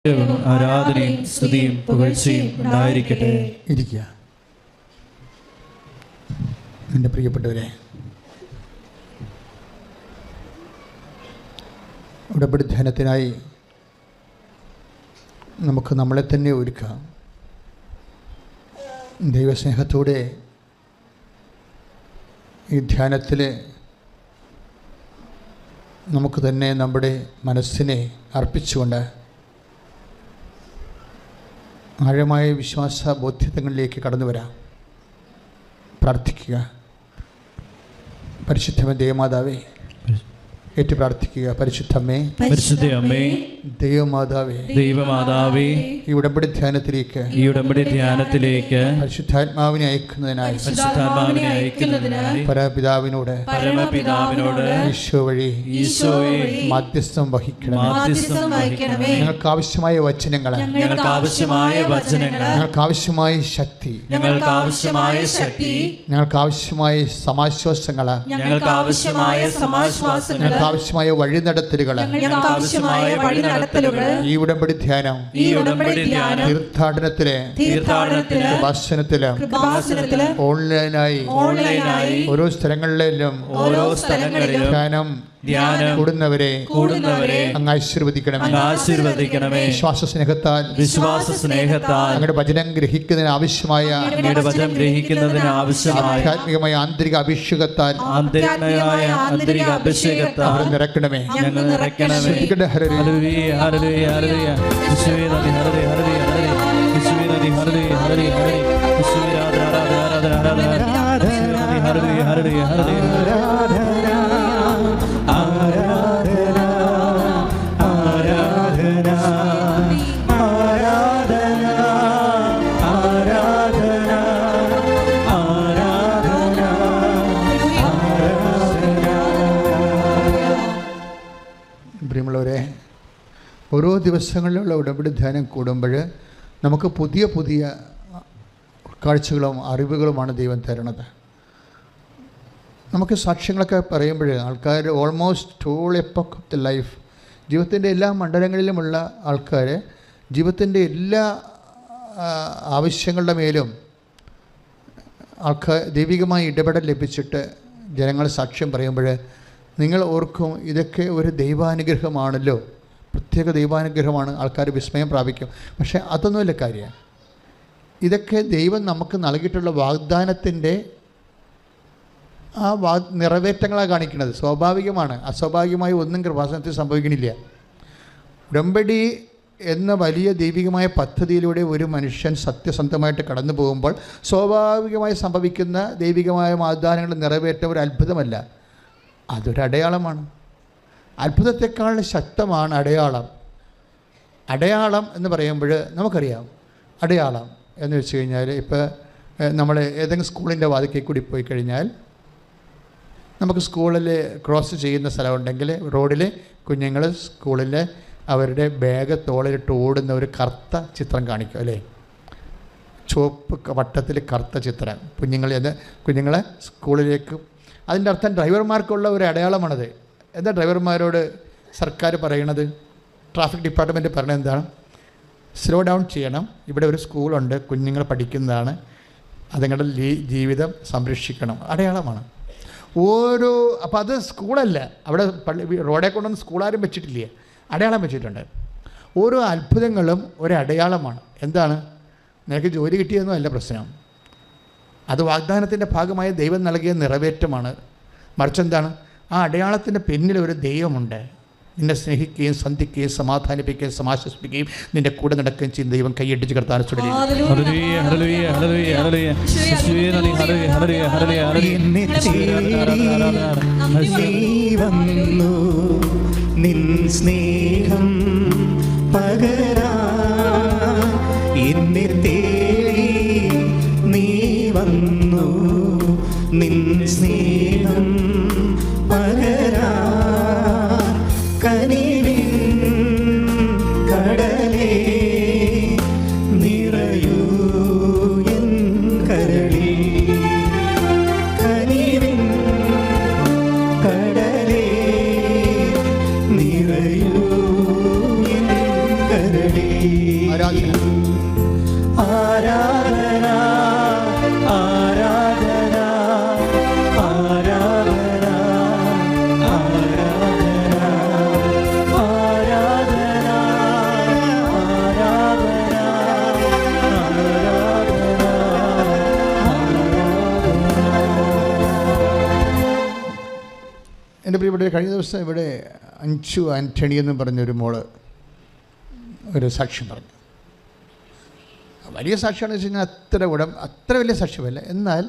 ആരാധനയും സ്തുതിയും പുകഴ്ചയും ഉണ്ടായിരിക്കട്ടെ. ഇരിക്കുക. എൻ്റെ പ്രിയപ്പെട്ടവരെ, ഉടമ്പടി ധ്യാനത്തിനായി നമുക്ക് നമ്മളെ തന്നെ ഒരുക്കാം. ദൈവസ്നേഹത്തോടെ ഈ ധ്യാനത്തിൽ നമുക്ക് തന്നെ നമ്മുടെ മനസ്സിനെ അർപ്പിച്ചുകൊണ്ട് ആഴമായ വിശ്വാസ ബോധ്യതകളിലേക്ക് കടന്നു വരാം. പ്രാർത്ഥിക്കുക. പരിശുദ്ധമേ ദേവമാതാവേ, ഏറ്റു പ്രാർത്ഥിക്കുക. പരിശുദ്ധമേ, പരിശുദ്ധമേ, ദൈവമാതാവേ, ദൈവമാതാവേ, ഈ ഉടമ്പടി ധ്യാനത്തിലേക്ക് പരിശുദ്ധാത്മാവിനെ അയക്കുന്നതിനായി പരപിതാവിനോട് ഈശോയെ മാധ്യസ്ഥം വഹിക്കണമേ. ഞങ്ങൾക്ക് ആവശ്യമായ വചനങ്ങൾ, ഞങ്ങൾക്ക് ആവശ്യമായ ശക്തി, ഞങ്ങൾക്ക് ആവശ്യമായ സമാശ്വാസങ്ങൾ, ഞങ്ങൾക്ക് ആവശ്യമായ വഴിനടത്തലുകൾ ഈ ഉടമ്പടി ധ്യാനം തീർത്ഥാടനത്തിലെ പ്രഭാഷണത്തില് ഓൺലൈനായി ഓരോ സ്ഥലങ്ങളിലും ധ്യാനം കൂടുന്നവരെ അങ്ങ് ആശീർവദിക്കണമേ. വിശ്വാസ സ്നേഹത്താൽ അങ്ങയുടെ വചനം ഗ്രഹിക്കുന്നതിന് ആവശ്യമായ ആധ്യാത്മികമായ ആന്തരിക അഭിഷേകത്താൽ നിറക്കണമേ. പ്രിയമുള്ളവരെ, ഓരോ ദിവസങ്ങളിലുള്ള ഉടമ്പടി ധ്യാനം കൂടുമ്പോൾ നമുക്ക് പുതിയ പുതിയ കാഴ്ചകളും അറിവുകളുമാണ് ദൈവം തരുന്നത്. നമുക്ക് സാക്ഷ്യങ്ങളൊക്കെ പറയുമ്പോൾ ആൾക്കാർ almost all epoch of the life, ജീവിതത്തിൻ്റെ എല്ലാ മണ്ഡലങ്ങളിലുമുള്ള ആൾക്കാർ ജീവിതത്തിൻ്റെ എല്ലാ ആവശ്യങ്ങളുടെ മേലും ആൾക്കാർ ദൈവികമായ ഇടപെടൽ ലഭിച്ചിട്ട് ജനങ്ങൾ സാക്ഷ്യം പറയുമ്പോൾ നിങ്ങൾ ഓർക്കും, ഇതൊക്കെ ഒരു ദൈവാനുഗ്രഹമാണല്ലോ, പ്രത്യേക ദൈവാനുഗ്രഹമാണ്. ആൾക്കാർ വിസ്മയം പ്രാപിക്കും. പക്ഷേ അതൊന്നുമല്ല കാര്യം. ഇതൊക്കെ ദൈവം നമുക്ക് നൽകിയിട്ടുള്ള വാഗ്ദാനത്തിൻ്റെ ആ നിറവേറ്റങ്ങളാണ് കാണിക്കുന്നത്. സ്വാഭാവികമാണ്. അസ്വാഭാവികമായി ഒന്നും കൃപാസനത്തിൽ സംഭവിക്കണില്ല. ഉടമ്പടി എന്ന വലിയ ദൈവികമായ പദ്ധതിയിലൂടെ ഒരു മനുഷ്യൻ സത്യസന്ധമായിട്ട് കടന്നു പോകുമ്പോൾ സ്വാഭാവികമായി സംഭവിക്കുന്ന ദൈവികമായ വാഗ്ദാനങ്ങൾ നിറവേറ്റ ഒരു അത്ഭുതമല്ല, അതൊരടയാളമാണ്. അത്ഭുതത്തെക്കാൾ ശക്തമാണ് അടയാളം. അടയാളം എന്ന് പറയുമ്പോൾ നമുക്കറിയാം, അടയാളം എന്ന് വെച്ച് കഴിഞ്ഞാൽ ഇപ്പോൾ നമ്മൾ ഏതെങ്കിലും സ്കൂളിൻ്റെ വാതിക്കൽ കൂടി പോയി കഴിഞ്ഞാൽ നമുക്ക് സ്കൂളിൽ ക്രോസ് ചെയ്യുന്ന സ്ഥലമുണ്ടെങ്കിൽ റോഡിൽ കുഞ്ഞുങ്ങൾ സ്കൂളിൽ അവരുടെ ബാഗ് തോളിലിട്ട് ഓടുന്ന ഒരു കറുത്ത ചിത്രം കാണിക്കും, അല്ലേ? ചുവപ്പ് വട്ടത്തിൽ കറുത്ത ചിത്രം കുഞ്ഞുങ്ങളെ സ്കൂളിലേക്ക്. അതിൻ്റെ അർത്ഥം ഡ്രൈവർമാർക്കുള്ള ഒരു അടയാളമാണത്. എന്താ ഡ്രൈവർമാരോട് സർക്കാർ പറയണത്? ട്രാഫിക് ഡിപ്പാർട്ട്മെൻറ്റ് പറയണത് എന്താണ്? സ്ലോ ഡൗൺ ചെയ്യണം, ഇവിടെ ഒരു സ്കൂളുണ്ട്, കുഞ്ഞുങ്ങൾ പഠിക്കുന്നതാണ്, അതുങ്ങളുടെ ജീവിതം സംരക്ഷിക്കണം. അടയാളമാണ് ഓരോ. അപ്പോൾ അത് സ്കൂളല്ല, അവിടെ റോഡെ കൊണ്ടൊന്നും സ്കൂളാരും വെച്ചിട്ടില്ല, അടയാളം വെച്ചിട്ടുണ്ട്. ഓരോ അത്ഭുതങ്ങളും ഒരു അടയാളമാണ്. എന്താണ്? നിനക്ക് ജോലി കിട്ടിയതൊന്നും അല്ല പ്രശ്നം, അത് വാഗ്ദാനത്തിൻ്റെ ഭാഗമായ ദൈവം നൽകിയ നിറവേറ്റമാണ്. മറിച്ചെന്താണ്? ആ അടയാളത്തിൻ്റെ പിന്നിൽ ഒരു ദൈവമുണ്ട്. നിന്നെ സ്നേഹിക്കുകയും സന്ധിക്കുകയും സമാധാനിപ്പിക്കുകയും സമാശ്വസിപ്പിക്കുകയും നിന്റെ കൂടെ നടക്കുകയും ചെയ്യുന്ന ദൈവം കൈയടിച്ച് കർത്താൻ നിൻ സ്നേഹം പകരാ എന്നെ തേടി നീ വന്നു, നിൻ സ്നേഹം പകരാ കനിവിൻ കടലേ നിറയൂ എൻ കരളിൽ, കനിവിൻ കടലേ നിറയൂ ആരാധന. ആരാധന ആരാധന ആരാധന എൻ്റെ പ്രിയപ്പെട്ട കഴിഞ്ഞ ദിവസം ഇവിടെ അഞ്ചു ആൻ്റണി എന്ന് പറഞ്ഞൊരു മോള് ഒരു സാക്ഷ്യം പറഞ്ഞു. വലിയ സാക്ഷ്യമാണെന്ന് വെച്ച് കഴിഞ്ഞാൽ അത്ര വലിയ സാക്ഷ്യമല്ല, എന്നാൽ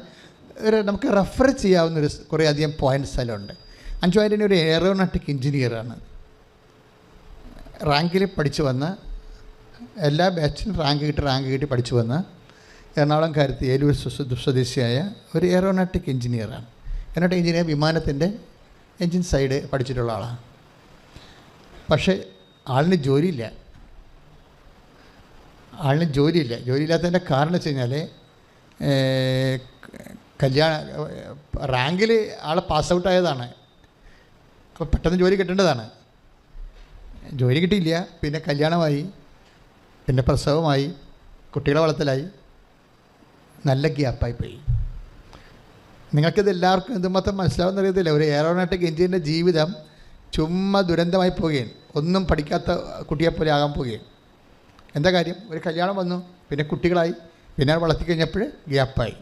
നമുക്ക് റെഫർ ചെയ്യാവുന്നൊരു കുറേ അധികം പോയിൻറ്റ്സ് എല്ലാം ഉണ്ട്. അഞ്ചു ആൻ്റണി ഒരു എയറോനോട്ടിക് എഞ്ചിനീയറാണ്. റാങ്കിൽ പഠിച്ചു വന്ന എല്ലാ ബാച്ചിലും റാങ്ക് കിട്ടി പഠിച്ചു വന്ന എറണാകുളം കാര്യത്ത് ഏലൂർ സ്വദേശിയായ ഒരു എയറോനോട്ടിക് എഞ്ചിനീയറാണ്. എയറോനോട്ടിക് എഞ്ചിനീയർ വിമാനത്തിൻ്റെ എൻജിൻ സൈഡ് പഠിച്ചിട്ടുള്ള ആളാണ്. പക്ഷേ ആളിന് ജോലിയില്ല. ജോലിയില്ലാത്തതിൻ്റെ കാരണം വെച്ച് കഴിഞ്ഞാൽ റാങ്കിൽ ആൾ പാസ് ഔട്ടായതാണ്. അപ്പോൾ പെട്ടെന്ന് ജോലി കിട്ടേണ്ടതാണ്. ജോലി കിട്ടിയില്ല. പിന്നെ കല്യാണമായി, പിന്നെ പ്രസവമായി, കുട്ടികളെ വളർത്തലായി, നല്ല ഗ്യാപ്പായി പോയി. നിങ്ങൾക്കിത് എല്ലാവർക്കും എന്തുമാത്രം മനസ്സിലാവുന്ന അറിയത്തില്ല. ഒരു എയറോനോട്ടിക് എഞ്ചിനീയറിൻ്റെ ജീവിതം ചുമ്മാ ദുരന്തമായി പോവുകയാണ്. ഒന്നും പഠിക്കാത്ത കുട്ടിയെപ്പോലെ ആകാൻ പോവുകയാണ്. എന്താ കാര്യം? ഒരു കല്യാണം വന്നു, പിന്നെ കുട്ടികളായി, പിന്നെ വളർത്തി കഴിഞ്ഞപ്പോൾ ഗ്യാപ്പായി,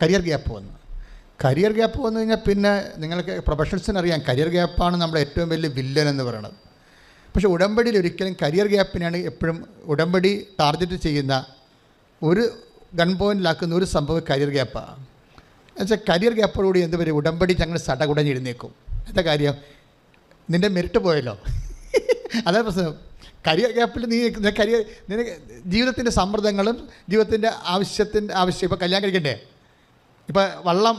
കരിയർ ഗ്യാപ്പ് വന്നു. കരിയർ ഗ്യാപ്പ് വന്നു കഴിഞ്ഞാൽ പിന്നെ നിങ്ങൾക്ക് പ്രൊഫഷണൽസിന് അറിയാം, കരിയർ ഗ്യാപ്പാണ് നമ്മുടെ ഏറ്റവും വലിയ വില്ലൻ എന്ന് പറയുന്നത്. പക്ഷേ ഉടമ്പടിയിൽ ഒരിക്കലും കരിയർ ഗ്യാപ്പിനാണ് എപ്പോഴും ഉടമ്പടി ടാർഗറ്റ് ചെയ്യുന്ന ഒരു ഗൺ പോയിൻറ്റിലാക്കുന്ന ഒരു സംഭവം കരിയർ ഗ്യാപ്പാണ്. എന്നുവെച്ചാൽ കരിയർ ഗ്യാപ്പോടുകൂടി എന്ത് വരും? ഉടമ്പടി ഞങ്ങൾ സടകുടഞ്ഞിരുന്നേക്കും. എന്താ കാര്യം? നിൻ്റെ മെറിറ്റ് പോയല്ലോ. അതാണ് പ്രശ്നം. കരിയർ ഗ്യാപ്പിൽ നിനക്ക് ജീവിതത്തിൻ്റെ സമ്മർദ്ദങ്ങളും ജീവിതത്തിൻ്റെ ആവശ്യം. ഇപ്പോൾ കല്യാണം കഴിക്കണ്ടേ? ഇപ്പോൾ വള്ളം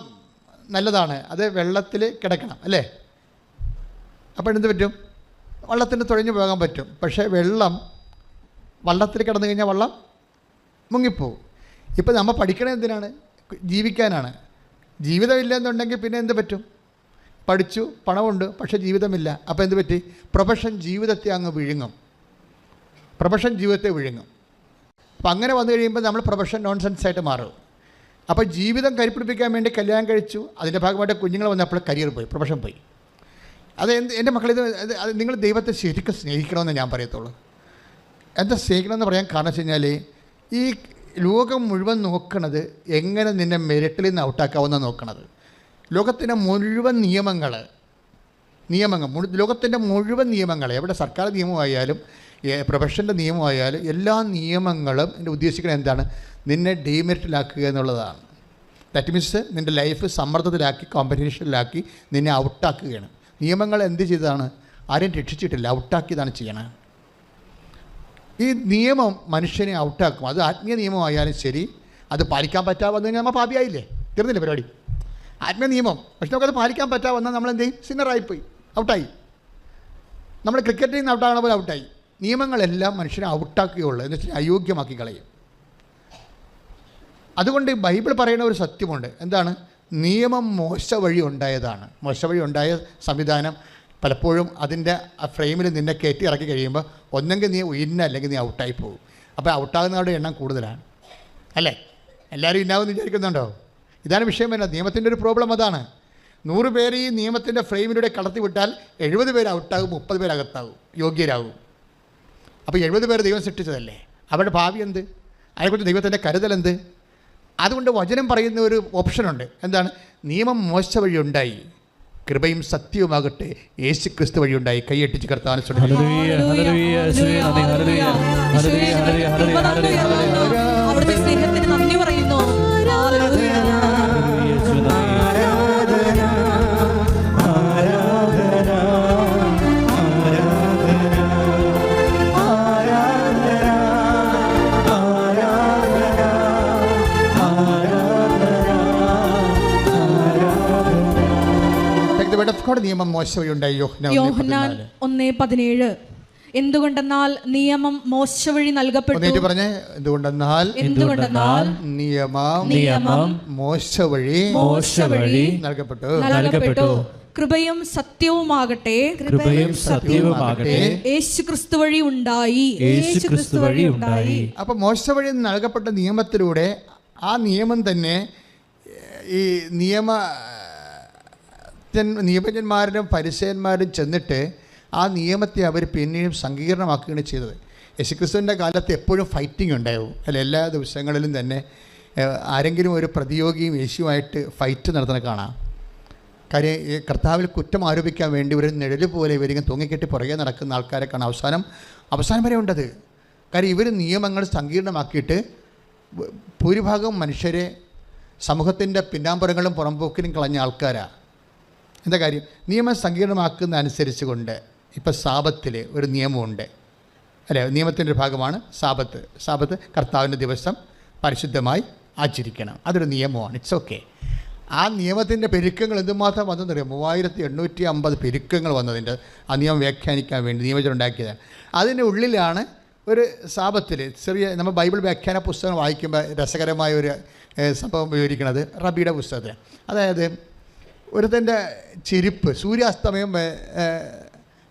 നല്ലതാണ്, അത് വെള്ളത്തിൽ കിടക്കണം അല്ലേ? അപ്പോൾ എന്ത് പറ്റും? വള്ളത്തിന് തുഴഞ്ഞു പോകാൻ പറ്റും. പക്ഷേ വള്ളത്തിൽ കിടന്നു കഴിഞ്ഞാൽ വള്ളം മുങ്ങിപ്പോവും. ഇപ്പോൾ നമ്മൾ പഠിക്കണത് എന്തിനാണ്? ജീവിക്കാനാണ്. ജീവിതമില്ല എന്നുണ്ടെങ്കിൽ പിന്നെ എന്ത് പറ്റും? പഠിച്ചു, പണമുണ്ട്, പക്ഷേ ജീവിതമില്ല. അപ്പോൾ എന്ത് പറ്റി? പ്രൊഫഷൻ ജീവിതത്തെ അങ്ങ് വിഴുങ്ങും. അപ്പോൾ അങ്ങനെ വന്നു കഴിയുമ്പോൾ നമ്മൾ പ്രൊഫഷൻ നോൺസെൻസായിട്ട് മാറും. അപ്പോൾ ജീവിതം കരിപ്പിടിപ്പിക്കാൻ വേണ്ടി കല്യാണം കഴിച്ചു, അതിൻ്റെ ഭാഗമായിട്ട് കുഞ്ഞുങ്ങൾ വന്നപ്പോൾ കരിയർ പോയി, പ്രൊഫഷൻ പോയി. എൻ്റെ മക്കളിത് നിങ്ങൾ ദൈവത്തെ ശരിക്കും സ്നേഹിക്കണമെന്ന് ഞാൻ പറയത്തുള്ളൂ. എന്താ സ്നേഹിക്കണമെന്ന് പറയാൻ കാരണം വെച്ച് കഴിഞ്ഞാൽ ഈ ലോകം മുഴുവൻ നോക്കണത് എങ്ങനെ നിന്നെ മെറിറ്റിൽ നിന്ന് ഔട്ടാക്കാവുന്ന നോക്കണത്. ലോകത്തിൻ്റെ മുഴുവൻ ലോകത്തിൻ്റെ മുഴുവൻ നിയമങ്ങൾ, എവിടെ സർക്കാർ നിയമമായാലും പ്രൊഫഷൻ്റെ നിയമമായാലും എല്ലാ നിയമങ്ങളും എൻ്റെ ഉദ്ദേശിക്കുന്നത് എന്താണ്? നിന്നെ ഡീമെറിറ്റിലാക്കുക എന്നുള്ളതാണ്. ദാറ്റ് മീൻസ് നിൻ്റെ ലൈഫ് സമ്മർദ്ദത്തിലാക്കി, കോമ്പറ്റീഷനിലാക്കി നിന്നെ ഔട്ടാക്കുകയാണ്. നിയമങ്ങൾ എന്ത് ചെയ്തതാണ്? ആരെയും രക്ഷിച്ചിട്ടില്ല, ഔട്ടാക്കിയതാണ് ചെയ്യണത്. ഈ നിയമം മനുഷ്യനെ ഔട്ടാക്കും. അത് ആത്മീയ നിയമമായാലും ശരി, അത് പാലിക്കാൻ പറ്റാമെന്ന് കഴിഞ്ഞാൽ നമ്മൾ പാപിയായില്ലേ? തീർന്നില്ലേ പരിപാടി? ആത്മീയ നിയമം. പക്ഷെ നമുക്കത് പാലിക്കാൻ പറ്റാമെന്നാൽ നമ്മളെന്ത് ചെയ്യും? സിന്നറായിപ്പോയി, ഔട്ടായി. നമ്മൾ ക്രിക്കറ്റിൽ നിന്ന് ഔട്ടാകണ പോലെ ഔട്ടായി. നിയമങ്ങളെല്ലാം മനുഷ്യനെ ഔട്ടാക്കുകയുള്ളൂ, എന്ന് വെച്ചാൽ അയോഗ്യമാക്കി കളയും. അതുകൊണ്ട് ബൈബിൾ പറയുന്ന ഒരു സത്യമുണ്ട്. എന്താണ്? നിയമം മോശ വഴി ഉണ്ടായതാണ്. മോശ വഴി ഉണ്ടായ സംവിധാനം പലപ്പോഴും അതിൻ്റെ ആ ഫ്രെയിമിൽ നിന്നെ കയറ്റി ഇറക്കി കഴിയുമ്പോൾ ഒന്നെങ്കിൽ നീ ഇന്ന, അല്ലെങ്കിൽ നീ ഔട്ടായി പോകും. അപ്പോൾ ഔട്ടാകുന്നവരുടെ എണ്ണം കൂടുതലാണ് അല്ലേ? എല്ലാവരും ഇന്നാവെന്ന് വിചാരിക്കുന്നുണ്ടോ? ഇതാണ് വിഷയം വരുന്നത്. നിയമത്തിൻ്റെ ഒരു പ്രോബ്ലം അതാണ്. 100 പേര് ഈ നിയമത്തിൻ്റെ ഫ്രെയിമിലൂടെ കടത്തി വിട്ടാൽ 70 പേര് ഔട്ടാകും, 30 പേര് അകത്താകും, യോഗ്യരാകും. അപ്പോൾ 70 പേര് ദൈവം സൃഷ്ടിച്ചതല്ലേ? അവരുടെ ഭാവി എന്ത്? അതിനെക്കുറിച്ച് ദൈവത്തിൻ്റെ കരുതൽ എന്ത്? അതുകൊണ്ട് വചനം പറയുന്ന ഒരു ഓപ്ഷനുണ്ട്. എന്താണ്? നിയമം മോശ വഴി ഉണ്ടായി, കൃപയും സത്യവുമാകട്ടെ യേശു ക്രിസ്തു വഴി ഉണ്ടായി. കൈയെട്ടിച്ച് കർത്താവിനെ സ്നേഹത്തിന് നന്ദി പറയുന്നു. നിയമം മോശ വഴി ഉണ്ടായി. യോഹന്നാൻ 1:17. എന്തുകൊണ്ടെന്നാൽ നിയമം മോശ വഴി നൽകപ്പെട്ടു. എന്തുകൊണ്ടെന്നാൽ നിയമം മോശ വഴി നൽകപ്പെട്ടു. കൃപയും സത്യവുമാകട്ടെ കൃപയും സത്യവുമാകട്ടെ യേശുക്രിസ്തു വഴി ഉണ്ടായി. യേശുക്രിസ്തു വഴി ഉണ്ടായി. അപ്പോൾ മോശ വഴി നൽകപ്പെട്ട നിയമത്തിലൂടെ ആ നിയമം തന്നെ ഈ നിയമജ്ഞന്മാരും പരിസയന്മാരും ചെന്നിട്ട് ആ നിയമത്തെ അവർ പിന്നെയും സങ്കീർണമാക്കുകയാണ് ചെയ്തത്. യേശുക്രിസ്തുവിൻ്റെ കാലത്ത് എപ്പോഴും ഫൈറ്റിംഗ് ഉണ്ടാവും. അല്ല, എല്ലാ ദിവസങ്ങളിലും തന്നെ ആരെങ്കിലും ഒരു പ്രതിയോഗിയും യേശുവായിട്ട് ഫൈറ്റ് നടത്തുന്ന കാണാം. കാര്യം ഈ കർത്താവിൽ കുറ്റം ആരോപിക്കാൻ വേണ്ടി ഒരു നിഴല് പോലെ ഇവരിങ്ങനെ തൂങ്ങിക്കെട്ടി പുറകെ നടക്കുന്ന ആൾക്കാരെ കാണാം. അവസാനം വരെ ഉണ്ടത്. കാര്യം ഇവർ നിയമങ്ങൾ സങ്കീർണമാക്കിയിട്ട് ഭൂരിഭാഗം മനുഷ്യരെ സമൂഹത്തിൻ്റെ പിന്നാമ്പുറങ്ങളും പുറംപോക്കിലും കളഞ്ഞ ആൾക്കാരാണ്. എന്താ കാര്യം? നിയമം സങ്കീർണമാക്കുന്ന അനുസരിച്ച് കൊണ്ട് ഇപ്പം സാബത്തിൽ ഒരു നിയമമുണ്ട്, അല്ലേ? നിയമത്തിൻ്റെ ഒരു ഭാഗമാണ് സാബത്ത് കർത്താവിൻ്റെ ദിവസം പരിശുദ്ധമായി ആചരിക്കണം. അതൊരു നിയമമാണ്. It's okay. ആ നിയമത്തിൻ്റെ പെരുക്കങ്ങൾ എന്തുമാത്രം വന്നെന്നറിയാം? 3850 പെരുക്കങ്ങൾ വന്നതിൻ്റെ ആ നിയമം വ്യാഖ്യാനിക്കാൻ വേണ്ടി നിയമജനം ഉണ്ടാക്കിയതാണ്. അതിൻ്റെ ഉള്ളിലാണ് ഒരു സാബത്തിൽ ചെറിയ നമ്മൾ ബൈബിൾ വ്യാഖ്യാന പുസ്തകം വായിക്കുമ്പോൾ രസകരമായ ഒരു സംഭവം വിവരിക്കുന്നത് റബിയുടെ പുസ്തകത്തിൽ. അതായത് ഒരുത്തൻ്റെ ചെരുപ്പ് സൂര്യാസ്തമയം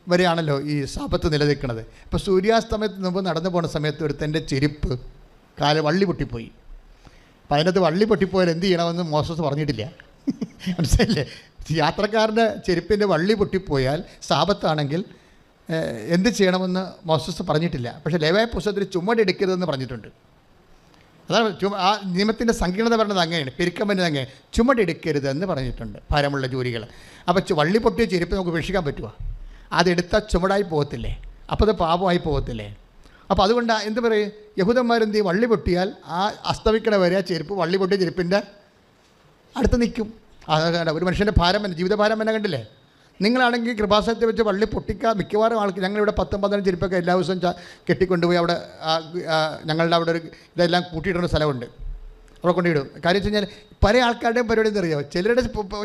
വരെയാണല്ലോ ഈ സാബത്ത് നിലനിൽക്കുന്നത്. അപ്പോൾ സൂര്യാസ്തമയത്തിന് മുമ്പ് നടന്നു പോകുന്ന സമയത്ത് ഒരുത്തൻ്റെ ചെരുപ്പ് വള്ളി പൊട്ടിപ്പോയി. അപ്പം അതിനകത്ത് വള്ളി പൊട്ടിപ്പോയാൽ എന്ത് ചെയ്യണമെന്ന് മോസസ് പറഞ്ഞിട്ടില്ല. മനസ്സിലായില്ലേ? യാത്രക്കാരൻ്റെ ചെരുപ്പിൻ്റെ വള്ളി പൊട്ടിപ്പോയാൽ സാബത്താണെങ്കിൽ എന്ത് ചെയ്യണമെന്ന് മോസസ് പറഞ്ഞിട്ടില്ല. പക്ഷേ ലേവ്യ പുസ്തകത്തിൽ ചുമടെടുക്കരുതെന്ന് പറഞ്ഞിട്ടുണ്ട്. അതാണ് ആ നിയമത്തിൻ്റെ സങ്കീർണത പറഞ്ഞത് അങ്ങനെയാണ്. പെരുക്കം വരുന്നത് അങ്ങനെ ചുമടെടുക്കരുതെന്ന് പറഞ്ഞിട്ടുണ്ട്. ഭാരമുള്ള ജോലികൾ. അപ്പോൾ വള്ളി പൊട്ടിയ ചെരുപ്പ് നമുക്ക് ഉപേക്ഷിക്കാൻ പറ്റുമോ? അതെടുത്താൽ ചുമടായി പോകത്തില്ലേ? അപ്പോൾ അത് പാപമായി പോകത്തില്ലേ? അപ്പോൾ അതുകൊണ്ട് എന്ത് പറയും, യഹൂദന്മാരെന്ത് ചെയ്യും? വള്ളി പൊട്ടിയാൽ ആ അസ്തമിക്കണ വരെ ആ ചെരുപ്പ് വള്ളി പൊട്ടിയ ചെരുപ്പിൻ്റെ അടുത്ത് നിൽക്കും. അത് ഒരു മനുഷ്യൻ്റെ ഭാരം തന്നെ, ജീവിതഭാരം തന്നെ കണ്ടില്ലേ? നിങ്ങളാണെങ്കിൽ കൃപാസനത്തെ വെച്ച് വള്ളി പൊട്ടിക്കുക. മിക്കവാറും ആൾക്ക് ഞങ്ങളിവിടെ 10-15 ചെരുപ്പൊക്കെ എല്ലാ ദിവസവും കെട്ടിക്കൊണ്ടുപോയി അവിടെ ഞങ്ങളുടെ അവിടെ ഒരു ഇതെല്ലാം കൂട്ടിയിടുന്ന സ്ഥലമുണ്ട്. അവിടെ കൊണ്ടിടും. കാര്യം വെച്ച് കഴിഞ്ഞാൽ പല ആൾക്കാരുടെയും പരിപാടി എന്നറിയാമോ? ചിലരുടെ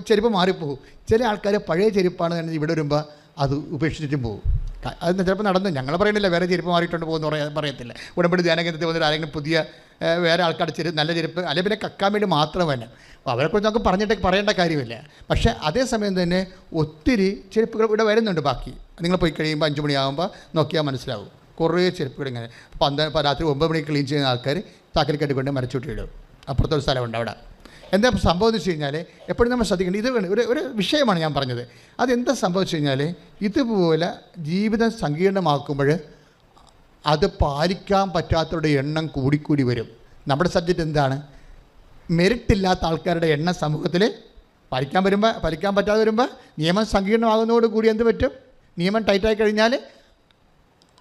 ചെരുപ്പ് മാറിപ്പോകും. ചില ആൾക്കാർ പഴയ ചെരുപ്പാണ് തന്നെ ഇവിടെ വരുമ്പോൾ അത് ഉപേക്ഷിച്ചിട്ടും പോകും. അത് ചിലപ്പോൾ നടന്നു. ഞങ്ങൾ പറയണില്ല വേറെ ചെരുപ്പ് മാറിയിട്ടുണ്ട് പോകുന്നു പറയത്തില്ല. ഉടമ്പടി ധ്യാനകേന്ദ്രത്തിൽ വന്നിട്ട് ആരെങ്കിലും പുതിയ വേറെ ആൾക്കാരുടെ നല്ല ചെരുപ്പ് അല്ലെങ്കിൽ പിന്നെ കക്കാൻ വേണ്ടി മാത്രമല്ല. അപ്പോൾ അവരെക്കുറിച്ച് നമുക്ക് പറയേണ്ട കാര്യമില്ല. പക്ഷേ അതേസമയം തന്നെ ഒത്തിരി ചെരുപ്പുകൾ ഇവിടെ വരുന്നുണ്ട്. ബാക്കി നിങ്ങൾ പോയി കഴിയുമ്പോൾ 5 മണിയാകുമ്പോൾ നോക്കിയാൽ മനസ്സിലാവും. കുറേ ചെരുപ്പുകൾ ഇങ്ങനെ രാത്രി 9 മണിക്ക് ക്ലീൻ ചെയ്യുന്ന ആൾക്കാർ ചാക്കിൽ കെട്ടിക്കൊണ്ട് മരച്ചൂട്ടിയിടും. അപ്പുറത്തൊരു സ്ഥലമുണ്ട് അവിടെ. എന്താ സംഭവം എന്ന് വെച്ച് കഴിഞ്ഞാൽ എപ്പോഴും നമ്മൾ ശ്രദ്ധിക്കേണ്ടത് ഇത് ഒരു വിഷയമാണ് ഞാൻ പറഞ്ഞത്. അതെന്താ സംഭവിച്ചു കഴിഞ്ഞാൽ ഇതുപോലെ ജീവിതം സങ്കീർണമാക്കുമ്പോൾ അത് പാലിക്കാൻ പറ്റാത്തവരുടെ എണ്ണം കൂടിക്കൂടി വരും. നമ്മുടെ സബ്ജക്റ്റ് എന്താണ്? മെറിറ്റില്ലാത്ത ആൾക്കാരുടെ എണ്ണം സമൂഹത്തിൽ പാലിക്കാൻ പറ്റാതെ വരുമ്പോൾ നിയമം സങ്കീർണമാകുന്നതോടുകൂടി എന്ത് പറ്റും? നിയമം ടൈറ്റായി കഴിഞ്ഞാൽ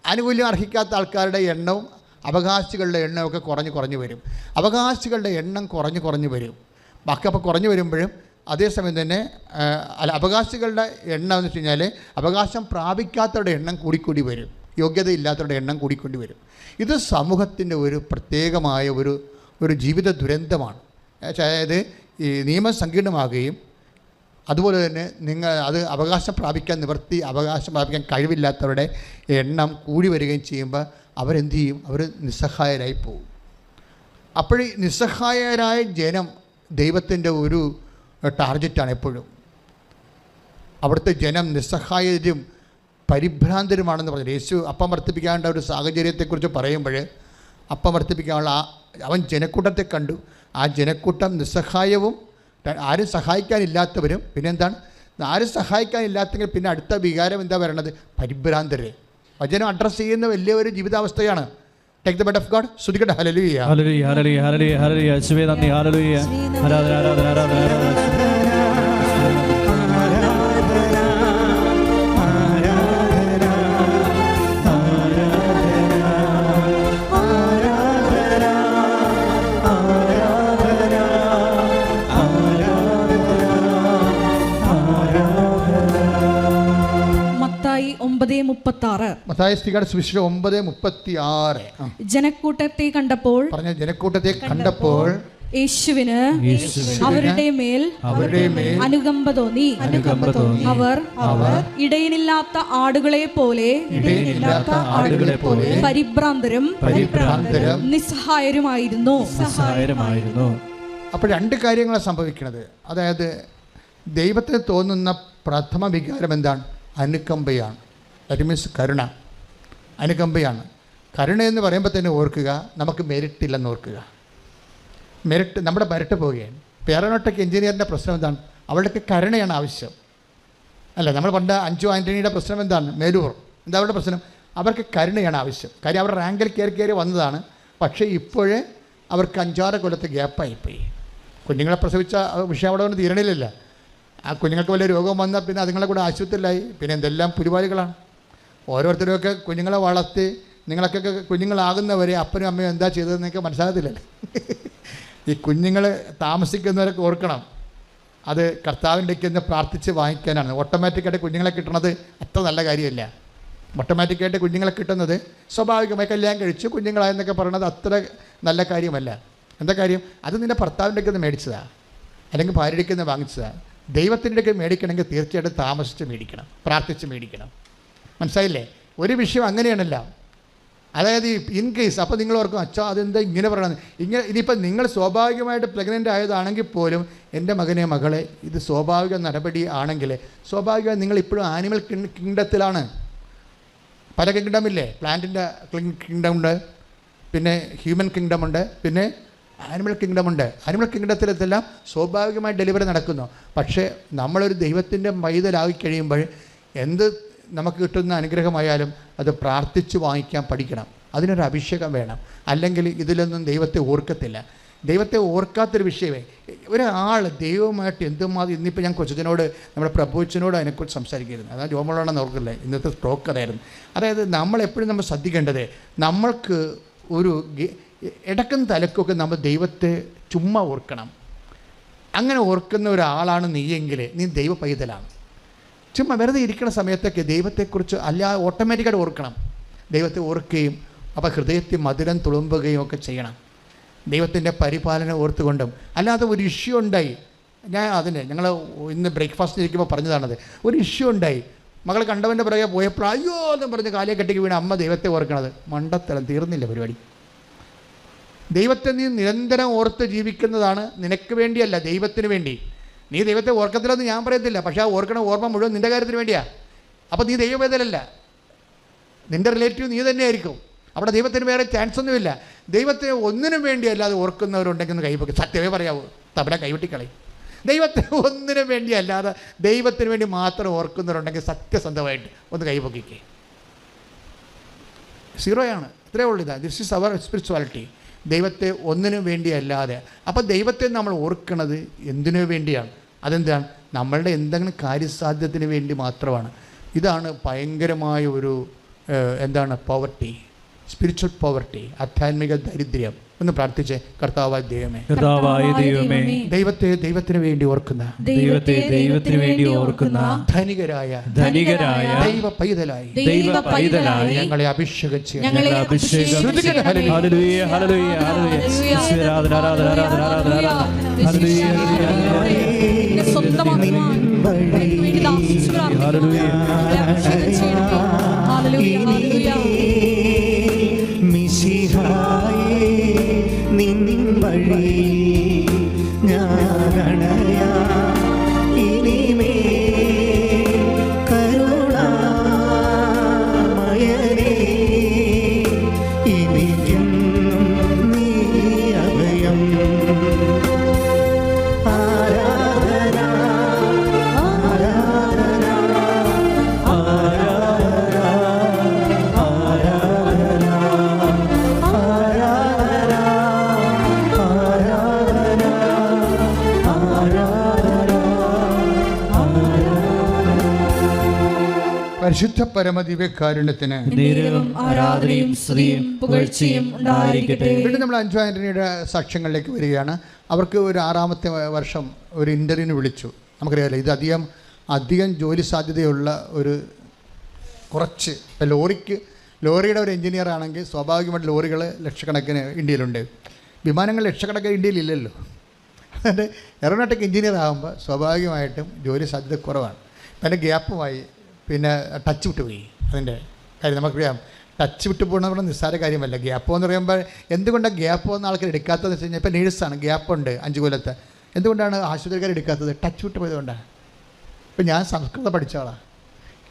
ആനുകൂല്യം അർഹിക്കാത്ത ആൾക്കാരുടെ എണ്ണവും അവകാശികളുടെ എണ്ണമൊക്കെ കുറഞ്ഞു വരും. അവകാശികളുടെ എണ്ണം കുറഞ്ഞു വരും. ബാക്കി അപ്പോൾ കുറഞ്ഞു വരുമ്പോഴും അതേസമയം തന്നെ അവകാശികളുടെ എണ്ണം എന്ന് വെച്ച് കഴിഞ്ഞാൽ അവകാശം പ്രാപിക്കാത്തവരുടെ എണ്ണം കൂടിക്കൂടി വരും. യോഗ്യതയില്ലാത്തവരുടെ എണ്ണം കൂടിക്കൂടി വരും. ഇത് സമൂഹത്തിൻ്റെ ഒരു പ്രത്യേകമായ ഒരു ജീവിത ദുരന്തമാണ്. അതായത് ഈ നിയമം സങ്കീർണമാകുകയും അതുപോലെ തന്നെ അത് അവകാശം പ്രാപിക്കാൻ കഴിവില്ലാത്തവരുടെ എണ്ണം കൂടി വരികയും ചെയ്യുമ്പോൾ അവരെന്ത് ചെയ്യും? അവർ നിസ്സഹായരായി പോകും. അപ്പോൾ ഈ നിസ്സഹായരായ ജനം ദൈവത്തിൻ്റെ ഒരു ടാർഗറ്റാണ് എപ്പോഴും. അവിടുത്തെ ജനം നിസ്സഹായരും പരിഭ്രാന്തരുമാണെന്ന് പറഞ്ഞു. യേശു അപ്പം വർദ്ധിപ്പിക്കാനുള്ള ഒരു സാഹചര്യത്തെക്കുറിച്ച് പറയുമ്പോൾ അപ്പം വർദ്ധിപ്പിക്കാനുള്ള അവൻ ജനക്കൂട്ടത്തെ കണ്ടു. ആ ജനക്കൂട്ടം നിസ്സഹായവും ആരും സഹായിക്കാനില്ലാത്തവരും. പിന്നെന്താണ്? ആരും സഹായിക്കാനില്ലാത്തെങ്കിൽ പിന്നെ അടുത്ത വികാരം എന്താ പറയണത്? പരിഭ്രാന്തർ. വചനം അഡ്രസ്സ് ചെയ്യുന്ന വലിയൊരു ജീവിതാവസ്ഥയാണ്. Take the word of God. സ്തുതിക്കട്ടെ. ഹല്ലേലൂയ. ഹല്ലേലൂയ. ഹല്ലേലൂയ. ഹല്ലേലൂയ. ഹല്ലേലൂയ. യേശുവേ നന്ദി. ഹല്ലേലൂയ. ആരാധന ആരാധന ആരാധന. ജനക്കൂട്ടത്തെ കണ്ടപ്പോൾ യേശുവിന് അവരുടെ മേൽ അനുകമ്പ തോന്നി. അവർ ഇടയനില്ലാത്ത ആടുകളെ പോലെ പരിഭ്രാന്തരും നിസ്സഹായരുമായിരുന്നു. അപ്പോൾ 2 കാര്യങ്ങളാണ് സംഭവിക്കുന്നത്. അതായത് ദൈവത്തിന് തോന്നുന്ന പ്രഥമ വികാരം എന്താണ്? അനുകമ്പയാണ്. ദാറ്റ് മീൻസ് കരുണ, അനുകമ്പയാണ്. കരുണ എന്ന് പറയുമ്പോൾ തന്നെ ഓർക്കുക, നമുക്ക് മെരിറ്റ് ഇല്ലെന്ന് ഓർക്കുക. മെരിറ്റ്, നമ്മുടെ മെരിറ്റ് പോവുകയാണ്. എയറോനോട്ടിക് എഞ്ചിനീയറിൻ്റെ പ്രശ്നം എന്താണ്? അവളുടെ കരുണയാണ് ആവശ്യം, അല്ല. നമ്മൾ പണ്ട് അഞ്ചു ആൻ്റണിയുടെ പ്രശ്നം എന്താണ്? മേലൂർ. എന്താ അവരുടെ പ്രശ്നം? അവർക്ക് കരുണയാണ് ആവശ്യം. കാര്യം അവരുടെ റാങ്കിൽ കയറി വന്നതാണ്. പക്ഷേ ഇപ്പോഴേ അവർക്ക് 5-6 കൊല്ലത്തെ ഗ്യാപ്പായിപ്പോയി. കുഞ്ഞുങ്ങളെ പ്രസവിച്ച വിഷയം അവിടെ ഒന്നും തീരണില്ല. ആ കുഞ്ഞുങ്ങൾക്ക് വലിയ രോഗം വന്നാൽ പിന്നെ അതുങ്ങളെ കൂടെ ആശുപത്രിയിലായി. പിന്നെ എന്തെല്ലാം പുലിവാലികളാണ്. ഓരോരുത്തരുമൊക്കെ കുഞ്ഞുങ്ങളെ വളർത്തി നിങ്ങളൊക്കെ കുഞ്ഞുങ്ങളാകുന്നവരെ അപ്പനും അമ്മയും എന്താ ചെയ്തതെന്നൊക്കെ മനസ്സിലാകത്തില്ലല്ലേ. ഈ കുഞ്ഞുങ്ങൾ താമസിക്കുന്നവരൊക്കെ ഓർക്കണം, അത് കർത്താവിൻ്റെക്ക് ഒന്ന് പ്രാർത്ഥിച്ച് വാങ്ങിക്കാനാണ്. ഓട്ടോമാറ്റിക്കായിട്ട് കുഞ്ഞുങ്ങളെ കിട്ടുന്നത് അത്ര നല്ല കാര്യമല്ല. ഓട്ടോമാറ്റിക്കായിട്ട് കുഞ്ഞുങ്ങളെ കിട്ടുന്നത് സ്വാഭാവികമായി കല്യാണം കഴിച്ചു കുഞ്ഞുങ്ങളായെന്നൊക്കെ പറയുന്നത് അത്ര നല്ല കാര്യമല്ല. എന്താ കാര്യം? അത് നിൻ്റെ ഭർത്താവിൻ്റെക്ക് ഒന്ന് മേടിച്ചതാണ്, അല്ലെങ്കിൽ ഭാര്യയ്ക്ക് ഒന്ന് വാങ്ങിച്ചതാണ്. ദൈവത്തിൻ്റെയൊക്കെ മേടിക്കണമെങ്കിൽ തീർച്ചയായിട്ടും താമസിച്ച് മേടിക്കണം, പ്രാർത്ഥിച്ച് മേടിക്കണം. മനസ്സിലായില്ലേ? ഒരു വിഷയം അങ്ങനെയാണല്ലോ. അതായത് ഇൻ കേസ് അപ്പോൾ നിങ്ങൾ ഓർക്കും, അച്ഛാ അതെന്താ ഇങ്ങനെ പറയണമെന്ന്. ഇനിയിപ്പോൾ നിങ്ങൾ സ്വാഭാവികമായിട്ട് പ്രഗ്നൻ്റ് ആയതാണെങ്കിൽ പോലും, എൻ്റെ മകനെ മകളെ, ഇത് സ്വാഭാവിക നടപടി ആണെങ്കിൽ സ്വാഭാവികമായി നിങ്ങൾ ഇപ്പോഴും ആനിമൽ കിങ്ഡത്തിലാണ്. പല കിങ്ഡമില്ലേ? പ്ലാന്റിൻ്റെ കിങ്ഡം ഉണ്ട്, പിന്നെ ഹ്യൂമൻ കിങ്ഡം ഉണ്ട്, പിന്നെ ആനിമൽ കിങ്ഡം ഉണ്ട്. ആനിമൽ കിങ്ഡത്തിലെല്ലാം സ്വാഭാവികമായി ഡെലിവറി നടക്കുന്നു. പക്ഷേ നമ്മളൊരു ദൈവത്തിൻ്റെ മൈതലായി കഴിയുമ്പോൾ എന്ത് നമുക്ക് കിട്ടുന്ന അനുഗ്രഹമായാലും അത് പ്രാർത്ഥിച്ച് വാങ്ങിക്കാൻ പഠിക്കണം. അതിനൊരു അഭിഷേകം വേണം. അല്ലെങ്കിൽ ഇതിലൊന്നും ദൈവത്തെ ഓർക്കത്തില്ല. ദൈവത്തെ ഓർക്കാത്തൊരു വിഷയമേ. ഒരാൾ ദൈവമായിട്ട് എന്തുമാതിരി, ഇന്നിപ്പോൾ ഞാൻ കൊച്ചനോട്, നമ്മുടെ പ്രഭുച്ചനോട് അതിനെക്കുറിച്ച് സംസാരിക്കുന്നത്, അതായത് ജോമോളാണെന്ന് ഓർക്കില്ലേ, ഇന്നത്തെ സ്ട്രോക്ക് അതായിരുന്നു. അതായത് നമ്മളെപ്പോഴും നമ്മൾ ശ്രദ്ധിക്കേണ്ടത്, നമ്മൾക്ക് ഒരു ഇടക്കും തലക്കൊക്കെ നമ്മൾ ദൈവത്തെ ചുമ്മാ ഓർക്കണം. അങ്ങനെ ഓർക്കുന്ന ഒരാളാണ് നീയെങ്കിൽ നീ ദൈവ പൈതലാണ്. ചുമ്മാ വെറുതെ ഇരിക്കുന്ന സമയത്തൊക്കെ ദൈവത്തെക്കുറിച്ച് അല്ലാതെ ഓട്ടോമാറ്റിക്കായിട്ട് ഓർക്കണം. ദൈവത്തെ ഓർക്കുകയും അപ്പോൾ ഹൃദയത്തിൽ മധുരം തുളുമ്പുകയും ഒക്കെ ചെയ്യണം. ദൈവത്തിൻ്റെ പരിപാലനം ഓർത്തുകൊണ്ടും. അല്ലാതെ ഒരു ഇഷ്യൂ ഉണ്ടായി, ഞങ്ങൾ ഇന്ന് ബ്രേക്ക്ഫാസ്റ്റിന് ഇരിക്കുമ്പോൾ പറഞ്ഞതാണത്. ഒരു ഇഷ്യൂ ഉണ്ടായി, മകൾ കണ്ടവൻ്റെ പുറകെ പോയപ്പോൾ അയ്യോ എന്നും പറഞ്ഞ് കാലിയെ കെട്ടിക്ക് വീണ് അമ്മ ദൈവത്തെ ഓർക്കണത്. മണ്ടത്തരം, തീർന്നില്ല പരിപാടി. ദൈവത്തെ നീ നിരന്തരം ഓർത്ത് ജീവിക്കുന്നതാണ് നിനക്ക് വേണ്ടിയല്ല, ദൈവത്തിന് വേണ്ടി. നീ ദൈവത്തെ ഓർക്കത്തില്ലെന്ന് ഞാൻ പറയത്തില്ല, പക്ഷേ ആ ഓർക്കണ ഓർമ്മ മുഴുവൻ നിൻ്റെ കാര്യത്തിന് വേണ്ടിയാണ്. അപ്പോൾ നീ ദൈവവേദനല്ല, നിൻ്റെ റിലേറ്റീവ് നീ തന്നെയായിരിക്കും. അവിടെ ദൈവത്തിന് വേറെ ചാൻസ് ഒന്നുമില്ല. ദൈവത്തെ ഒന്നിനും വേണ്ടി അല്ലാതെ ഓർക്കുന്നവരുണ്ടെങ്കിൽ ഒന്ന് കൈവെക്കും. സത്യമേ പറയാവൂ, തബല കൈവെട്ടിക്കളയും. ദൈവത്തെ ഒന്നിനും വേണ്ടി അല്ലാതെ ദൈവത്തിന് വേണ്ടി മാത്രം ഓർക്കുന്നവരുണ്ടെങ്കിൽ സത്യസന്ധമായിട്ട് ഒന്ന് കൈവക്കിക്കേ. സീറോയാണ്. ഇത്രയേ ഉള്ളൂ. This is our spirituality. ദൈവത്തെ ഒന്നിനും വേണ്ടി അല്ലാതെ. അപ്പോൾ ദൈവത്തെ നമ്മൾ ഓർക്കുന്നത് എന്തിനു വേണ്ടിയാണ്? അതെന്താണ്? നമ്മളുടെ എന്തെങ്കിലും കാര്യസാധ്യത്തിന് വേണ്ടി മാത്രമാണ്. ഇതാണ് ഭയങ്കരമായ ഒരു പോവർട്ടി, സ്പിരിച്വൽ പോവർട്ടി, ആധ്യാത്മിക ദരിദ്ര്യം. ഒന്ന് പ്രാർത്ഥിച്ചേ. കർത്താവായ ദൈവമേ, ദൈവത്തിന് വേണ്ടി ഓർക്കുന്ന, ദൈവത്തിന് വേണ്ടി ഓർക്കുന്ന ധനികരായ ദൈവ പൈതലായി ഞങ്ങളെ അഭിഷേകം ചെയ്യണം. ഹല്ലേലൂയ ഹല്ലേലൂയ ഹല്ലേലൂയ. ആരാധന ആരാധന ആരാധന ആരാധന ഹല്ലേലൂയ ഹല്ലേലൂയ. സ്വന്തമാക്കുവാൻ ഹല്ലേലൂയ ഹല്ലേലൂയ. മിശിഹായേ നിൻ വഴി ഞാനണയാ ഇനിമേ കരുണാമയനേ ഇനിയും നീ അഭയം. ആരാധന ആരാധന പരിശുദ്ധ പരമദിവ്യകാരുണ്യത്തിന് ആരാധനയും സ്തുതിയും പുകഴ്ചയും ഉണ്ടായിരിക്കട്ടെ. വീണ്ടും നമ്മൾ 5 ആൻ്റണിയുടെ സാക്ഷ്യങ്ങളിലേക്ക് വരികയാണ്. അവർക്ക് ഒരു 6ാമത്തെ വർഷം ഒരു ഇൻ്റർവ്യൂവിന് വിളിച്ചു. നമുക്കറിയാമല്ലോ, ഇത് അധികം ജോലി സാധ്യതയുള്ള ഒരു കുറച്ച്. ഇപ്പോൾ ലോറിയുടെ ഒരു എഞ്ചിനീയർ ആണെങ്കിൽ സ്വാഭാവികമായിട്ട് ലോറികൾ ലക്ഷക്കണക്കിന് ഇന്ത്യയിലുണ്ട്, വിമാനങ്ങൾ ലക്ഷക്കണക്കിന് ഇന്ത്യയിലില്ലല്ലോ. അതിൻ്റെ എയറോനോട്ടിക് എഞ്ചിനീയർ ആകുമ്പോൾ സ്വാഭാവികമായിട്ടും ജോലി സാധ്യത കുറവാണ്. അപ്പം അതിൻ്റെ ഗ്യാപ്പുമായി പിന്നെ ടച്ച് വിട്ടുപോയി. അതിൻ്റെ കാര്യം നമുക്കറിയാം. ടച്ച് വിട്ടു പോകണമെന്ന് പറഞ്ഞാൽ നിസ്സാര കാര്യമല്ല. ഗ്യാപ്പ് എന്ന് പറയുമ്പോൾ എന്തുകൊണ്ടാണ് ഗ്യാപ്പ് വന്ന ആൾക്കാർ എടുക്കാത്തതെന്ന് വെച്ച് കഴിഞ്ഞാൽ, ഇപ്പോൾ നേഴ്സാണ്, ഗ്യാപ്പുണ്ട് 5 കൊല്ലത്തെ, എന്തുകൊണ്ടാണ് ആശുപത്രിക്കാർ എടുക്കാത്തത്? ടച്ച് വിട്ട് പോയതുകൊണ്ടാണ്. ഇപ്പം ഞാൻ സംസ്കൃതം പഠിച്ച ആളാണ്,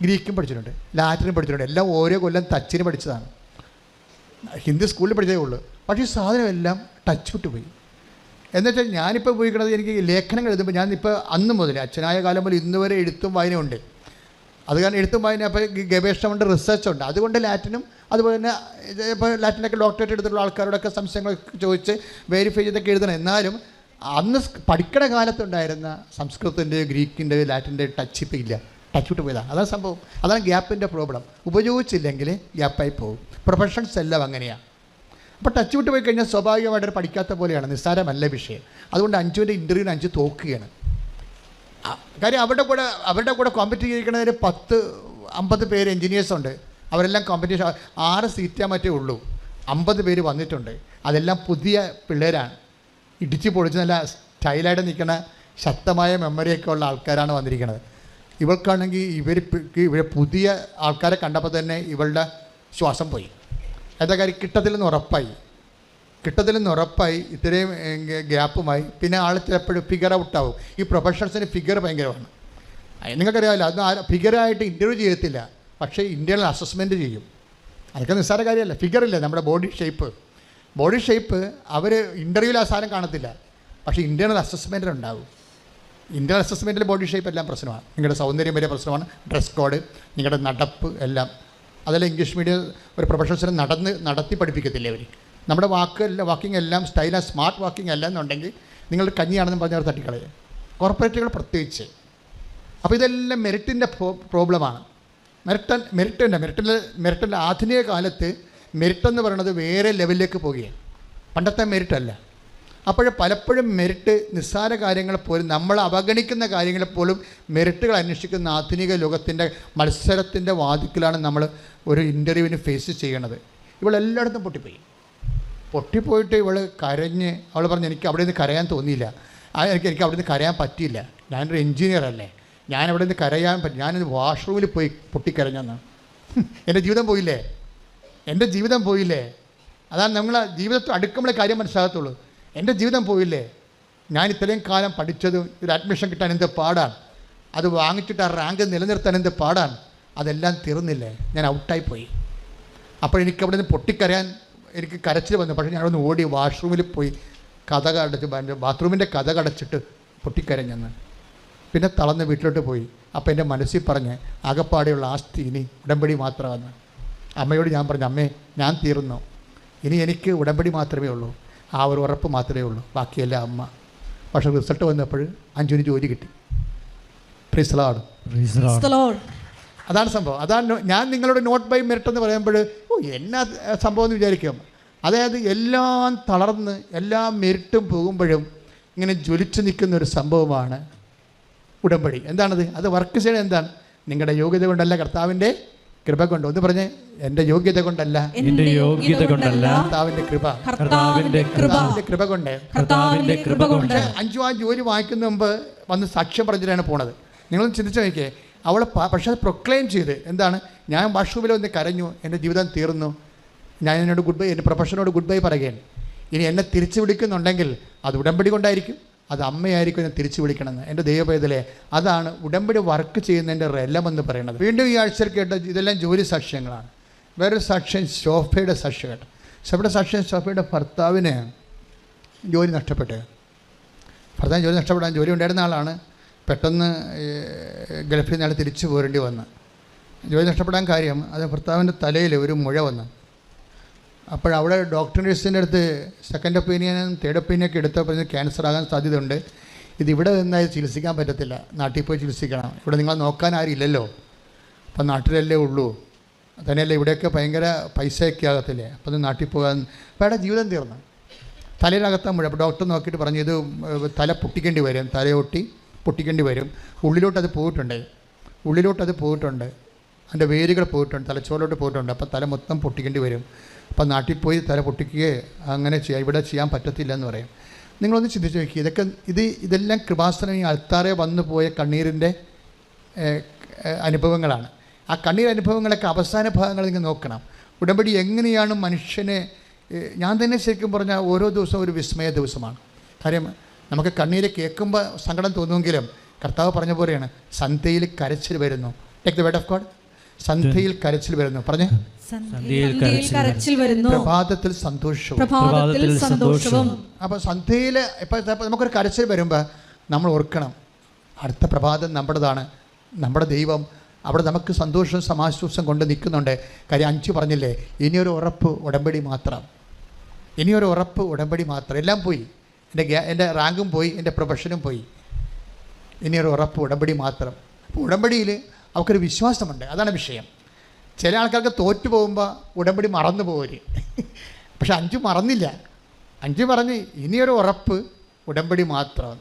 ഗ്രീക്കും പഠിച്ചിട്ടുണ്ട്, ലാറ്റിനും പഠിച്ചിട്ടുണ്ട്, എല്ലാം ഓരോ കൊല്ലം ടച്ചിന് പഠിച്ചതാണ്. ഹിന്ദി സ്കൂളിൽ പഠിച്ചതേ ഉള്ളൂ. പക്ഷേ ഈ സാധനമെല്ലാം ടച്ച് വിട്ട് പോയി. എന്നുവെച്ചാൽ ഞാനിപ്പോൾ ഉപയോഗിക്കുന്നത്, എനിക്ക് ലേഖനങ്ങൾ എഴുതുമ്പോൾ ഞാനിപ്പോൾ അന്ന് മുതൽ അച്ഛനായ കാലം മുതൽ ഇന്ന് വരെ എഴുത്തും വായനയുണ്ട്. അത് കാരണം എഴുത്തും വായന, അപ്പോൾ ഗവേഷണമുണ്ട്, റിസർച്ചുണ്ട്. അതുകൊണ്ട് ലാറ്റിനും അതുപോലെ തന്നെ ഇപ്പോൾ ലാറ്റിനൊക്കെ ഡോക്ടറേറ്റ് എടുത്തിട്ടുള്ള ആൾക്കാരോടൊക്കെ സംശയങ്ങൾ ചോദിച്ച് വെരിഫൈ ചെയ്തൊക്കെ എഴുതണം. എന്നാലും അന്ന് പഠിക്കണ കാലത്തുണ്ടായിരുന്ന സംസ്കൃതത്തിൻ്റെ, ഗ്രീക്കിൻ്റെ, ലാറ്റിൻ്റെ ടച്ച് ഇപ്പോൾ ഇല്ല, ടച്ച് വിട്ട് പോയതാണ്. അതാണ് സംഭവം. അതാണ് ഗ്യാപ്പിൻ്റെ പ്രോബ്ലം. ഉപയോഗിച്ചില്ലെങ്കിൽ ഗ്യാപ്പായി പോകും. പ്രൊഫഷൻസ് എല്ലാം അങ്ങനെയാണ്. അപ്പോൾ ടച്ച് വിട്ട് പോയി കഴിഞ്ഞാൽ സ്വാഭാവികമായിട്ട് പഠിക്കാത്ത പോലെയാണ്, നിസ്സാരമല്ല വിഷയം. അതുകൊണ്ട് അഞ്ചുവിൻ്റെ ഇൻ്റർവ്യൂവിന് 5 തോക്കുകയാണ്. കാര്യം അവരുടെ കൂടെ കോമ്പറ്റ് ചെയ്തിരിക്കുന്നതിന് 50 പേര് എൻജിനീയേഴ്സുണ്ട്. അവരെല്ലാം കോമ്പറ്റീഷൻ 6 സീറ്റാ മറ്റേ ഉള്ളൂ. 50 പേര് വന്നിട്ടുണ്ട്. അതെല്ലാം പുതിയ പിള്ളേരാണ്. ഇടിച്ച് പൊളിച്ച് നല്ല സ്റ്റൈലായിട്ട് നിൽക്കുന്ന ശക്തമായ മെമ്മറിയൊക്കെ ഉള്ള ആൾക്കാരാണ് വന്നിരിക്കുന്നത്. ഇവൾക്കാണെങ്കിൽ ഇവർ പുതിയ ആൾക്കാരെ കണ്ടപ്പോൾ തന്നെ ഇവളുടെ ശ്വാസം പോയി. എന്താ കാര്യം, കിട്ടത്തില്ലെന്ന് ഉറപ്പായി. ഇത്രയും ഗ്യാപ്പുമായി പിന്നെ ആൾ ചിലപ്പോഴും ഫിഗർ ഔട്ടാവും. ഈ പ്രൊഫഷണൽസിന് ഫിഗർ ഭയങ്കരമാണ്. നിങ്ങൾക്കറിയാമല്ലോ, അത് ഫിഗറായിട്ട് ഇൻ്റർവ്യൂ ചെയ്യത്തില്ല, പക്ഷേ ഇൻ്റേണൽ അസസ്മെൻറ്റ് ചെയ്യും. അതൊക്കെ നിസ്സാര കാര്യമല്ല. ഫിഗറില്ല, നമ്മുടെ ബോഡി ഷേപ്പ് അവർ ഇൻ്റർവ്യൂവിൽ ആ സാധനം കാണത്തില്ല, പക്ഷേ ഇൻ്റേണൽ അസസ്മെൻറ്റ് ഉണ്ടാവും. ഇൻ്റേണൽ അസസ്മെൻറ്റിൽ ബോഡി ഷേപ്പ് എല്ലാം പ്രശ്നമാണ്. നിങ്ങളുടെ സൗന്ദര്യം വരെ പ്രശ്നമാണ്. ഡ്രസ് കോഡ്, നിങ്ങളുടെ നടപ്പ് എല്ലാം. അതെല്ലാം ഇംഗ്ലീഷ് മീഡിയം ഒരു പ്രൊഫഷണൽസിനെ നടത്തി പഠിപ്പിക്കത്തില്ലേ അവർ. നമ്മുടെ വാക്കിംഗ് എല്ലാം സ്റ്റൈലാണ്, സ്മാർട്ട് വാക്കിംഗ് അല്ല എന്നുണ്ടെങ്കിൽ നിങ്ങൾ കഞ്ഞിയാണെന്ന് പറഞ്ഞവർ തട്ടിക്കളയുക, കോർപ്പറേറ്റുകൾ പ്രത്യേകിച്ച്. അപ്പോൾ ഇതെല്ലാം മെറിറ്റിൻ്റെ പ്രോബ്ലമാണ്. മെറിറ്റിൻ്റെ ആധുനിക കാലത്ത് മെറിറ്റെന്ന് പറയുന്നത് വേറെ ലെവലിലേക്ക് പോവുകയാണ്, പണ്ടത്തെ മെറിറ്റല്ല. പലപ്പോഴും മെറിറ്റ് നിസ്സാര കാര്യങ്ങളെപ്പോലും, നമ്മൾ അവഗണിക്കുന്ന കാര്യങ്ങളെപ്പോലും മെറിറ്റുകൾ അന്വേഷിക്കുന്ന ആധുനിക ലോകത്തിൻ്റെ മത്സരത്തിൻ്റെ വാതിക്കലാണ് നമ്മൾ ഒരു ഇൻ്റർവ്യൂവിന് ഫേസ് ചെയ്യണത്. ഇവളെല്ലായിടത്തും പൊട്ടിപ്പോയിട്ട് ഇവൾ കരഞ്ഞ്, അവൾ പറഞ്ഞു എനിക്ക് അവിടെ നിന്ന് കരയാൻ തോന്നിയില്ല, എനിക്ക് അവിടെ നിന്ന് കരയാൻ പറ്റിയില്ല, ഞാനൊരു എൻജിനീയർ അല്ലേ, ഞാൻ അവിടെ നിന്ന് കരയാൻ പറ്റും, ഞാനൊരു വാഷ്റൂമിൽ പോയി പൊട്ടിക്കരഞ്ഞെന്നാണ്. എൻ്റെ ജീവിതം പോയില്ലേ. അതാണ് നമ്മൾ ജീവിതത്തിൽ അടുക്കുമ്പോഴേ കാര്യം മനസ്സിലാകത്തുള്ളൂ. എൻ്റെ ജീവിതം പോയില്ലേ, ഞാൻ ഇത്രയും കാലം പഠിച്ചതും ഒരു അഡ്മിഷൻ കിട്ടാൻ എന്ത് പാടാണ്, അത് വാങ്ങിച്ചിട്ട് ആ റാങ്ക് നിലനിർത്താൻ എന്ത് പാടാണ്, അതെല്ലാം തീർന്നില്ലേ, ഞാൻ ഔട്ടായിപ്പോയി. അപ്പോൾ എനിക്ക് അവിടെ നിന്ന് പൊട്ടിക്കരയാൻ എനിക്ക് കരച്ചിൽ വന്നു. പക്ഷേ ഞാനൊന്ന് ഓടി വാഷ്റൂമിൽ പോയി ബാത്റൂമിൻ്റെ കതകടച്ചിട്ട് പൊട്ടിക്കരഞ്ഞെന്ന്. പിന്നെ തളർന്ന് വീട്ടിലോട്ട് പോയി. അപ്പോൾ എൻ്റെ മനസ്സിൽ പറഞ്ഞ് ആകപ്പാടെയുള്ള ആസ്തി ഇനി ഉടമ്പടി മാത്രമെന്ന്. അമ്മയോട് ഞാൻ പറഞ്ഞു, അമ്മേ ഞാൻ തീർന്നു, ഇനി എനിക്ക് ഉടമ്പടി മാത്രമേ ഉള്ളൂ, ആ ഒരു ഉറപ്പ് മാത്രമേ ഉള്ളൂ, ബാക്കിയെല്ലാം അമ്മ. പക്ഷേ റിസൾട്ട് വന്നപ്പോൾ 5 ജോലി കിട്ടി. Praise the Lord. അതാണ് സംഭവം. അതാണ് ഞാൻ നിങ്ങളോട് നോട്ട് ബൈ മെറിറ്റ് എന്ന് പറയുമ്പോൾ എന്നാ സംഭവം എന്ന് വിചാരിക്കും. അതായത് എല്ലാം തളർന്ന് എല്ലാ മെറിറ്റും പോകുമ്പോഴും ഇങ്ങനെ ജ്വലിച്ച് നിൽക്കുന്ന ഒരു സംഭവമാണ് ഉടമ്പടി. എന്താണത്? അത് വർക്ക് ചെയ്യണത് എന്താണ്? നിങ്ങളുടെ യോഗ്യത കൊണ്ടല്ല, കർത്താവിൻ്റെ കൃപ കൊണ്ട്. ഒന്ന് പറഞ്ഞ്, എൻ്റെ യോഗ്യത കൊണ്ടല്ല, കർത്താവിൻ്റെ കൃപ കൊണ്ട്. 5 ആ ജോലി വാങ്ങിക്കുന്ന മുമ്പ് വന്ന് സാക്ഷ്യം പറഞ്ഞിട്ടാണ് പോണത്. നിങ്ങളൊന്ന് ചിന്തിച്ച് നോക്കിയേ. അവൾ പക്ഷേ അത് പ്രൊക്ലെയിം ചെയ്ത്, എന്താണ്, ഞാൻ വാഷ്റൂമിൽ വന്ന് കരഞ്ഞു, എൻ്റെ ജീവിതം തീർന്നു, ഞാൻ എന്നോട് ഗുഡ് ബൈ, എൻ്റെ പ്രൊഫഷനോട് ഗുഡ് ബൈ പറയുകയാണ്. ഇനി എന്നെ തിരിച്ചു വിളിക്കുന്നുണ്ടെങ്കിൽ അത് ഉടമ്പടി കൊണ്ടായിരിക്കും, അത് അമ്മയായിരിക്കും എന്നെ തിരിച്ചു വിളിക്കണമെന്ന്. എൻ്റെ ദൈവവേദലേ, അതാണ് ഉടമ്പടി വർക്ക് ചെയ്യുന്നതിൻ്റെ റെലമെന്ന് പറയുന്നത്. വീണ്ടും ഈ ആഴ്ചയിൽ കേട്ട ഇതെല്ലാം ജോലി സാക്ഷ്യങ്ങളാണ്. വേറൊരു സാക്ഷ്യം ശോഭയുടെ സാക്ഷ്യം കേട്ടോ. ശോഭയുടെ ഭർത്താവിന് ജോലി നഷ്ടപ്പെട്ട്, ഭർത്താവിന് ജോലി നഷ്ടപ്പെടാൻ ജോലി ഉണ്ടായിരുന്ന ആളാണ്. പെട്ടെന്ന് ഗൾഫിൽ നിന്ന് തിരിച്ചു പോരേണ്ടി വന്ന്. ജോലി നഷ്ടപ്പെടാൻ കാര്യം, അത് ഭർത്താവിൻ്റെ തലയിൽ ഒരു മുഴ വന്നു. അപ്പോഴവിടെ ഡോക്ടേഴ്സിൻ്റെ അടുത്ത് സെക്കൻഡ് ഒപ്പീനിയനും തേർഡ് ഒപ്പീനിയൊക്കെ എടുത്തപ്പോൾ ക്യാൻസർ ആകാൻ സാധ്യതയുണ്ട്, ഇതിവിടെ നിന്നായി ചികിത്സിക്കാൻ പറ്റത്തില്ല, നാട്ടിൽ പോയി ചികിത്സിക്കണം, ഇവിടെ നിങ്ങൾ നോക്കാൻ ആരും ഇല്ലല്ലോ, അപ്പം നാട്ടിലല്ലേ ഉള്ളൂ, തന്നെയല്ലേ ഇവിടെയൊക്കെ ഭയങ്കര പൈസയൊക്കെ ആകത്തില്ലേ, അപ്പം അത് നാട്ടിൽ പോകാൻ. അപ്പോൾ അവിടെ ജീവിതം തീർന്നു. തലയിലകത്താൻ മുഴ. അപ്പോൾ ഡോക്ടർ നോക്കിയിട്ട് പറഞ്ഞു, ഇത് തല പൊട്ടിക്കേണ്ടി വരും, തലയൊട്ടി പൊട്ടിക്കേണ്ടി വരും. ഉള്ളിലോട്ടത് പോയിട്ടുണ്ട്, അതിൻ്റെ വേരുകൾ പോയിട്ടുണ്ട്, തലച്ചോറിലോട്ട് പോയിട്ടുണ്ട്. അപ്പോൾ തല മൊത്തം പൊട്ടിക്കേണ്ടി വരും. അപ്പം നാട്ടിൽ പോയി തല പൊട്ടിക്കുകയോ അങ്ങനെ ചെയ്യാം, ഇവിടെ ചെയ്യാൻ പറ്റത്തില്ല എന്ന് പറയും. നിങ്ങളൊന്ന് ചിന്തിച്ച് നോക്കി. ഇതെല്ലാം കൃപാസനം ഈ അൾത്താറെ വന്നു പോയ കണ്ണീരിൻ്റെ അനുഭവങ്ങളാണ്. ആ കണ്ണീർ അനുഭവങ്ങളൊക്കെ അവസാന ഭാഗങ്ങൾ നിങ്ങൾ നോക്കണം. ഉടമ്പടി എങ്ങനെയാണ് മനുഷ്യനെ, ഞാൻ തന്നെ ശരിക്കും പറഞ്ഞാൽ ഓരോ ദിവസവും ഒരു വിസ്മയ ദിവസമാണ്. കാര്യം നമുക്ക് കണ്ണീര് കേൾക്കുമ്പോൾ സങ്കടം തോന്നുമെങ്കിലും കർത്താവ് പറഞ്ഞ പോലെയാണ്, സന്ധ്യയിൽ കരച്ചിൽ വരുന്നു. Take the word of God. സന്ധ്യയിൽ കരച്ചിൽ വരുന്നു. പറഞ്ഞേ, സന്ധ്യയിൽ കരച്ചിൽ വരുന്നു, പ്രഭാതത്തിൽ സന്തോഷവും. പ്രഭാതത്തിൽ സന്തോഷവും. അപ്പോൾ സന്ധ്യയിൽ ഇപ്പം നമുക്കൊരു കരച്ചിൽ വരുമ്പോൾ നമ്മൾ ഓർക്കണം, അടുത്ത പ്രഭാതം നമ്മുടേതാണ്. നമ്മുടെ ദൈവം അവിടെ നമുക്ക് സന്തോഷവും സമാശ്വാസം കൊണ്ട് നിൽക്കുന്നുണ്ട്. കാര്യം 5 പറഞ്ഞില്ലേ, ഇനിയൊരു ഉറപ്പ് ഉടമ്പടി മാത്രം, ഇനിയൊരു ഉറപ്പ് ഉടമ്പടി മാത്രം. എല്ലാം പോയി, എൻ്റെ റാങ്കും പോയി, എൻ്റെ പ്രൊഫഷനും പോയി, ഇനിയൊരു ഉറപ്പ് ഉടമ്പടി മാത്രം. അപ്പോൾ ഉടമ്പടിയിൽ അവർക്കൊരു വിശ്വാസമുണ്ട്, അതാണ് വിഷയം. ചില ആൾക്കാർക്ക് തോറ്റു പോകുമ്പോൾ ഉടമ്പടി മറന്നു പോകര്. പക്ഷെ 5 മറന്നില്ല. 5 പറഞ്ഞ് ഇനിയൊരു ഉറപ്പ് ഉടമ്പടി മാത്രം.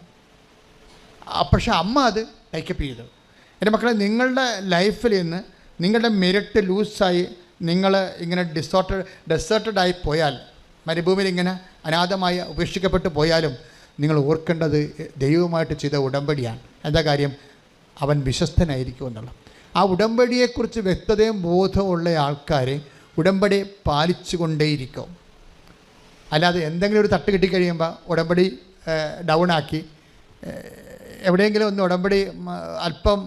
പക്ഷെ അമ്മ അത് ടേക്കപ്പ് ചെയ്തു. എൻ്റെ മക്കളെ, നിങ്ങളുടെ ലൈഫിൽ നിന്ന് നിങ്ങളുടെ മെരിറ്റ് ലൂസായി നിങ്ങൾ ഇങ്ങനെ ഡെസേർട്ടഡായി പോയാൽ, മരുഭൂമിയിൽ ഇങ്ങനെ അനാഥമായി ഉപേക്ഷിക്കപ്പെട്ടു പോയാലും നിങ്ങൾ ഓർക്കേണ്ടത് ദൈവവുമായിട്ട് ചെയ്ത ഉടമ്പടിയാണ്. എന്താ കാര്യം? അവൻ വിശ്വസ്തനായിരിക്കും എന്നുള്ളത്. ആ ഉടമ്പടിയെക്കുറിച്ച് വ്യക്തതയും ബോധമുള്ള ആൾക്കാർ ഉടമ്പടി പാലിച്ചു കൊണ്ടേയിരിക്കും. അല്ലാതെ എന്തെങ്കിലും ഒരു തട്ട് കിട്ടിക്കഴിയുമ്പോൾ ഉടമ്പടി ഡൗൺ ആക്കി, എവിടെയെങ്കിലും ഒന്ന് ഉടമ്പടി അല്പം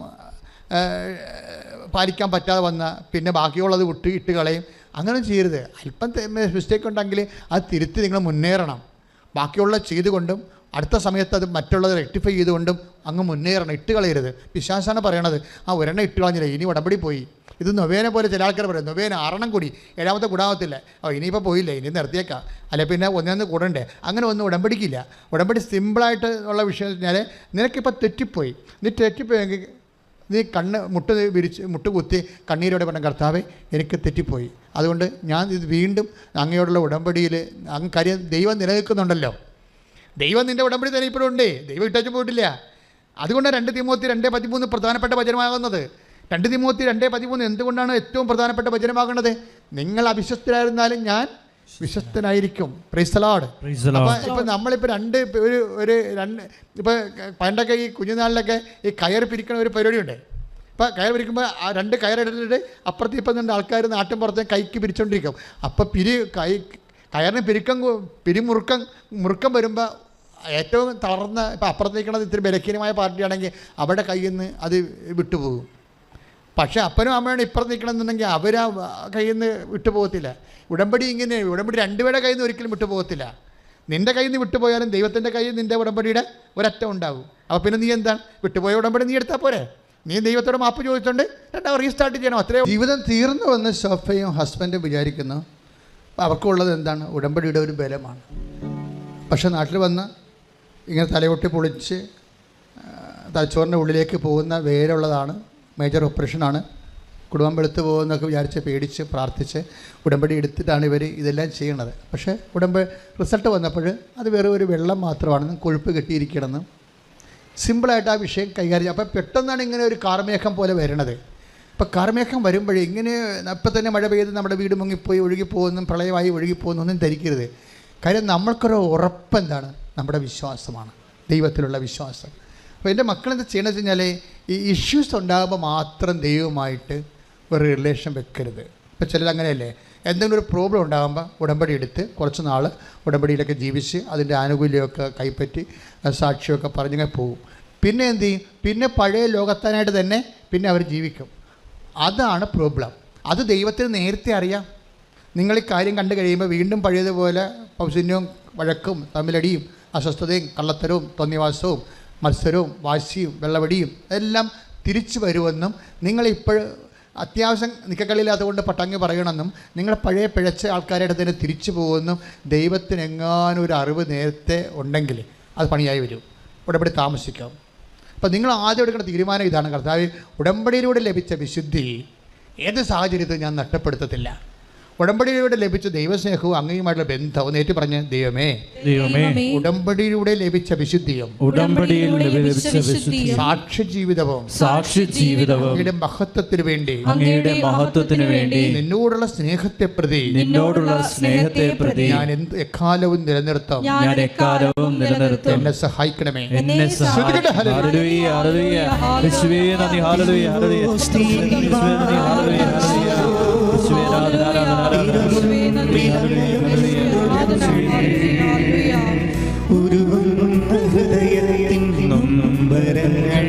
പാലിക്കാൻ പറ്റാതെ വന്നാൽ പിന്നെ ബാക്കിയുള്ളത് ഇട്ട് കളയും. അങ്ങനെ ചെയ്യരുത്. അല്പം മിസ്റ്റേക്ക് ഉണ്ടെങ്കിൽ അത് തിരുത്തി നിങ്ങൾ മുന്നേറണം. ബാക്കിയുള്ള ചെയ്തുകൊണ്ടും അടുത്ത സമയത്ത് അത് മറ്റുള്ളത് റെക്ടിഫൈ ചെയ്തുകൊണ്ടും അങ്ങ് മുന്നേറണം. ഇട്ട് കളയരുത്. പിശാചാണ് പറയണത്, ഒരെണ്ണം ഇട്ട് കളഞ്ഞില്ല, ഇനി ഉടമ്പടി പോയി. ഇത് നൊവേനെ പോലെ ചില ആൾക്കാർ പറയും, നൊവേന 6 കൂടി 7ാമത്തെ കൂടാവത്തില്ല, ഇനിയിപ്പോൾ പോയില്ലേ, ഇനി നിർത്തിയേക്കാം, അല്ലെ പിന്നെ ഒന്നൊന്ന് കൂടണ്ടേ. അങ്ങനെ ഒന്നും ഉടമ്പടിക്കില്ല. ഉടമ്പടി സിമ്പിളായിട്ട് ഉള്ള വിഷയം എന്ന് പറഞ്ഞാൽ, നിനക്കിപ്പോൾ തെറ്റിപ്പോയി, നീ തെറ്റിപ്പോയെങ്കിൽ നീ മുട്ട് കുത്തി കണ്ണീരോടെ പറഞ്ഞ, കർത്താവേ എനിക്ക് തെറ്റിപ്പോയി, അതുകൊണ്ട് ഞാൻ ഇത് വീണ്ടും അങ്ങയോടുള്ള ഉടമ്പടിയിൽ കാര്യം ദൈവം നിലനിൽക്കുന്നുണ്ടല്ലോ. ദൈവം നിൻ്റെ ഉടമ്പടി തന്നെ ഇപ്പോഴും ഉണ്ട്. ദൈവം ഇട്ടു പോയിട്ടില്ല. അതുകൊണ്ട് 2 തിമോത്തി 2:13 പ്രധാനപ്പെട്ട വചനമാകുന്നത്. 2 തിമോത്തി 2:13 എന്തുകൊണ്ടാണ് ഏറ്റവും പ്രധാനപ്പെട്ട വചനമാകുന്നത്? നിങ്ങൾ അവിശ്വസ്തരായിരുന്നാലും ഞാൻ വിശ്വസ്തനായിരിക്കും. Praise the Lord. അപ്പോൾ ഇപ്പോൾ നമ്മളിപ്പോൾ ഇപ്പോൾ പണ്ടൊക്കെ ഈ കുഞ്ഞുനാളിലൊക്കെ ഈ കയർ പിരിക്കണ ഒരു പരിപാടിയുണ്ട്. ഇപ്പോൾ കയർ പിരിക്കുമ്പോൾ ആ 2 കയറിട്ടിട്ട് അപ്പുറത്ത് ഇപ്പം 2 ആൾക്കാർ നാട്ടിൻ പുറത്ത് കൈക്ക് പിരിച്ചുകൊണ്ടിരിക്കും. അപ്പോൾ കയറിന് മുറുക്കം വരുമ്പോൾ ഏറ്റവും തളർന്ന, ഇപ്പോൾ അപ്പുറത്തേക്കണത് ഇത്തിരി ബലഹീനമായ പാർട്ടിയാണെങ്കിൽ അവരുടെ കയ്യിൽ നിന്ന് അത് വിട്ടുപോകും. പക്ഷേ അപ്പനും അമ്മയാണ് ഇപ്പുറത്ത് നിൽക്കണമെന്നുണ്ടെങ്കിൽ അവർ ആ കയ്യിൽ നിന്ന് വിട്ടുപോകത്തില്ല. ഉടമ്പടി ഇങ്ങനെ, ഉടമ്പടി 2 പേരുടെ കയ്യിൽ നിന്ന് ഒരിക്കലും വിട്ടുപോകത്തില്ല. നിൻ്റെ കയ്യിൽ നിന്ന് വിട്ടുപോയാലും ദൈവത്തിൻ്റെ കയ്യിൽ നിൻ്റെ ഉടമ്പടിയുടെ ഒരറ്റം ഉണ്ടാകും. അപ്പോൾ പിന്നെ നീ എന്താണ്, വിട്ടുപോയ ഉടമ്പടി നീ എടുത്താൽ പോരെ? നീ ദൈവത്തോട് മാപ്പ് ചോദിച്ചുകൊണ്ട് 2 റീസ്റ്റാർട്ട് ചെയ്യണം, അത്രയും. ജീവിതം തീർന്നുവെന്ന് സോഫയും ഹസ്ബൻഡും വിചാരിക്കുന്നു. അപ്പോൾ അവർക്കുള്ളത് എന്താണ്? ഉടമ്പടിയുടെ ഒരു ബലമാണ്. പക്ഷേ നാട്ടിൽ വന്ന് ഇങ്ങനെ തലയൊട്ടി പൊളിച്ച് തലച്ചോറിൻ്റെ ഉള്ളിലേക്ക് പോകുന്ന വേരുള്ളതാണ്. മേജർ ഓപ്പറേഷനാണ്. കുടുംബം വെളുത്ത് പോകുന്നൊക്കെ വിചാരിച്ച് പേടിച്ച് പ്രാർത്ഥിച്ച് ഉടമ്പടി എടുത്തിട്ടാണ് ഇവർ ഇതെല്ലാം ചെയ്യണത്. പക്ഷേ റിസൾട്ട് വന്നപ്പോൾ അത് വെറും ഒരു വെള്ളം മാത്രമാണെന്നും കൊഴുപ്പ് കെട്ടിയിരിക്കണമെന്നും സിമ്പിളായിട്ട് ആ വിഷയം കൈകാര്യം. അപ്പോൾ പെട്ടെന്നാണ് ഇങ്ങനെ ഒരു കാർമേഘം പോലെ വരണത്. അപ്പോൾ കാർമേഘം വരുമ്പോഴേ ഇങ്ങനെ ഇപ്പം തന്നെ മഴ പെയ്ത് നമ്മുടെ വീട് മുങ്ങിപ്പോയി ഒഴുകിപ്പോകുന്നും പ്രളയമായി ഒഴുകിപ്പോകുന്നൊന്നും ധരിക്കരുത്. കാര്യം നമ്മൾക്കൊരു ഉറപ്പെന്താണ്? നമ്മുടെ വിശ്വാസമാണ്, ദൈവത്തിലുള്ള വിശ്വാസം. അപ്പോൾ എൻ്റെ മക്കളെന്ത് ചെയ്യണമെന്ന് വെച്ച് കഴിഞ്ഞാൽ, ഈ ഇഷ്യൂസ് ഉണ്ടാകുമ്പോൾ മാത്രം ദൈവവുമായിട്ട് ഒരു റിലേഷൻ വെക്കരുത്. ഇപ്പോൾ ചിലർ അങ്ങനെയല്ലേ, എന്തെങ്കിലും ഒരു പ്രോബ്ലം ഉണ്ടാകുമ്പോൾ ഉടമ്പടി എടുത്ത് കുറച്ച് നാൾ ഉടമ്പടിയിലൊക്കെ ജീവിച്ച് അതിൻ്റെ ആനുകൂല്യമൊക്കെ കൈപ്പറ്റി സാക്ഷിയൊക്കെ പറഞ്ഞിങ്ങനെ പോകും. പിന്നെ എന്ത് ചെയ്യും? പിന്നെ പഴയ ലോകത്താനായിട്ട് തന്നെ പിന്നെ അവർ ജീവിക്കും. അതാണ് പ്രോബ്ലം. അത് ദൈവത്തിന് നേരത്തെ അറിയാം. നിങ്ങൾ ഈ കാര്യം കണ്ടു കഴിയുമ്പോൾ വീണ്ടും പഴയതുപോലെ പൗശന്യവും വഴക്കും തമ്മിലടിയും അസ്വസ്ഥതയും കള്ളത്തരവും തോന്നിവാസവും മത്സരവും വാശിയും വെള്ളവടിയും എല്ലാം തിരിച്ചു വരുമെന്നും നിങ്ങളിപ്പോൾ അത്യാവശ്യം നിക്കക്കളില്ലാത്തതുകൊണ്ട് പട്ടങ്ങി പറയണമെന്നും നിങ്ങൾ പഴയ പിഴച്ച ആൾക്കാരുടെ തന്നെ തിരിച്ചു പോകുമെന്നും ദൈവത്തിനെങ്ങാനും ഒരു അറിവ് നേരത്തെ ഉണ്ടെങ്കിൽ അത് പണിയായി വരും. ഉടമ്പടി താമസിക്കാം. അപ്പോൾ നിങ്ങൾ ആദ്യം എടുക്കേണ്ട തീരുമാനം ഇതാണ്: കർത്താവ്, ഉടമ്പടിയിലൂടെ ലഭിച്ച വിശുദ്ധി ഏത് സാഹചര്യത്തിൽ ഞാൻ നഷ്ടപ്പെടുത്തത്തില്ല. ഉടമ്പടിയിലൂടെ ലഭിച്ച ദൈവസ്നേഹവും അങ്ങയുമായിട്ടുള്ള ബന്ധവും ഏറ്റു പറഞ്ഞ്, ദൈവമേ, ഉടമ്പടിയിലൂടെ ലഭിച്ച വിശുദ്ധിയും സാക്ഷ്യ ജീവിതവും അങ്ങയുടെ മഹത്വത്തിന് വേണ്ടി നിന്നോടുള്ള സ്നേഹത്തെ പ്രതി ഞാൻ എക്കാലവും നിലനിർത്താം. എന്നെ സഹായിക്കണമേ. ഉരുകുന്ന ഹൃദയത്തിൻ നൊമ്പരങ്ങൾ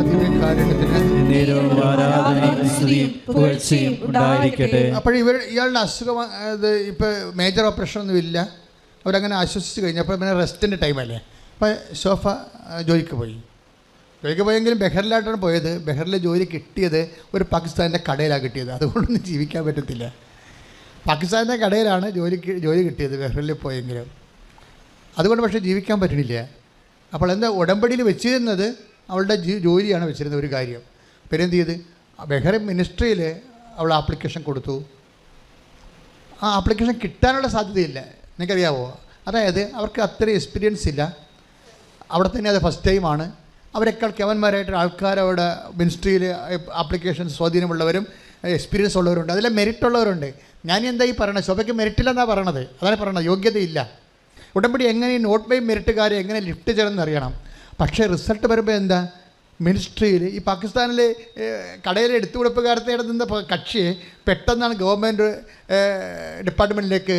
പരമദിവ്യകാരുണ്യത്തിന് നേരവും ആരാധനയും സ്തുതിയും പുകഴ്ചയും ഉണ്ടായിരിക്കട്ടെ. അപ്പോൾ ഇയാളുടെ അസുഖം ഇത് ഇപ്പോൾ മേജർ ഓപ്പറേഷൻ ഒന്നും ഇല്ല. അവരങ്ങനെ ആശ്വസിച്ച് കഴിഞ്ഞപ്പോൾ പിന്നെ റെസ്റ്റിൻ്റെ ടൈമല്ലേ. അപ്പോൾ സോഫ ജോലിക്ക് പോയെങ്കിലും ബെഹറിലായിട്ടാണ് പോയത്. ബെഹറിൽ ജോലി കിട്ടിയത് ഒരു പാകിസ്ഥാൻ്റെ കടയിലാണ് കിട്ടിയത്. അതുകൊണ്ടൊന്നും ജീവിക്കാൻ പറ്റത്തില്ല. പാകിസ്ഥാൻ്റെ കടയിലാണ് ജോലി കിട്ടിയത് ബെഹറിൽ പോയെങ്കിലും. അതുകൊണ്ട് പക്ഷേ ജീവിക്കാൻ പറ്റണില്ല. അപ്പോൾ എന്താ ഉടമ്പടിയിൽ വെച്ചിരുന്നത് അവളുടെ ജോലിയാണ് വെച്ചിരുന്നത് ഒരു കാര്യം. പിന്നെ എന്ത് ചെയ്ത് ബഹ്റൈൻ മിനിസ്ട്രിയിൽ അവൾ ആപ്ലിക്കേഷൻ കൊടുത്തു. ആ ആപ്ലിക്കേഷൻ കിട്ടാനുള്ള സാധ്യതയില്ല. നിങ്ങൾക്കറിയാവോ? അതായത് അവർക്ക് അത്രയും എക്സ്പീരിയൻസ് ഇല്ല. അവിടെ തന്നെ അത് ഫസ്റ്റ് ടൈമാണ്. അവരെക്കാൾ കെവന്മാരായിട്ട് ആൾക്കാർ അവിടെ മിനിസ്ട്രിയിൽ ആപ്ലിക്കേഷൻ സ്വാധീനമുള്ളവരും എക്സ്പീരിയൻസ് ഉള്ളവരുണ്ട്. അതിലെ മെറിറ്റ് ഉള്ളവരുണ്ട്. ഞാൻ എന്താ ഈ പറയണത്? ശോഭയ്ക്ക് മെറിറ്റില്ലെന്നാണ് പറയണത്. അതാണ് പറയണത്, യോഗ്യതയില്ല. ഉടമ്പടി എങ്ങനെ നോട്ട് ബൈ മെറിറ്റുകാരെ എങ്ങനെ ലിഫ്റ്റ് ചെയ്യണമെന്ന് അറിയണം. പക്ഷേ റിസൾട്ട് വരുമ്പോൾ എന്താ, മിനിസ്ട്രിയിൽ ഈ പാകിസ്ഥാനിലെ കടയിലെ എടുത്തുകൊടുപ്പുകാരത്തെ നിന്ന കക്ഷിയെ പെട്ടെന്നാണ് ഗവൺമെൻറ് ഡിപ്പാർട്ട്മെൻറ്റിലേക്ക്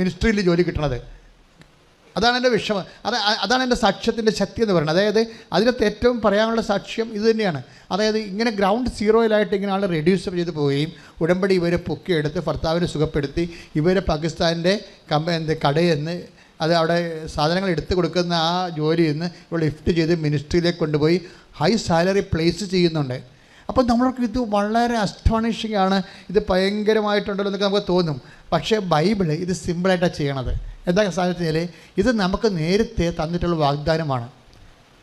മിനിസ്ട്രിയിൽ ജോലി കിട്ടണത്. അതാണ് എൻ്റെ വിഷമം. അതാണ് എൻ്റെ സാക്ഷ്യത്തിൻ്റെ ശക്തി എന്ന് പറയുന്നത്. അതായത് അതിനകത്ത് ഏറ്റവും പറയാനുള്ള സാക്ഷ്യം ഇത് തന്നെയാണ്. അതായത് ഇങ്ങനെ ഗ്രൗണ്ട് സീറോയിലായിട്ട് ഇങ്ങനെ ആൾ റെഡ്യൂസ് ചെയ്ത് പോവുകയും ഉടമ്പടി ഇവരെ പൊക്കിയെടുത്ത് ഭർത്താവിനെ സുഖപ്പെടുത്തി ഇവരെ പാകിസ്ഥാൻ്റെ കടയിൽ നിന്ന് അത് അവിടെ സാധനങ്ങൾ എടുത്തു കൊടുക്കുന്ന ആ ജോലിയിൽ നിന്ന് ഇവിടെ ലിഫ്റ്റ് ചെയ്ത് മിനിസ്ട്രിയിലേക്ക് കൊണ്ടുപോയി ഹൈ സാലറി പ്ലേസ് ചെയ്യുന്നുണ്ട്. അപ്പോൾ നമ്മൾക്ക് ഇത് വളരെ അസ്റ്റോണിഷിംഗ് ആണ്, ഇത് ഭയങ്കരമായിട്ടുണ്ടല്ലോ എന്നൊക്കെ നമുക്ക് തോന്നും. പക്ഷേ ബൈബിള് ഇത് സിമ്പിളായിട്ടാണ് ചെയ്യണത്. എന്താ സാധിച്ചാൽ ഇത് നമുക്ക് നേരത്തെ തന്നിട്ടുള്ള വാഗ്ദാനമാണ്.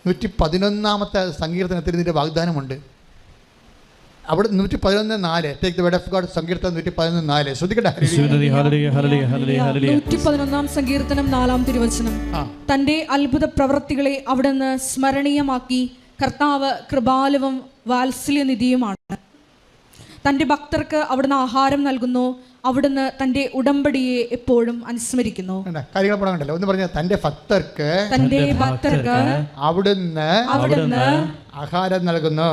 111-ാമത്തെ സങ്കീർത്തനത്തിൽ ഇതിൻ്റെ വാഗ്ദാനമുണ്ട്. അവിടെ 111:4 take the word of God. സങ്കീർത്തനം 111:4 ശ്രദ്ധിക്കട്ടെ. 111-ാം സങ്കീർത്തനം 4-ാം തിരുവചനം. തന്റെ അത്ഭുത പ്രവൃത്തികളെ അവിടുന്ന് സ്മരണീയമാക്കി. കർത്താവ് കൃപാലുവും വാത്സല്യനിധിയുമാണ്. തന്റെ ഭക്തർക്ക് അവിടുന്ന് ആഹാരം നൽകുന്നു. അവിടുന്ന് തന്റെ ഉടമ്പടിയെ എപ്പോഴും അനുസ്മരിക്കുന്നു. കാര്യങ്ങൾ പറയാണ്ടല്ലോ. ഒന്ന് പറഞ്ഞ തന്റെ ഭക്തർക്ക് അവിടുന്ന് ആഹാരം നൽകുന്നു.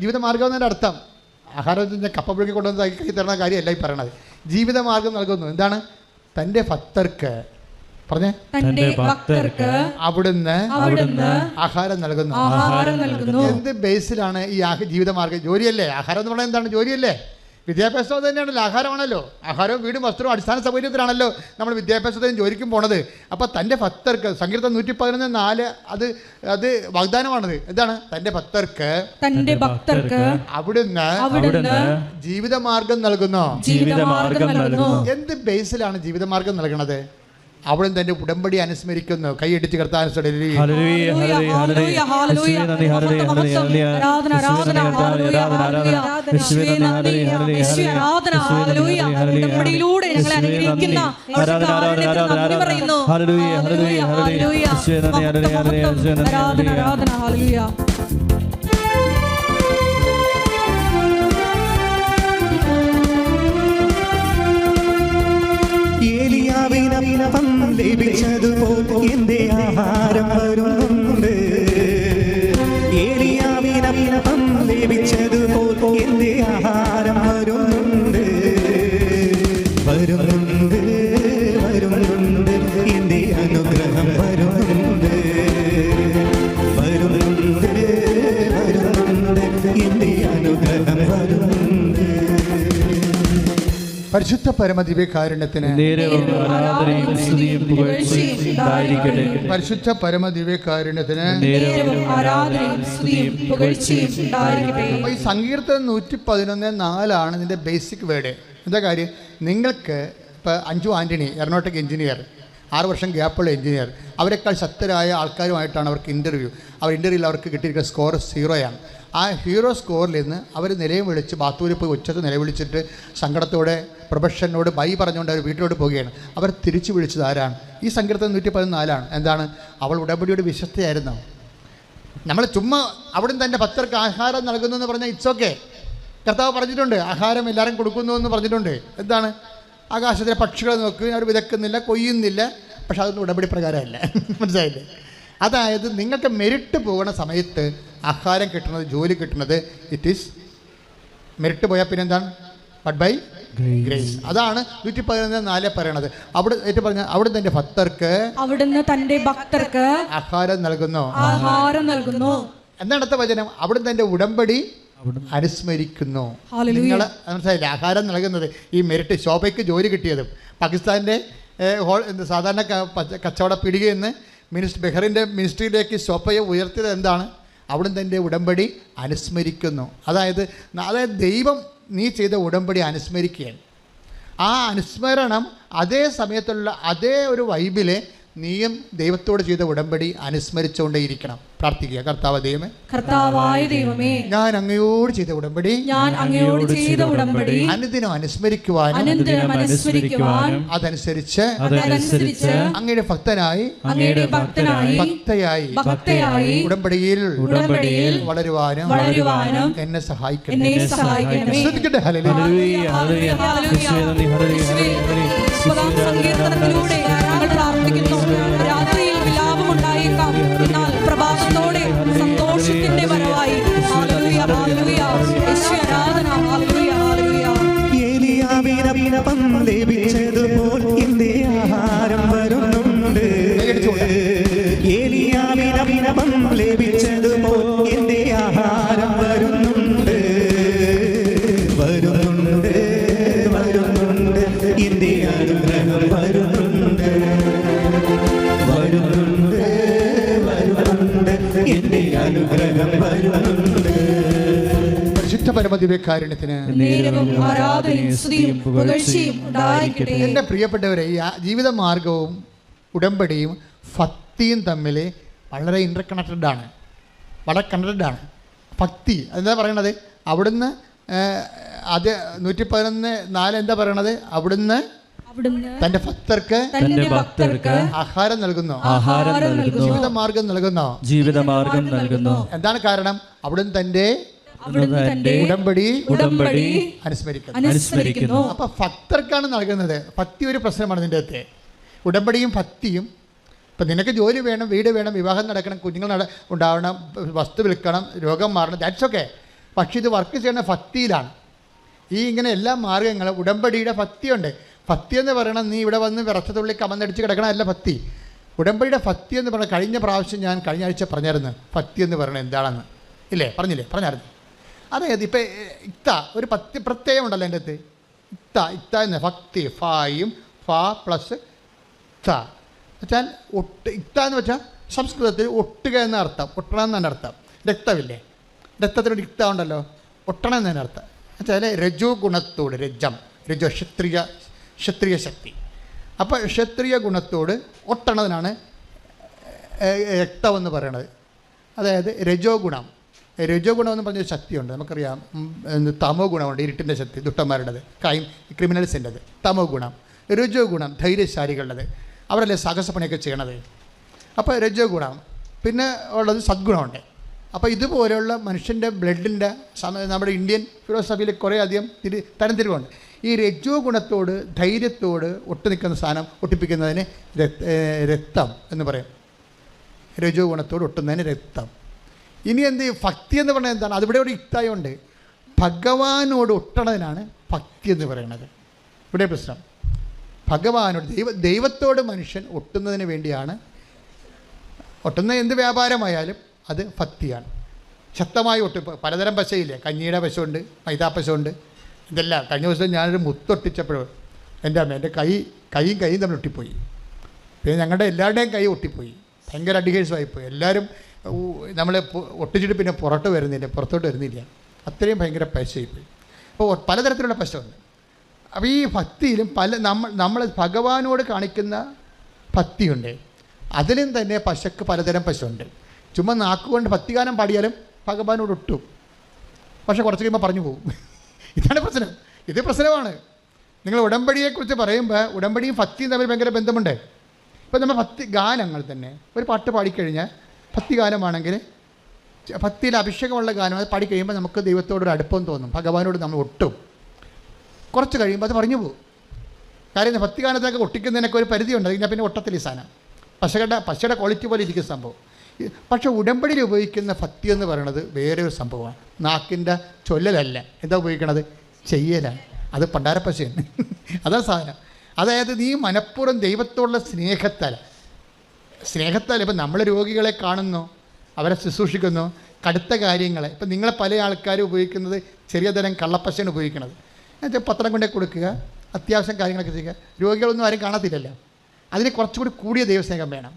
ജീവിതമാർഗം എന്നതിന്റെ അർത്ഥം ആഹാരത്തിന്റെ കപ്പ പുഴുക്കി കൊണ്ടുവന്ന് കൈ തരുന്ന കാര്യമല്ല ഈ പറയണത്. ജീവിതമാർഗം നൽകുന്നു. എന്താണ്? തന്റെ ഭക്തർക്ക് പറഞ്ഞേ, തന്റെ ഭക്തർക്ക് അവിടുന്ന് ആഹാരം നൽകുന്നു. എന്ത് ബേസിലാണ് ഈ ജീവിതമാർഗം? ജോലിയല്ലേ? ആഹാരം എന്ന് പറഞ്ഞാൽ എന്താണ്? ജോലിയല്ലേ? വിദ്യാഭ്യാസം തന്നെയാണല്ലോ, ആഹാരമാണല്ലോ. ആഹാരവും വീടും വസ്ത്രവും അടിസ്ഥാന സൗകര്യത്തിലാണല്ലോ നമ്മൾ വിദ്യാഭ്യാസത്തിനും ജോലിക്കും പോണത്. അപ്പോൾ തൻ്റെ ഭക്തർക്ക് സങ്കീർത്തനം 111:4 അത് വാഗ്ദാനമാണത്. എന്താണ്? തൻ്റെ ഭക്തർക്ക് അവിടുന്ന് ജീവിതമാർഗം നൽകുന്നു. എന്ത് ബേസിലാണ് ജീവിതമാർഗം നൽകണത്? അവിടെ തന്റെ ഉടമ്പടി അനുസ്മരിക്കുന്നു. കൈയടിച്ച് കർത്താവിനെ ഏലിയാവിനപ്പം ലഭിച്ചതുപോൽ എന്റെ ആഹാരം വരുന്നുണ്ട്. ഏലിയാവിനപ്പം ലഭിച്ചതുപോൽ എന്റെ ആഹാരം വരുന്നുണ്ട്. വരുന്നുണ്ട് വരുന്നുണ്ട് എന്റെ അനുഗ്രഹം വരുന്നുണ്ട്. വരുന്നുണ്ട് വരുന്നുണ്ട് എന്റെ അനുഗ്രഹം വരുന്നുണ്ട്. പരിശുദ്ധ പരമദിവ്യകാരുണ്യത്തിന് പരിശുദ്ധ പരമദിവ്യകാരുണ്യത്തിന്. ഈ സങ്കീർത്തനം 111:4 ഇതിൻ്റെ ബേസിക് വേർഡ്. എന്താ കാര്യം? നിങ്ങൾക്ക് ഇപ്പോൾ അഞ്ജു ആൻ്റണി എറണാകുളത്തേക്ക് എഞ്ചിനീയർ, 6 വർഷം ഗ്യാപ്പുള്ള എഞ്ചിനീയർ, അവരെക്കാൾ ശക്തരായ ആൾക്കാരുമായിട്ടാണ് അവർക്ക് ഇൻ്റർവ്യൂ. ഇൻ്റർവ്യൂവിൽ അവർക്ക് കിട്ടിയിരിക്കുന്ന സ്കോർ 0 ആ ഹീറോ സ്കോറിൽ നിന്ന് അവർ നിലയം വിളിച്ച് ബാത്തൂരിൽ പോയി ഉച്ചത്ത് നിലവിളിച്ചിട്ട് സങ്കടത്തോടെ പ്രൊഫഷനോട് ബൈ പറഞ്ഞുകൊണ്ട് അവർ വീട്ടിലോട്ട് പോവുകയാണ്. അവർ തിരിച്ചു വിളിച്ചത് ആരാണ്? ഈ സങ്കീർത്തനം 114. എന്താണ്? അവൾ ഉടമ്പടിയുടെ വിശ്വസ്തയായിരുന്നു. നമ്മൾ ചുമ്മാ അവിടുന്ന് തൻ്റെ ഭക്തർക്ക് ആഹാരം നൽകുന്നു എന്ന് പറഞ്ഞാൽ ഇറ്റ്സ് ഓക്കെ. കർത്താവ് പറഞ്ഞിട്ടുണ്ട് ആഹാരം എല്ലാവരും കൊടുക്കുന്നു എന്ന് പറഞ്ഞിട്ടുണ്ട്. എന്താണ്? ആകാശത്തിലെ പക്ഷികളെ നോക്കി, അവർ വിതക്കുന്നില്ല, കൊയ്യുന്നില്ല. പക്ഷെ അതൊന്നും ഉടമ്പടി പ്രകാരമല്ല. മനസ്സിലായില്ലേ? അതായത് നിങ്ങൾക്ക് മെരിറ്റ് പോകുന്ന സമയത്ത് ആഹാരം കിട്ടുന്നത്, ജോലി കിട്ടുന്നത്, ഇറ്റ് ഈസ് മെരിറ്റ് പോയാൽ പിന്നെ എന്താണ്? But by grace. അതാണ് 111:4 പറയണത്. അവിടെ ഏറ്റവും പറഞ്ഞ അവിടുന്ന് തന്റെ ഭക്തർക്ക് ആഹാരം നൽകുന്നു. എന്താണ് അടുത്ത വചനം? അവിടുന്ന് തന്റെ ഉടമ്പടി അനുസ്മരിക്കുന്നു. നിങ്ങൾ മനസ്സിലായില്ല? ആഹാരം നൽകുന്നത് ഈ മെറിറ്റ്. ശോഭയ്ക്ക് ജോലി കിട്ടിയതും പാകിസ്ഥാൻ്റെ സാധാരണ കച്ചവട പിടികയെന്ന് ബെഹ്റിൻ്റെ മിനിസ്ട്രിയിലേക്ക് ശോഭയെ ഉയർത്തിയത് എന്താണ്? അവിടുന്ന് തൻ്റെ ഉടമ്പടി അനുസ്മരിക്കുന്നു. അതായത് ദൈവം നീ ചെയ്ത ഉടമ്പടി അനുസ്മരിക്കുകയാണ്. ആ അനുസ്മരണം അതേ സമയത്തുള്ള അതേ ഒരു വൈബിലെ നീയും ദൈവത്തോട് ചെയ്ത ഉടമ്പടി അനുസ്മരിച്ചുകൊണ്ടേയിരിക്കണം. പ്രാർത്ഥിക്കുക. കർത്താവായ ദൈവമേ, ഞാൻ അങ്ങയോട് ചെയ്ത ഉടമ്പടി അനുദിനം അനുസ്മരിക്കുവാനും അതനുസരിച്ച് അങ്ങയുടെ ഭക്തനായി ഭക്തയായി ഉടമ്പടിയിൽ വളരുവാനും എന്നെ സഹായിക്കണമേ. ശ്രദ്ധിക്കട്ടെ. ഹല്ലേലൂയ. രാത്രിയിൽ വിലാപമുണ്ടായേക്കാം, എന്നാൽ പ്രഭാതത്തോടെ സന്തോഷത്തിന്റെ വരവായി. ഏലിയാവിനപ്പം ലഭിച്ചതുപോൽ എന്റെ ആഹാരം വരുന്നുണ്ട്. ഏലിയാവിനപ്പം ലഭിച്ചതുപോൽ എന്റെ ആഹാരം വരുന്നുണ്ട്. വരുന്നുണ്ട് വരുന്നുണ്ട് എന്റെ അനുഗ്രഹം വരുന്നുണ്ട്. വരുന്നുണ്ട് വരുന്നുണ്ട് എന്റെ അനുഗ്രഹം വരുന്നുണ്ട്. പരിശുദ്ധ പരമദിവ്യകാരുണ്യത്തിന് എൻ്റെ പ്രിയപ്പെട്ടവരെ, ഈ ജീവിത മാർഗവും ഉടമ്പടിയും ഭക്തിയും തമ്മിൽ വളരെ ഇന്റർകണക്റ്റഡ് ആണ്. വളരെ കണക്റ്റഡ് ആണ്. ഭക്തി എന്താ പറയണത്? അവിടുന്ന് അത് 111:4 എന്താ പറയണത്? അവിടുന്ന് തന്റെ ഭക്തർക്ക് ആഹാരം നൽകുന്നു, ജീവിതമാർഗം നൽകുന്നു. എന്താണ് കാരണം? അവിടുന്ന് തന്റെ ഉടമ്പടി അനുസ്മരിക്കുന്നു. അപ്പൊ ഭക്തർക്കാണ് നൽകുന്നത്. ഭക്തി ഒരു പ്രശ്നമാണ് നിന്റെ അകത്തെ. ഉടമ്പടിയും ഭക്തിയും. ഇപ്പം നിനക്ക് ജോലി വേണം, വീട് വേണം, വിവാഹം നടക്കണം, കുഞ്ഞുങ്ങൾ ഉണ്ടാവണം, വസ്തു വിൽക്കണം, രോഗം മാറണം, ദാറ്റ്സ് ഓക്കെ. പക്ഷെ ഇത് വർക്ക് ചെയ്യുന്ന ഭക്തിയിലാണ്. ഈ ഇങ്ങനെ എല്ലാ മാർഗങ്ങളും ഉടമ്പടിയുടെ ഭക്തിയുണ്ട്. ഭക്തി എന്ന് പറയണം നീ ഇവിടെ വന്ന് വിറച്ചതുള്ളി കമന്നടിച്ച് കിടക്കണമല്ല ഭക്തി. ഉടമ്പടിയുടെ ഭക്തി എന്ന് പറഞ്ഞാൽ കഴിഞ്ഞ പ്രാവശ്യം ഞാൻ കഴിഞ്ഞ ആഴ്ച പറഞ്ഞായിരുന്നു ഭക്തി എന്ന് പറയണത് എന്താണെന്ന്. ഇല്ലേ? പറഞ്ഞായിരുന്നു. അതായത് ഇപ്പം ഇത്ത ഒരു ഭക്തി പ്രത്യയം ഉണ്ടല്ലോ എൻ്റെ അടുത്ത്. ഇത്ത എന്ന് ഭക്തി ഫായും ഫാ പ്ലസ് ത വെച്ചാൽ ഇത്ത എന്ന് വെച്ചാൽ സംസ്കൃതത്തിൽ ഒട്ടുക എന്ന അർത്ഥം. ഒട്ടണം എന്നാണ് അർത്ഥം. രക്തമില്ലേ? രക്തത്തിനൊരു ഇത്ത ഉണ്ടല്ലോ, ഒട്ടണം എന്നതിന് അർത്ഥം. വെച്ചാൽ രജോ ഗുണത്തോട്, രജോ ക്ഷത്രിയ ശക്തി. അപ്പോൾ ക്ഷത്രിയ ഗുണത്തോട് ഒട്ടണതിനാണ് രക്തമെന്ന് പറയണത്. അതായത് രജോ ഗുണം എന്ന് പറഞ്ഞൊരു ശക്തിയുണ്ട്. നമുക്കറിയാം തമോ ഗുണമുണ്ട്, ഇരുട്ടിൻ്റെ ശക്തി, ദുഷ്ടന്മാരുടേത്, ക്രിമിനൽസിൻ്റെത് തമോ ഗുണം. രജോ ഗുണം ധൈര്യശാലികളുടേത്, അവരല്ലേ സാഹസപ്പണിയൊക്കെ ചെയ്യണത്. അപ്പോൾ രജോ ഗുണം. പിന്നെ ഉള്ളത് സദ്ഗുണമുണ്ട്. അപ്പോൾ ഇതുപോലെയുള്ള മനുഷ്യൻ്റെ ബ്ലഡിൻ്റെ നമ്മുടെ ഇന്ത്യൻ ഫിലോസഫിയിൽ കുറേ അധികം തരംതിരിവുണ്ട്. ഈ രജോ ഗുണത്തോട് ധൈര്യത്തോട് ഒട്ടുനിൽക്കുന്ന സാധനം ഒട്ടിപ്പിക്കുന്നതിന് രക്തം എന്ന് പറയും. രജോ ഗുണത്തോട് ഒട്ടുന്നതിന് രക്തം. ഇനി എന്ത് ഭക്തി എന്ന് പറഞ്ഞാൽ എന്താണ്? അതിവിടെ ഒരു യുക്തായുണ്ട്. ഭഗവാനോട് ഒട്ടണതിനാണ് ഭക്തി എന്ന് പറയുന്നത്. ഇവിടെ പ്രശ്നം ഭഗവാനോട് ദൈവത്തോട് മനുഷ്യൻ ഒട്ടുന്നതിന് വേണ്ടിയാണ്. ഒട്ടുന്ന എന്ത് വ്യാപാരമായാലും അത് ഭക്തിയാണ്. ശക്തമായി പലതരം പശയില്ലേ? കഞ്ഞിയുടെ പശുണ്ട്, മൈദാ പശുണ്ട്, ഇതെല്ലാം. കഴിഞ്ഞ ദിവസം ഞാനൊരു മുത്തൊട്ടിച്ചപ്പോഴും എൻ്റെ അമ്മ എൻ്റെ കൈയും തമ്മിൽ ഒട്ടിപ്പോയി. പിന്നെ ഞങ്ങളുടെ എല്ലാവരുടെയും കൈ ഒട്ടിപ്പോയി. ഭയങ്കര അഡിക്കേഴ്സായിപ്പോയി. എല്ലാവരും നമ്മളെ ഒട്ടിച്ചിട്ട് പിന്നെ പുറത്തോട്ട് വരുന്നില്ല. അത്രയും ഭയങ്കര പശയായിപ്പോയി. അപ്പോൾ പലതരത്തിലുള്ള പശുണ്ട്. അപ്പോൾ ഈ ഭക്തിയിലും നമ്മൾ ഭഗവാനോട് കാണിക്കുന്ന ഭക്തിയുണ്ട്. അതിലും തന്നെ പശക്ക് പലതരം പശുണ്ട്. ചുമ്മാ നാക്കുകൊണ്ട് ഭക്തിഗാനം പാടിയാലും ഭഗവാനോട് ഒട്ടും. പക്ഷെ കുറച്ച് കഴിയുമ്പോൾ പറഞ്ഞു പോകും. ഇതാണ് പ്രശ്നം. ഇത് പ്രശ്നമാണ്. നിങ്ങൾ ഉടമ്പടിയെക്കുറിച്ച് പറയുമ്പോൾ ഉടമ്പടിയും ഭക്തിയും തമ്മിൽ ഭയങ്കര ബന്ധമുണ്ട്. ഇപ്പം നമ്മൾ ഭക്തി ഗാനങ്ങൾ തന്നെ ഒരു പാട്ട് പാടിക്കഴിഞ്ഞാൽ ഭക്തി ഗാനമാണെങ്കിൽ ഭക്തിയിൽ അഭിഷേകമുള്ള ഗാനം അത് പാടിക്കഴിയുമ്പോൾ നമുക്ക് ദൈവത്തോടൊരു അടുപ്പം തോന്നും, ഭഗവാനോട് നമ്മൾ ഒട്ടും. കുറച്ച് കഴിയുമ്പോൾ അത് പറഞ്ഞു പോകും. കാര്യം ഭക്തി ഗാനത്തൊക്കെ ഒട്ടിക്കുന്നതിനൊക്കെ ഒരു പരിധിയുണ്ട്. കഴിഞ്ഞാൽ പിന്നെ ഒട്ടത്തിൽ ഈ സാധനം പശയുടെ ക്വാളിറ്റി പോലെ ഇരിക്കുന്ന സംഭവം. പക്ഷേ ഉടമ്പടിയിൽ ഉപയോഗിക്കുന്ന ഭക്തി എന്ന് പറയുന്നത് വേറെ ഒരു സംഭവമാണ്. നാക്കിൻ്റെ ചൊല്ലലല്ല. എന്താ ഉപയോഗിക്കണത്? ചെയ്യലാണ്. അത് പണ്ടാരപ്പശയാണ്. അതാണ് സാധനം. അതായത് നീ മനഃപൂർവ്വം ദൈവത്തോടുള്ള സ്നേഹത്താൽ ഇപ്പം നമ്മൾ രോഗികളെ കാണുന്നു, അവരെ ശുശ്രൂഷിക്കുന്നു, കടുത്ത കാര്യങ്ങൾ. ഇപ്പം നിങ്ങളെ പല ആൾക്കാരും ഉപയോഗിക്കുന്നത് ചെറിയ തരം കള്ളപ്പശയാണ് ഉപയോഗിക്കുന്നത്. എന്നുവെച്ചാൽ പത്രം കൊണ്ടേ കൊടുക്കുക, അത്യാവശ്യം കാര്യങ്ങളൊക്കെ ചെയ്യുക. രോഗികളൊന്നും ആരും കാണത്തില്ലല്ലോ. അതിന് കുറച്ചുകൂടി കൂടിയ ദൈവസ്നേഹം വേണം.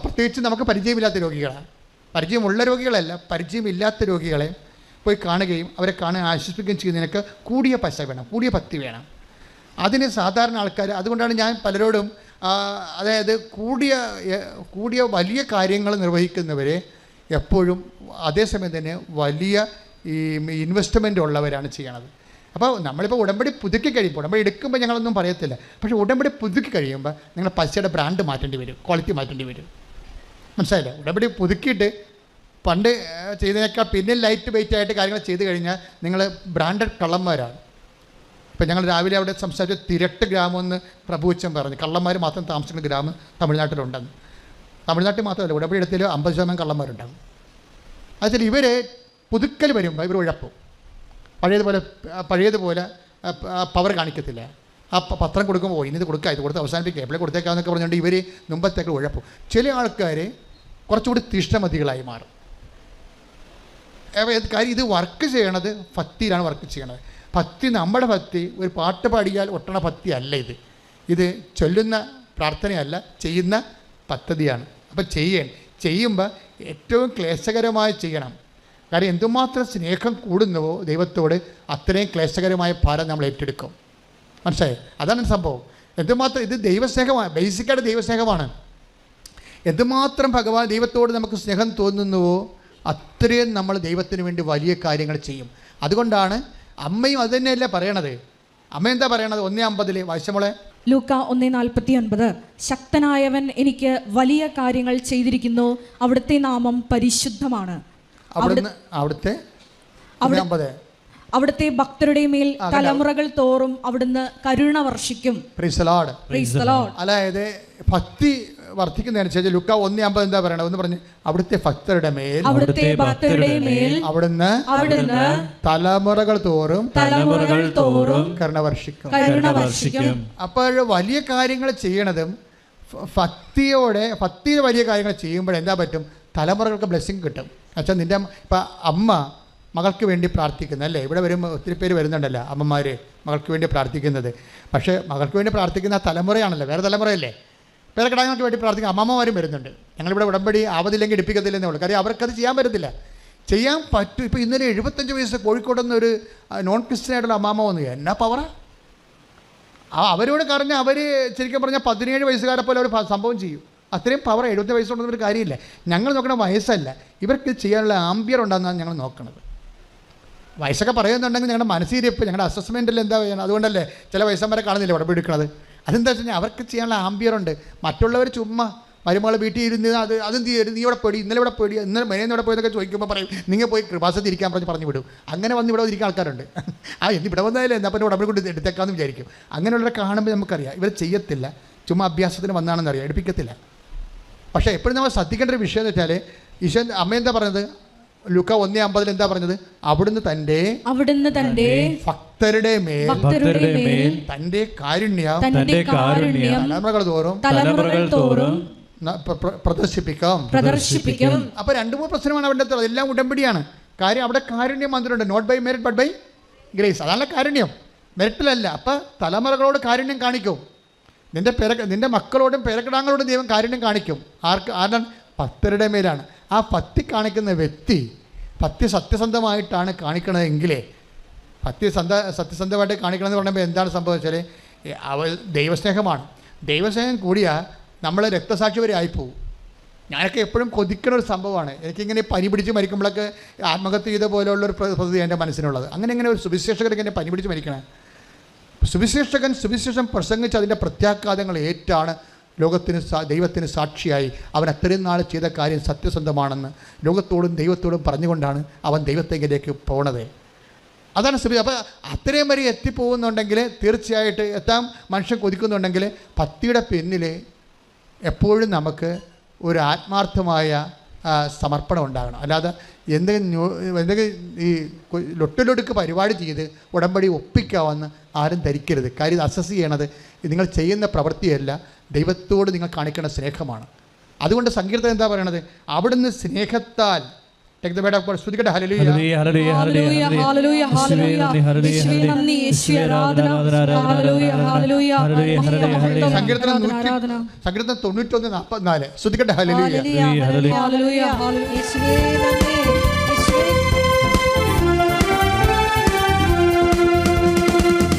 പ്രത്യേകിച്ച് നമുക്ക് പരിചയമില്ലാത്ത രോഗികളാണ്. പരിചയമുള്ള രോഗികളല്ല, പരിചയമില്ലാത്ത രോഗികളെ പോയി കാണുകയും അവരെ കാണാൻ ആശ്വസിപ്പിക്കുകയും ചെയ്യുന്നതിനൊക്കെ കൂടിയ പശ വേണം, കൂടിയ ഭക്തി വേണം. അതിന് സാധാരണ ആൾക്കാർ, അതുകൊണ്ടാണ് ഞാൻ പലരോടും അതായത് കൂടിയ വലിയ കാര്യങ്ങൾ നിർവഹിക്കുന്നവരെ എപ്പോഴും അതേസമയം തന്നെ വലിയ ഈ ഇൻവെസ്റ്റ്മെൻ്റ് ഉള്ളവരാണ് ചെയ്യണത്. അപ്പോൾ നമ്മളിപ്പോൾ ഉടമ്പടി പുതുക്കി കഴിയുമ്പോൾ, ഉടമ്പടി എടുക്കുമ്പോൾ ഞങ്ങളൊന്നും പറയത്തില്ല, പക്ഷേ ഉടമ്പടി പുതുക്കി കഴിയുമ്പോൾ നിങ്ങൾ പശയുടെ ബ്രാൻഡ് മാറ്റേണ്ടി വരും, ക്വാളിറ്റി മാറ്റേണ്ടി വരും. മനസ്സിലായില്ലേ? ഉടമ്പടി പുതുക്കിയിട്ട് പണ്ട് ചെയ്തതിനേക്കാൾ പിന്നെ ലൈറ്റ് വെയിറ്റ് ആയിട്ട് കാര്യങ്ങൾ ചെയ്ത് കഴിഞ്ഞാൽ നിങ്ങൾ ബ്രാൻഡഡ് കള്ളന്മാരാണ്. ഇപ്പം ഞങ്ങൾ രാവിലെ അവിടെ സംസാരിച്ച തിരട്ട് ഗ്രാമമെന്ന് പ്രഭുവച്ചൻ പറഞ്ഞു. കള്ളന്മാർ മാത്രം താമസിക്കുന്ന ഗ്രാമം തമിഴ്നാട്ടിലുണ്ടെന്ന്. തമിഴ്നാട്ടിൽ മാത്രമല്ല, ഉടമ്പടി എടുത്തതിൽ 50% കള്ളന്മാരുണ്ടാകും. അതുവെച്ചാൽ ഇവർ പുതുക്കൽ വരുമ്പോൾ ഇവർ ഉഴപ്പും. പഴയതുപോലെ പവർ കാണിക്കത്തില്ല. ആ പത്രം കൊടുക്കുമ്പോൾ ഇന്നത് കൊടുക്കുക, ഇത് കൊടുത്ത് അവസാനിപ്പിക്കുക, എപ്പോഴും കൊടുത്തേക്കാന്നൊക്കെ പറഞ്ഞുകൊണ്ട് ഇവർ മുമ്പത്തേക്ക് ഉഴപ്പും. ചില ആൾക്കാർ കുറച്ചുകൂടി തീഷ്ണമതികളായി മാറും. കാര്യം ഇത് വർക്ക് ചെയ്യണത് ഭക്തിയിലാണ് വർക്ക് ചെയ്യണത്. ഭക്തി, നമ്മുടെ ഭക്തി ഒരു പാട്ട് പാടിയാൽ ഒട്ടണ ഭക്തി അല്ല ഇത് ചൊല്ലുന്ന പ്രാർത്ഥനയല്ല, ചെയ്യുന്ന പദ്ധതിയാണ്. അപ്പം ചെയ്യുമ്പോൾ ഏറ്റവും ക്ലേശകരമായി ചെയ്യണം. കാര്യം എന്തുമാത്രം സ്നേഹം കൂടുന്നുവോ ദൈവത്തോട്, അത്രയും ക്ലേശകരമായ ഭാരം നമ്മൾ ഏറ്റെടുക്കും. മനസ്സിലായി? അതാണ് സംഭവം. എന്തുമാത്രം ഇത് ദൈവസ്നേഹമാണ്, ബേസിക്കായിട്ട് ദൈവസ്നേഹമാണ്. എന്തുമാത്രം ദൈവത്തോട് നമുക്ക് സ്നേഹം തോന്നുന്നുവോ അത്രയും നമ്മൾ ദൈവത്തിന് വേണ്ടി വലിയ കാര്യങ്ങൾ ചെയ്യും. അതുകൊണ്ടാണ് അമ്മയും അത് തന്നെയല്ലേ പറയണത്. അമ്മ എന്താ പറയണത്? 1:50 വായിച്ചമോളെ. ലൂക്ക 1:49, ശക്തനായവൻ എനിക്ക് വലിയ കാര്യങ്ങൾ ചെയ്തിരിക്കുന്നു, അവിടുത്തെ നാമം പരിശുദ്ധമാണ്. അവിടുത്തെ ഭക്തരുടെ മേൽ തലമുറകൾ തോറും അവിടുന്ന് കരുണ വർഷിക്കും. അതായത് ഭക്തി വർദ്ധിക്കുന്നതനുസരിച്ച് ലുക്ക 1:50 എന്താ പറയണത്? ഒന്ന് പറഞ്ഞ്, അവിടുത്തെ ഭക്തരുടെ മേൽ അവിടുന്ന് തലമുറകൾ തോറും കരുണ വർഷിക്കും. അപ്പോൾ വലിയ കാര്യങ്ങൾ ചെയ്യണതും ഭക്തിയിൽ വലിയ കാര്യങ്ങൾ ചെയ്യുമ്പോഴെന്താ പറ്റും? തലമുറകൾക്ക് ബ്ലെസ്സിങ് കിട്ടും. എന്നുവെച്ചാൽ നിൻ്റെ ഇപ്പം അമ്മ മകൾക്ക് വേണ്ടി പ്രാർത്ഥിക്കുന്നത് അല്ലേ? ഇവിടെ വരുമ്പോൾ ഒത്തിരി പേര് വരുന്നുണ്ടല്ലോ, അമ്മമാർ മകൾക്ക് വേണ്ടി പ്രാർത്ഥിക്കുന്നത്. പക്ഷേ മകൾക്ക് വേണ്ടി പ്രാർത്ഥിക്കുന്ന തലമുറയാണല്ലോ, വേറെ തലമുറയല്ലേ. പേരക്കിടാങ്ങൾക്ക് വേണ്ടി പ്രാർത്ഥിക്കുന്ന അമ്മമാരും വരുന്നുണ്ട്. ഞങ്ങളിവിടെ ഉടമ്പടി ആവതില്ലെങ്കിൽ എടുപ്പിക്കത്തില്ലെന്നേ ഉള്ളൂ. കാര്യം അവർക്കത് ചെയ്യാൻ പറ്റത്തില്ല. ചെയ്യാൻ പറ്റും. ഇപ്പോൾ ഇന്നലെ 75 വയസ്സ് കോഴിക്കോട്ടെന്നൊരു നോൺ ക്രിസ്ത്യനായിട്ടുള്ള അമ്മാമ്മ വന്നു. എന്നാ പവറാ! അവരോട് പറഞ്ഞാൽ അവർ ശരിക്കും പറഞ്ഞാൽ 17 വയസ്സുകാരെ പോലെ അവർ സംഭവം ചെയ്യും. അത്രയും പവർ. 70 വയസ്സുകൊണ്ടൊന്നും ഒരു കാര്യമില്ല. ഞങ്ങൾ നോക്കണ വയസ്സല്ല, ഇവർക്ക് ചെയ്യാനുള്ള ആംബിയർ ഉണ്ടെന്നാണ് ഞങ്ങൾ നോക്കണത്. വയസ്സൊക്കെ പറയുന്നുണ്ടെങ്കിൽ ഞങ്ങളുടെ മനസ്സിരിപ്പ്, ഞങ്ങളുടെ അസസ്മെൻറ്റിൽ എന്താ ചെയ്യണം. അതുകൊണ്ടല്ലേ ചില വയസ്സന്മാരെ കാണുന്നില്ല ഉടമ്പടി എടുക്കുന്നത്. അതെന്താ വെച്ച് കഴിഞ്ഞാൽ അവർക്ക് ചെയ്യാനുള്ള ആംബിയറുണ്ട്. മറ്റുള്ളവർ ചുമ്മാ മരുമകൾ വീട്ടിൽ ഇരുന്ന് അതും ചെയ്യരുത്, നീ ഇവിടെ പേടി, ഇന്നലെ ഇവിടെ പേടി, ഇന്നലെ മെനേന്ന് ഇവിടെ പോയതൊക്കെ ചോദിക്കുമ്പോൾ പറയും നിങ്ങൾ പോയി കൃപാസത്തിൽ ഇരിക്കാൻ പറഞ്ഞു വിടും. അങ്ങനെ വന്ന് ഇവിടെ ഇരിക്കുന്ന ആൾക്കാരുണ്ട്. ഇവിടെ വന്നാലേ എന്താ പിന്നെ ഉടമ്പടി കൊണ്ട് എടുത്തേക്കാമെന്ന് വിചാരിക്കും. അങ്ങനെയുള്ളവരെ കാണുമ്പോൾ നമുക്കറിയാം ഇവർ ചെയ്യത്തില്ല, ചുമ്മാ അഭ്യാസത്തിന് വന്നാണെന്ന് അറിയാം, എടുപ്പിക്കത്തില്ല. പക്ഷേ എപ്പോഴും നമ്മൾ ശ്രദ്ധിക്കേണ്ട ഒരു വിഷയം എന്ന് വെച്ചാൽ, ഈശോ അമ്മ എന്താ പറഞ്ഞത്? ലൂക്ക 1:50 എന്താ പറഞ്ഞത്? അവിടുന്ന് തന്റെ ഭക്തരുടെ മേൽ തന്റെ കാരുണ്യം തലമുറകൾ തോറും പ്രദർശിപ്പിക്കും. അപ്പോൾ 2-3 പ്രശ്നമാണ് അവിടെ. എല്ലാം ഉടമ്പടിയാണ്. കാര്യം അവിടെ കാരുണ്യം വന്നിട്ടുണ്ട്. Not by merit but by grace. അതാണ് കാരുണ്യം, മെറിറ്റിലല്ല. അപ്പം തലമുറകളോട് കാരുണ്യം കാണിക്കും. നിന്റെ മക്കളോടും പേരക്കിടാങ്ങളോടും ദൈവം കാരുണ്യം കാണിക്കും. ആരാണ്? ഭക്തരുടെ മേലാണ്. ആ ഭക്തി കാണിക്കുന്ന വ്യക്തി ഭക്തി സത്യസന്ധമായിട്ടാണ് കാണിക്കണതെങ്കിലേ, സത്യസന്ധമായിട്ട് കാണിക്കണമെന്ന് പറയുമ്പോൾ എന്താണ് സംഭവിച്ചാൽ ദൈവസ്നേഹമാണ്. ദൈവസ്നേഹം കൂടിയാൽ നമ്മൾ രക്തസാക്ഷി വരെ ആയിപ്പോവും. ഞാനൊക്കെ എപ്പോഴും കൊതിക്കുന്ന ഒരു സംഭവമാണ്. എനിക്കിങ്ങനെ പനി പിടിച്ച് മരിക്കുമ്പോഴൊക്കെ ആത്മഹത്യ ചെയ്ത പോലെയുള്ളൊരു പദ്ധതി എൻ്റെ മനസ്സിനുള്ളത്. അങ്ങനെ ഒരു സുവിശേഷകരൊക്കെ എന്നെ പനി പിടിച്ച് മരിക്കണേ. സുവിശേഷം പ്രസംഗിച്ച് അതിൻ്റെ പ്രത്യാഘാതങ്ങൾ ഏറ്റാണ് ദൈവത്തിന് സാക്ഷിയായി അവൻ അത്രയും നാൾ ചെയ്ത കാര്യം സത്യസന്ധമാണെന്ന് ലോകത്തോടും ദൈവത്തോടും പറഞ്ഞുകൊണ്ടാണ് അവൻ ദൈവത്തെങ്കിലേക്ക് പോണത്. അതാണ് അപ്പോൾ അത്രയും വരെ എത്തിപ്പോകുന്നുണ്ടെങ്കിൽ, തീർച്ചയായിട്ട് എത്താൻ മനുഷ്യൻ കൊതിക്കുന്നുണ്ടെങ്കിൽ, ഭക്തിയുടെ പിന്നിൽ എപ്പോഴും നമുക്ക് ഒരു ആത്മാർത്ഥമായ സമർപ്പണം ഉണ്ടാകണം. അല്ലാതെ എന്തെങ്കിലും ഈ ലൊട്ടിലൊടുക്ക് പരിപാടി ചെയ്ത് ഉടമ്പടി ഒപ്പിക്കാമെന്ന് ആരും ധരിക്കരുത്. കാര്യം അസസ് ചെയ്യണത് നിങ്ങൾ ചെയ്യുന്ന പ്രവൃത്തിയല്ല, ദൈവത്തോട് നിങ്ങൾ കാണിക്കേണ്ട സ്നേഹമാണ്. അതുകൊണ്ട് സങ്കീർത്തനം എന്താ പറയണത്? അവിടുന്ന് സ്നേഹത്താൽ സ്തുതിക്കട്ടെ. ഹല്ലേലൂയ, ഹല്ലേലൂയ, ഹല്ലേലൂയ, ഹല്ലേലൂയ, സങ്കീർത്തനം 91:44 സ്തുതിക്കട്ടെ. ഹല്ലേലൂയ.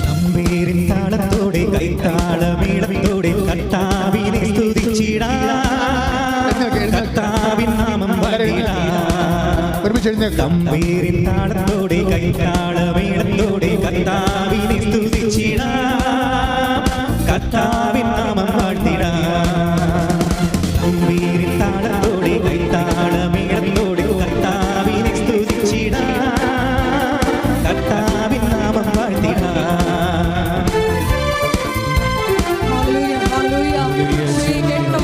തമ്പേരിൻ താളത്തോടെ കൈത്താളമേളത്തോടെ കർത്താവിനെ സ്തുതിച്ചിടാം, കർത്താവിൻ നാമം പാടിടാം. തമ്പേരിൻ താളത്തോടെ കൈത്താളമേളത്തോടെ കർത്താവിനെ സ്തുതിച്ചിടാം, കർത്താവിൻ നാമം പാടിടാം. തമ്പേരിൻ താളത്തോടെ കൈത്താളമേളത്തോടെ കർത്താവിനെ സ്തുതിച്ചിടാം, കർത്താവിൻ നാമം പാടിടാം.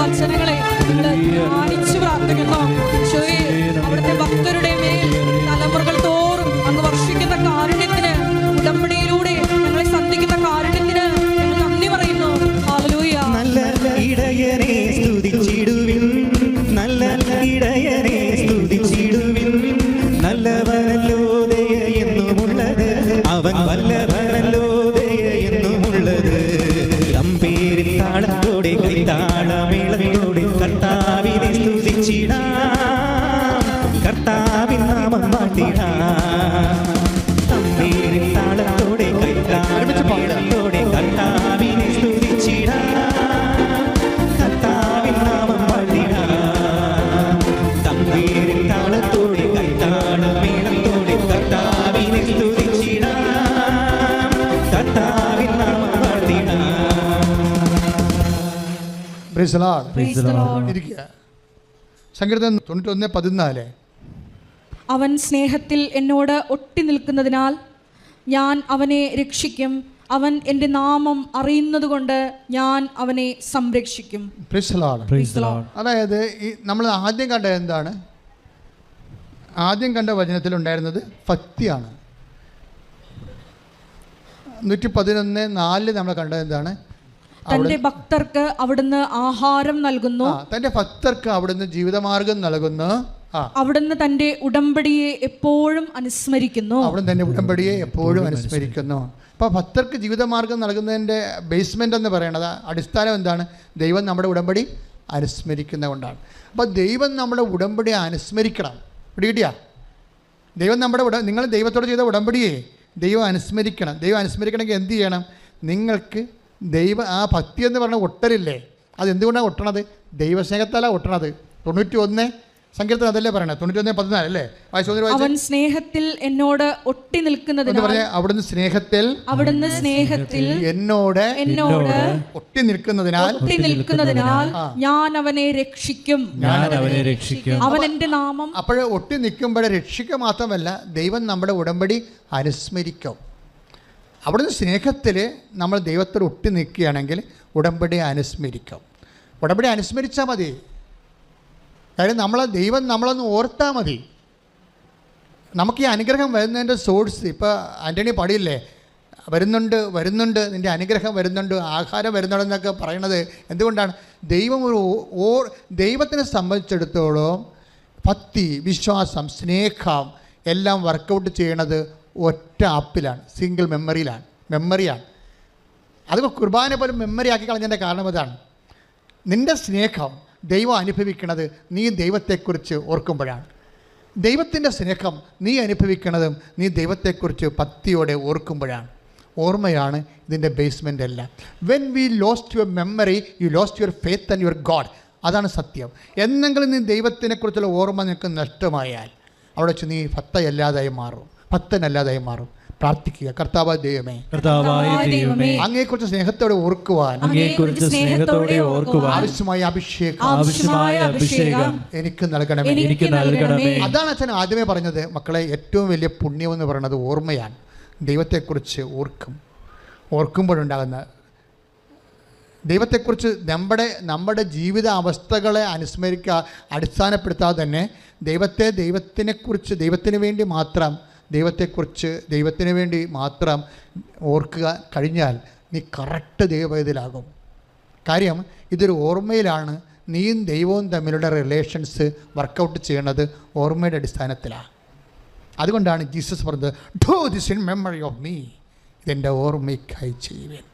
വചനങ്ങളെ ധ്യാനിച്ചു പ്രാർത്ഥിക്കുന്നു. അവിടുത്തെ ഭക്തരുടെ മേൽ തലമുറകൾ തോറും അങ്ങ് വർഷിക്കുന്ന കാരുണ്യത്തിന്, ഉടമ്പടിയിലൂടെ ഞങ്ങളെ സന്ധിക്കുന്ന കാരുണ്യത്തിന് ഞങ്ങൾ നന്ദി പറയുന്നു. ഹല്ലേലൂയ. നല്ല ഇടയനെ സ്തുതിച്ചിടുവിൻ, നല്ല ഇടയനെ സ്തുതിച്ചിടുവിൻ. നല്ലവനല്ലോ ദയ എന്നുമുള്ളത്, അവൻ വല്ലഭനല്ലോ ദയ എന്നുമുള്ളത്. തമ്പേരിൻ താളത്തോടെ കൈത്താളമേളത്തോടെ കർത്താവിനെ സ്തുതിച്ചിടാം, കർത്താവിൻ നാമം പാടിടാം. തമ്പേരിൻ താളത്തോടെ കൈത്താളമേളത്തോടെ കർത്താവിനെ സ്തുതിച്ചിടാം, കർത്താവിൻ നാമം പാടിടാം. തമ്പേരിൻ താളത്തോടെ കൈത്താളമേളത്തോടെ കർത്താവിനെ സ്തുതിച്ചിടാം, കർത്താവിൻ നാമം പാടിടാം. Praise the Lord. Praise the Lord. ഇരിക്കുക. സങ്കീർത്തനം 91:14 അവൻ സ്നേഹത്തിൽ എന്നോട് ഒട്ടി നിൽക്കുന്നതിനാൽ ഞാൻ അവനെ രക്ഷിക്കും. അവൻ എൻ്റെ നാമം അറിയുന്നതുകൊണ്ട് ഞാൻ അവനെ സംരക്ഷിക്കും. Praise the Lord. Praise the Lord. അതായത് ഈ നമ്മൾ ആദ്യം കണ്ട എന്താണ്? ആദ്യം കണ്ട വചനത്തിലുണ്ടായിരുന്നത് ഭക്തിയാണ്. 111:4 നമ്മൾ കണ്ടത് എന്താണ്? തന്റെ ഭക്തർക്ക് അവിടുന്ന് ആഹാരം നൽകുന്നു, തന്റെ ഭക്തർക്ക് അവിടുന്ന് ജീവിതമാർഗം നൽകുന്നു. അവിടുന്ന് തന്റെ ഉടമ്പടിയെ എപ്പോഴും അനുസ്മരിക്കുന്നു. അവിടുന്ന് തന്റെ ഉടമ്പടിയെ എപ്പോഴും അനുസ്മരിക്കുന്നു. അപ്പോൾ ഭക്തർക്ക് ജീവിതമാർഗം നൽകുന്നതിൻ്റെ ബേസ്മെൻ്റ് എന്ന് പറയുന്നത്, അടിസ്ഥാനം എന്താണ്? ദൈവം നമ്മുടെ ഉടമ്പടി അനുസ്മരിക്കുന്നത് കൊണ്ടാണ്. അപ്പോൾ ദൈവം നമ്മുടെ ഉടമ്പടി അനുസ്മരിക്കണം. പിടികിട്ടിയാ? ദൈവം നമ്മുടെ നിങ്ങൾ ദൈവത്തോട് ചെയ്ത ഉടമ്പടിയെ ദൈവം അനുസ്മരിക്കണം. ദൈവം അനുസ്മരിക്കണമെങ്കിൽ എന്ത് ചെയ്യണം? നിങ്ങൾക്ക് ആ ഭക്തി എന്ന് പറഞ്ഞ ഒട്ടലില്ലേ, അതെന്തുകൊണ്ടാണ് ഒട്ടണത്? ദൈവസ്നേഹത്താലാണ് ഒട്ടണത്. 91 സങ്കീർത്തനം അതല്ലേ പറയണത്? 91:14 അല്ലേ? അവൻ സ്നേഹത്തിൽ എന്നോട് ഒട്ടി നിൽക്കുന്നതിനാൽ, അവിടുന്ന് സ്നേഹത്തിൽ എന്നോട് ഒട്ടി നിൽക്കുന്നതിനാൽ ഞാൻ അവനെ രക്ഷിക്കും. അവൻ എൻ്റെ നാമം. അപ്പോഴേ ഒട്ടി നിൽക്കുമ്പോഴേ രക്ഷിക്കുക മാത്രമല്ല, ദൈവം നമ്മുടെ ഉടമ്പടി അനുസ്മരിക്കും. അവിടുന്ന് സ്നേഹത്തിൽ നമ്മൾ ദൈവത്തോട് ഒട്ടി നിൽക്കുകയാണെങ്കിൽ ഉടമ്പടി അനുസ്മരിക്കും. ഉടമ്പടി അനുസ്മരിച്ചാൽ മതി. കാര്യം ദൈവം നമ്മളൊന്ന് ഓർത്താൽ മതി. നമുക്ക് ഈ അനുഗ്രഹം വരുന്നതിൻ്റെ സോഴ്സ്, ഇപ്പോൾ ആൻ്റണി പടിയില്ലേ, വരുന്നുണ്ട് നിൻ്റെ അനുഗ്രഹം വരുന്നുണ്ട്, ആഹാരം വരുന്നുണ്ടെന്നൊക്കെ പറയണത് എന്തുകൊണ്ടാണ്? ദൈവത്തിനെ സംബന്ധിച്ചിടത്തോളം ഭക്തി, വിശ്വാസം, സ്നേഹം എല്ലാം വർക്കൗട്ട് ചെയ്യണത് ഒറ്റ ആപ്പിലാണ്, സിംഗിൾ മെമ്മറിയാണ്. അത് കുർബാന പോലും മെമ്മറി ആക്കി കളഞ്ഞതിൻ്റെ കാരണം അതാണ്. നിൻ്റെ സ്നേഹം ദൈവം അനുഭവിക്കുന്നത് നീ ദൈവത്തെക്കുറിച്ച് ഓർക്കുമ്പോഴാണ്. ദൈവത്തിൻ്റെ സ്നേഹം നീ അനുഭവിക്കുന്നതും നീ ദൈവത്തെക്കുറിച്ച് ഭക്തിയോടെ ഓർക്കുമ്പോഴാണ്. ഓർമ്മയാണ് ഇതിൻ്റെ ബേസ്മെൻ്റ് എല്ലാം. When we lost your memory, you lost your faith and your God. അതാണ് സത്യം. എന്നെങ്കിലും നീ ദൈവത്തിനെക്കുറിച്ചുള്ള ഓർമ്മ നിനക്ക് നഷ്ടമായാൽ അവിടെ വെച്ച് നീ ഭക്തനല്ലാതായി മാറും. പ്രാർത്ഥിക്കുക, കർത്താവായ ദൈവമേ, അങ്ങയെക്കുറിച്ച് സ്നേഹത്തോടെ ഓർക്കുവാൻ ആവശ്യമായ അഭിഷേകം എനിക്ക് നൽകണമേ. അതാണ് അച്ഛൻ ആദ്യമേ പറഞ്ഞത്. മക്കളെ, ഏറ്റവും വലിയ പുണ്യം എന്ന് പറയുന്നത് ഓർമ്മയാണ്. ദൈവത്തെക്കുറിച്ച് ഓർക്കുമ്പോഴുണ്ടാകുന്ന ദൈവത്തെക്കുറിച്ച് നമ്മുടെ ജീവിത അവസ്ഥകളെ അടിസ്ഥാനപ്പെടുത്താതെ തന്നെ ദൈവത്തിന് വേണ്ടി മാത്രം ഓർക്കുക കഴിഞ്ഞാൽ നീ കറക്റ്റ് ദൈവവേദിയിലാകും. കാര്യം ഇതൊരു ഓർമ്മയിലാണ്. നീയും ദൈവവും തമ്മിലുള്ള റിലേഷൻസ് വർക്കൗട്ട് ചെയ്യണത് ഓർമ്മയുടെ അടിസ്ഥാനത്തിലാണ്. അതുകൊണ്ടാണ് ജീസസ് പറഞ്ഞത്, do this in memory of me, ഇതെൻ്റെ ഓർമ്മയ്ക്കായി ചെയ്യുവേൻ.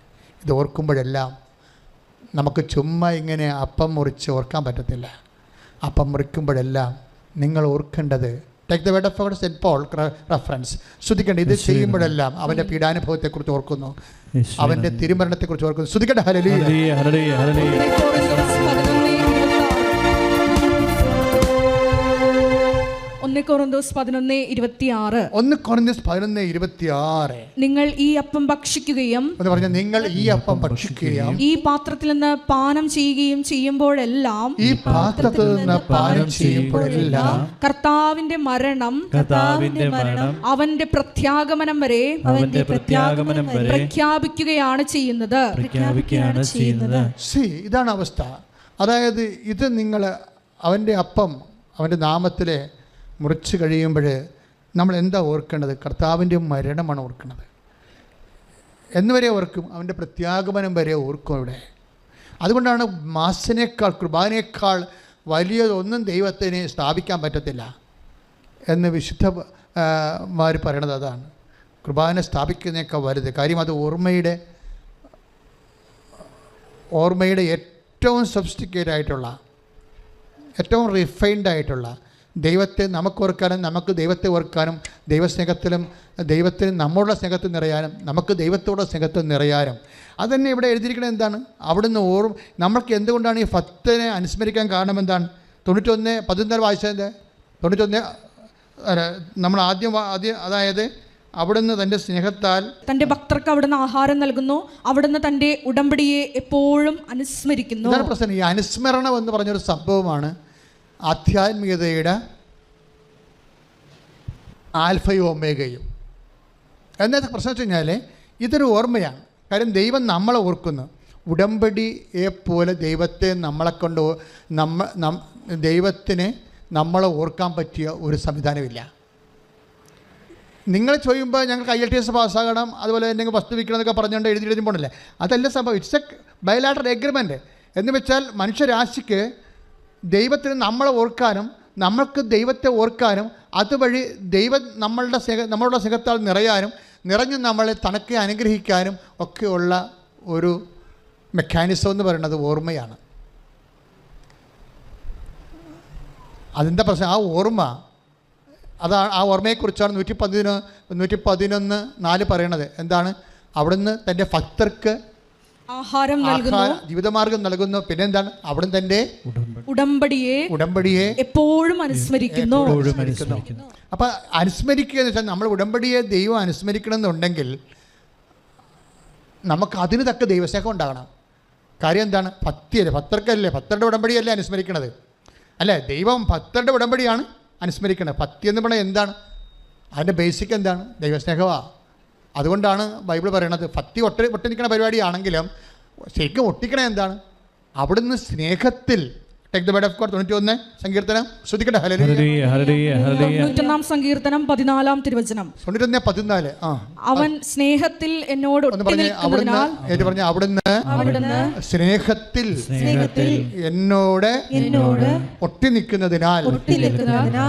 ഇത് ഓർക്കുമ്പോഴെല്ലാം നമുക്ക് ചുമ്മാ ഇങ്ങനെ അപ്പം മുറിച്ച് ഓർക്കാൻ പറ്റത്തില്ല. അപ്പം മുറിക്കുമ്പോഴെല്ലാം നിങ്ങൾ ഓർക്കേണ്ടത്, take the word of God Saint Paul reference, ശ്രദ്ധിക്കേണ്ടത് ഇത് ചെയ്യുമ്പോഴെല്ലാം അവൻ്റെ പീഡാനുഭവത്തെക്കുറിച്ച് ഓർക്കുന്നു, അവൻ്റെ തിരുമരണത്തെക്കുറിച്ച് ഓർക്കുന്നു. ശ്രദ്ധിക്കട്ടെ. ഹല്ലേലൂയ, ഹല്ലേലൂയ, ഹല്ലേലൂയ. 1 കൊറിന്തോസ് 11:26 നിങ്ങൾ ഈ അപ്പം ഭക്ഷിക്കുകയും ഈ പാത്രത്തിൽ നിന്ന് പാനം ചെയ്യുകയും ചെയ്യുമ്പോഴെല്ലാം കർത്താവിന്റെ മരണം അവന്റെ പ്രത്യാഗമനം വരെ പ്രഖ്യാപിക്കുകയാണ് ചെയ്യുന്നത്. ഇതാണ് അവസ്ഥ. അതായത് ഇത് നിങ്ങൾ അവൻ്റെ അപ്പം അവൻ്റെ നാമത്തിലെ മുറിച്ച് കഴിയുമ്പോൾ നമ്മൾ എന്താ ഓർക്കേണ്ടത്? കർത്താവിൻ്റെ മരണമാണ് ഓർക്കുന്നത്. എന്നുവരെ ഓർക്കും? അവൻ്റെ പ്രത്യാഗമനം വരെ ഓർക്കും. ഇവിടെ അതുകൊണ്ടാണ് മാസിനേക്കാൾ കുർബാനയേക്കാൾ വലിയതൊന്നും ദൈവത്തിന് സ്ഥാപിക്കാൻ പറ്റത്തില്ല എന്ന് വിശുദ്ധന്മാർ പറയണത്. അതാണ് കുർബാന സ്ഥാപിക്കുന്നതിനേക്കാൾ വലുത്. കാര്യം അത് ഓർമ്മയുടെ ഏറ്റവും സൊഫിസ്റ്റിക്കേറ്റഡ് ആയിട്ടുള്ള, ഏറ്റവും റിഫൈൻഡ് ആയിട്ടുള്ള, ദൈവത്തെ നമുക്ക് ഓർക്കാനും നമുക്ക് ദൈവത്തെ ഓർക്കാനും, ദൈവത്തിന് നമ്മളുടെ സ്നേഹത്തിൽ നിറയാനും നമുക്ക് ദൈവത്തോടെ സ്നേഹത്തിൽ നിറയാനും. അതുതന്നെ ഇവിടെ എഴുതിയിരിക്കുന്നത് എന്താണ്? അവിടുന്ന് നമ്മൾക്ക് എന്തുകൊണ്ടാണ് ഈ ഫത്തിനെ അനുസ്മരിക്കാൻ കാരണം എന്താണ്? 91:14 വായിച്ചതിൻ്റെ 91 നമ്മൾ ആദ്യം അതായത് അവിടുന്ന് തൻ്റെ സ്നേഹത്താൽ തൻ്റെ ഭക്തർക്ക് അവിടുന്ന് ആഹാരം നൽകുന്നു, അവിടുന്ന് തൻ്റെ ഉടമ്പടിയെ എപ്പോഴും അനുസ്മരിക്കുന്നു. ഇതാണ് പ്രശ്നം. ഈ അനുസ്മരണം എന്ന് പറഞ്ഞൊരു സംഭവമാണ് ആധ്യാത്മികതയുടെ ആൽഫയും ഒമേഗയും. എന്നത്തെ പ്രശ്നം വെച്ച് കഴിഞ്ഞാൽ ഇതൊരു ഓർമ്മയാണ്. കാര്യം ദൈവം നമ്മളെ ഓർക്കുന്നു. ഉടമ്പടിയെ പോലെ ദൈവത്തിന് നമ്മളെ ഓർക്കാൻ പറ്റിയ ഒരു സംവിധാനമില്ല. നിങ്ങൾ ചോദിക്കുമ്പോൾ ഞങ്ങൾക്ക് IELTS പാസ്സാകണം, അതുപോലെ എന്തെങ്കിലും വസ്തു വിൽക്കണം എന്നൊക്കെ പറഞ്ഞുകൊണ്ട് എഴുതി പോകണല്ലേ, അതല്ല സംഭവം. It's A bilateral agreement. എന്ന് വെച്ചാൽ മനുഷ്യരാശിക്ക് ദൈവത്തിന് നമ്മളെ ഓർക്കാനും നമ്മൾക്ക് ദൈവത്തെ ഓർക്കാനും അതുവഴി ദൈവം നമ്മളുടെ സ്നേഹത്താൽ നിറഞ്ഞ് നമ്മളെ തനക്കെ അനുഗ്രഹിക്കാനും ഒക്കെയുള്ള ഒരു മെക്കാനിസം എന്ന് പറയുന്നത് ഓർമ്മയാണ്. അതിൻ്റെ പ്രശ്നം ആ ഓർമ്മ, അതാണ് ആ ഓർമ്മയെക്കുറിച്ചാണ് 111:4 പറയണത്. എന്താണ്? അവിടുന്ന് തൻ്റെ ഭക്തർക്ക് ആഹാരം നൽകുന്നു, ജീവിതമാർഗം നൽകുന്നു. പിന്നെ എന്താണ്? അവിടുന്ന് തൻ്റെ ഉടമ്പടിയെ എപ്പോഴും അനുസ്മരിക്കുന്നു. അപ്പം അനുസ്മരിക്കുക എന്ന് വെച്ചാൽ നമ്മൾ ഉടമ്പടിയെ ദൈവം അനുസ്മരിക്കണം എന്നുണ്ടെങ്കിൽ നമുക്ക് അതിന് തക്ക ദൈവസ്നേഹം ഉണ്ടാകണം. കാര്യം എന്താണ്? ഭക്തർക്കല്ലേ, ഭക്തരുടെ ഉടമ്പടിയല്ലേ അനുസ്മരിക്കണത്, അല്ലേ? ദൈവം ഭക്തരുടെ ഉടമ്പടിയാണ് അനുസ്മരിക്കണത്. ഭക്തി എന്ന് പറഞ്ഞാൽ എന്താണ്? അതിൻ്റെ ബേസിക് എന്താണ്? ദൈവസ്നേഹമാണ്. അതുകൊണ്ടാണ് ബൈബിൾ പറയണത് ഭക്തി ഒട്ടിനിക്കണ പരിപാടിയാണെങ്കിലും ശരിക്കും ഒട്ടിക്കണേ എന്താണ്? അവിടുന്ന് സ്നേഹത്തിൽ. Take the word of God 91 സങ്കീർത്തനം. ശ്രദ്ധിക്കട്ടെ. ഹല്ലേലൂയ, ഹല്ലേലൂയ, ഹല്ലേലൂയ. 91 സങ്കീർത്തനം 14 തിരുവചനം. 91:14 അവൻ സ്നേഹത്തിൽ എന്നോട് അവിടുന്ന് സ്നേഹത്തിൽ എന്നോട് ഒട്ടി നിൽക്കുന്നതിനാൽ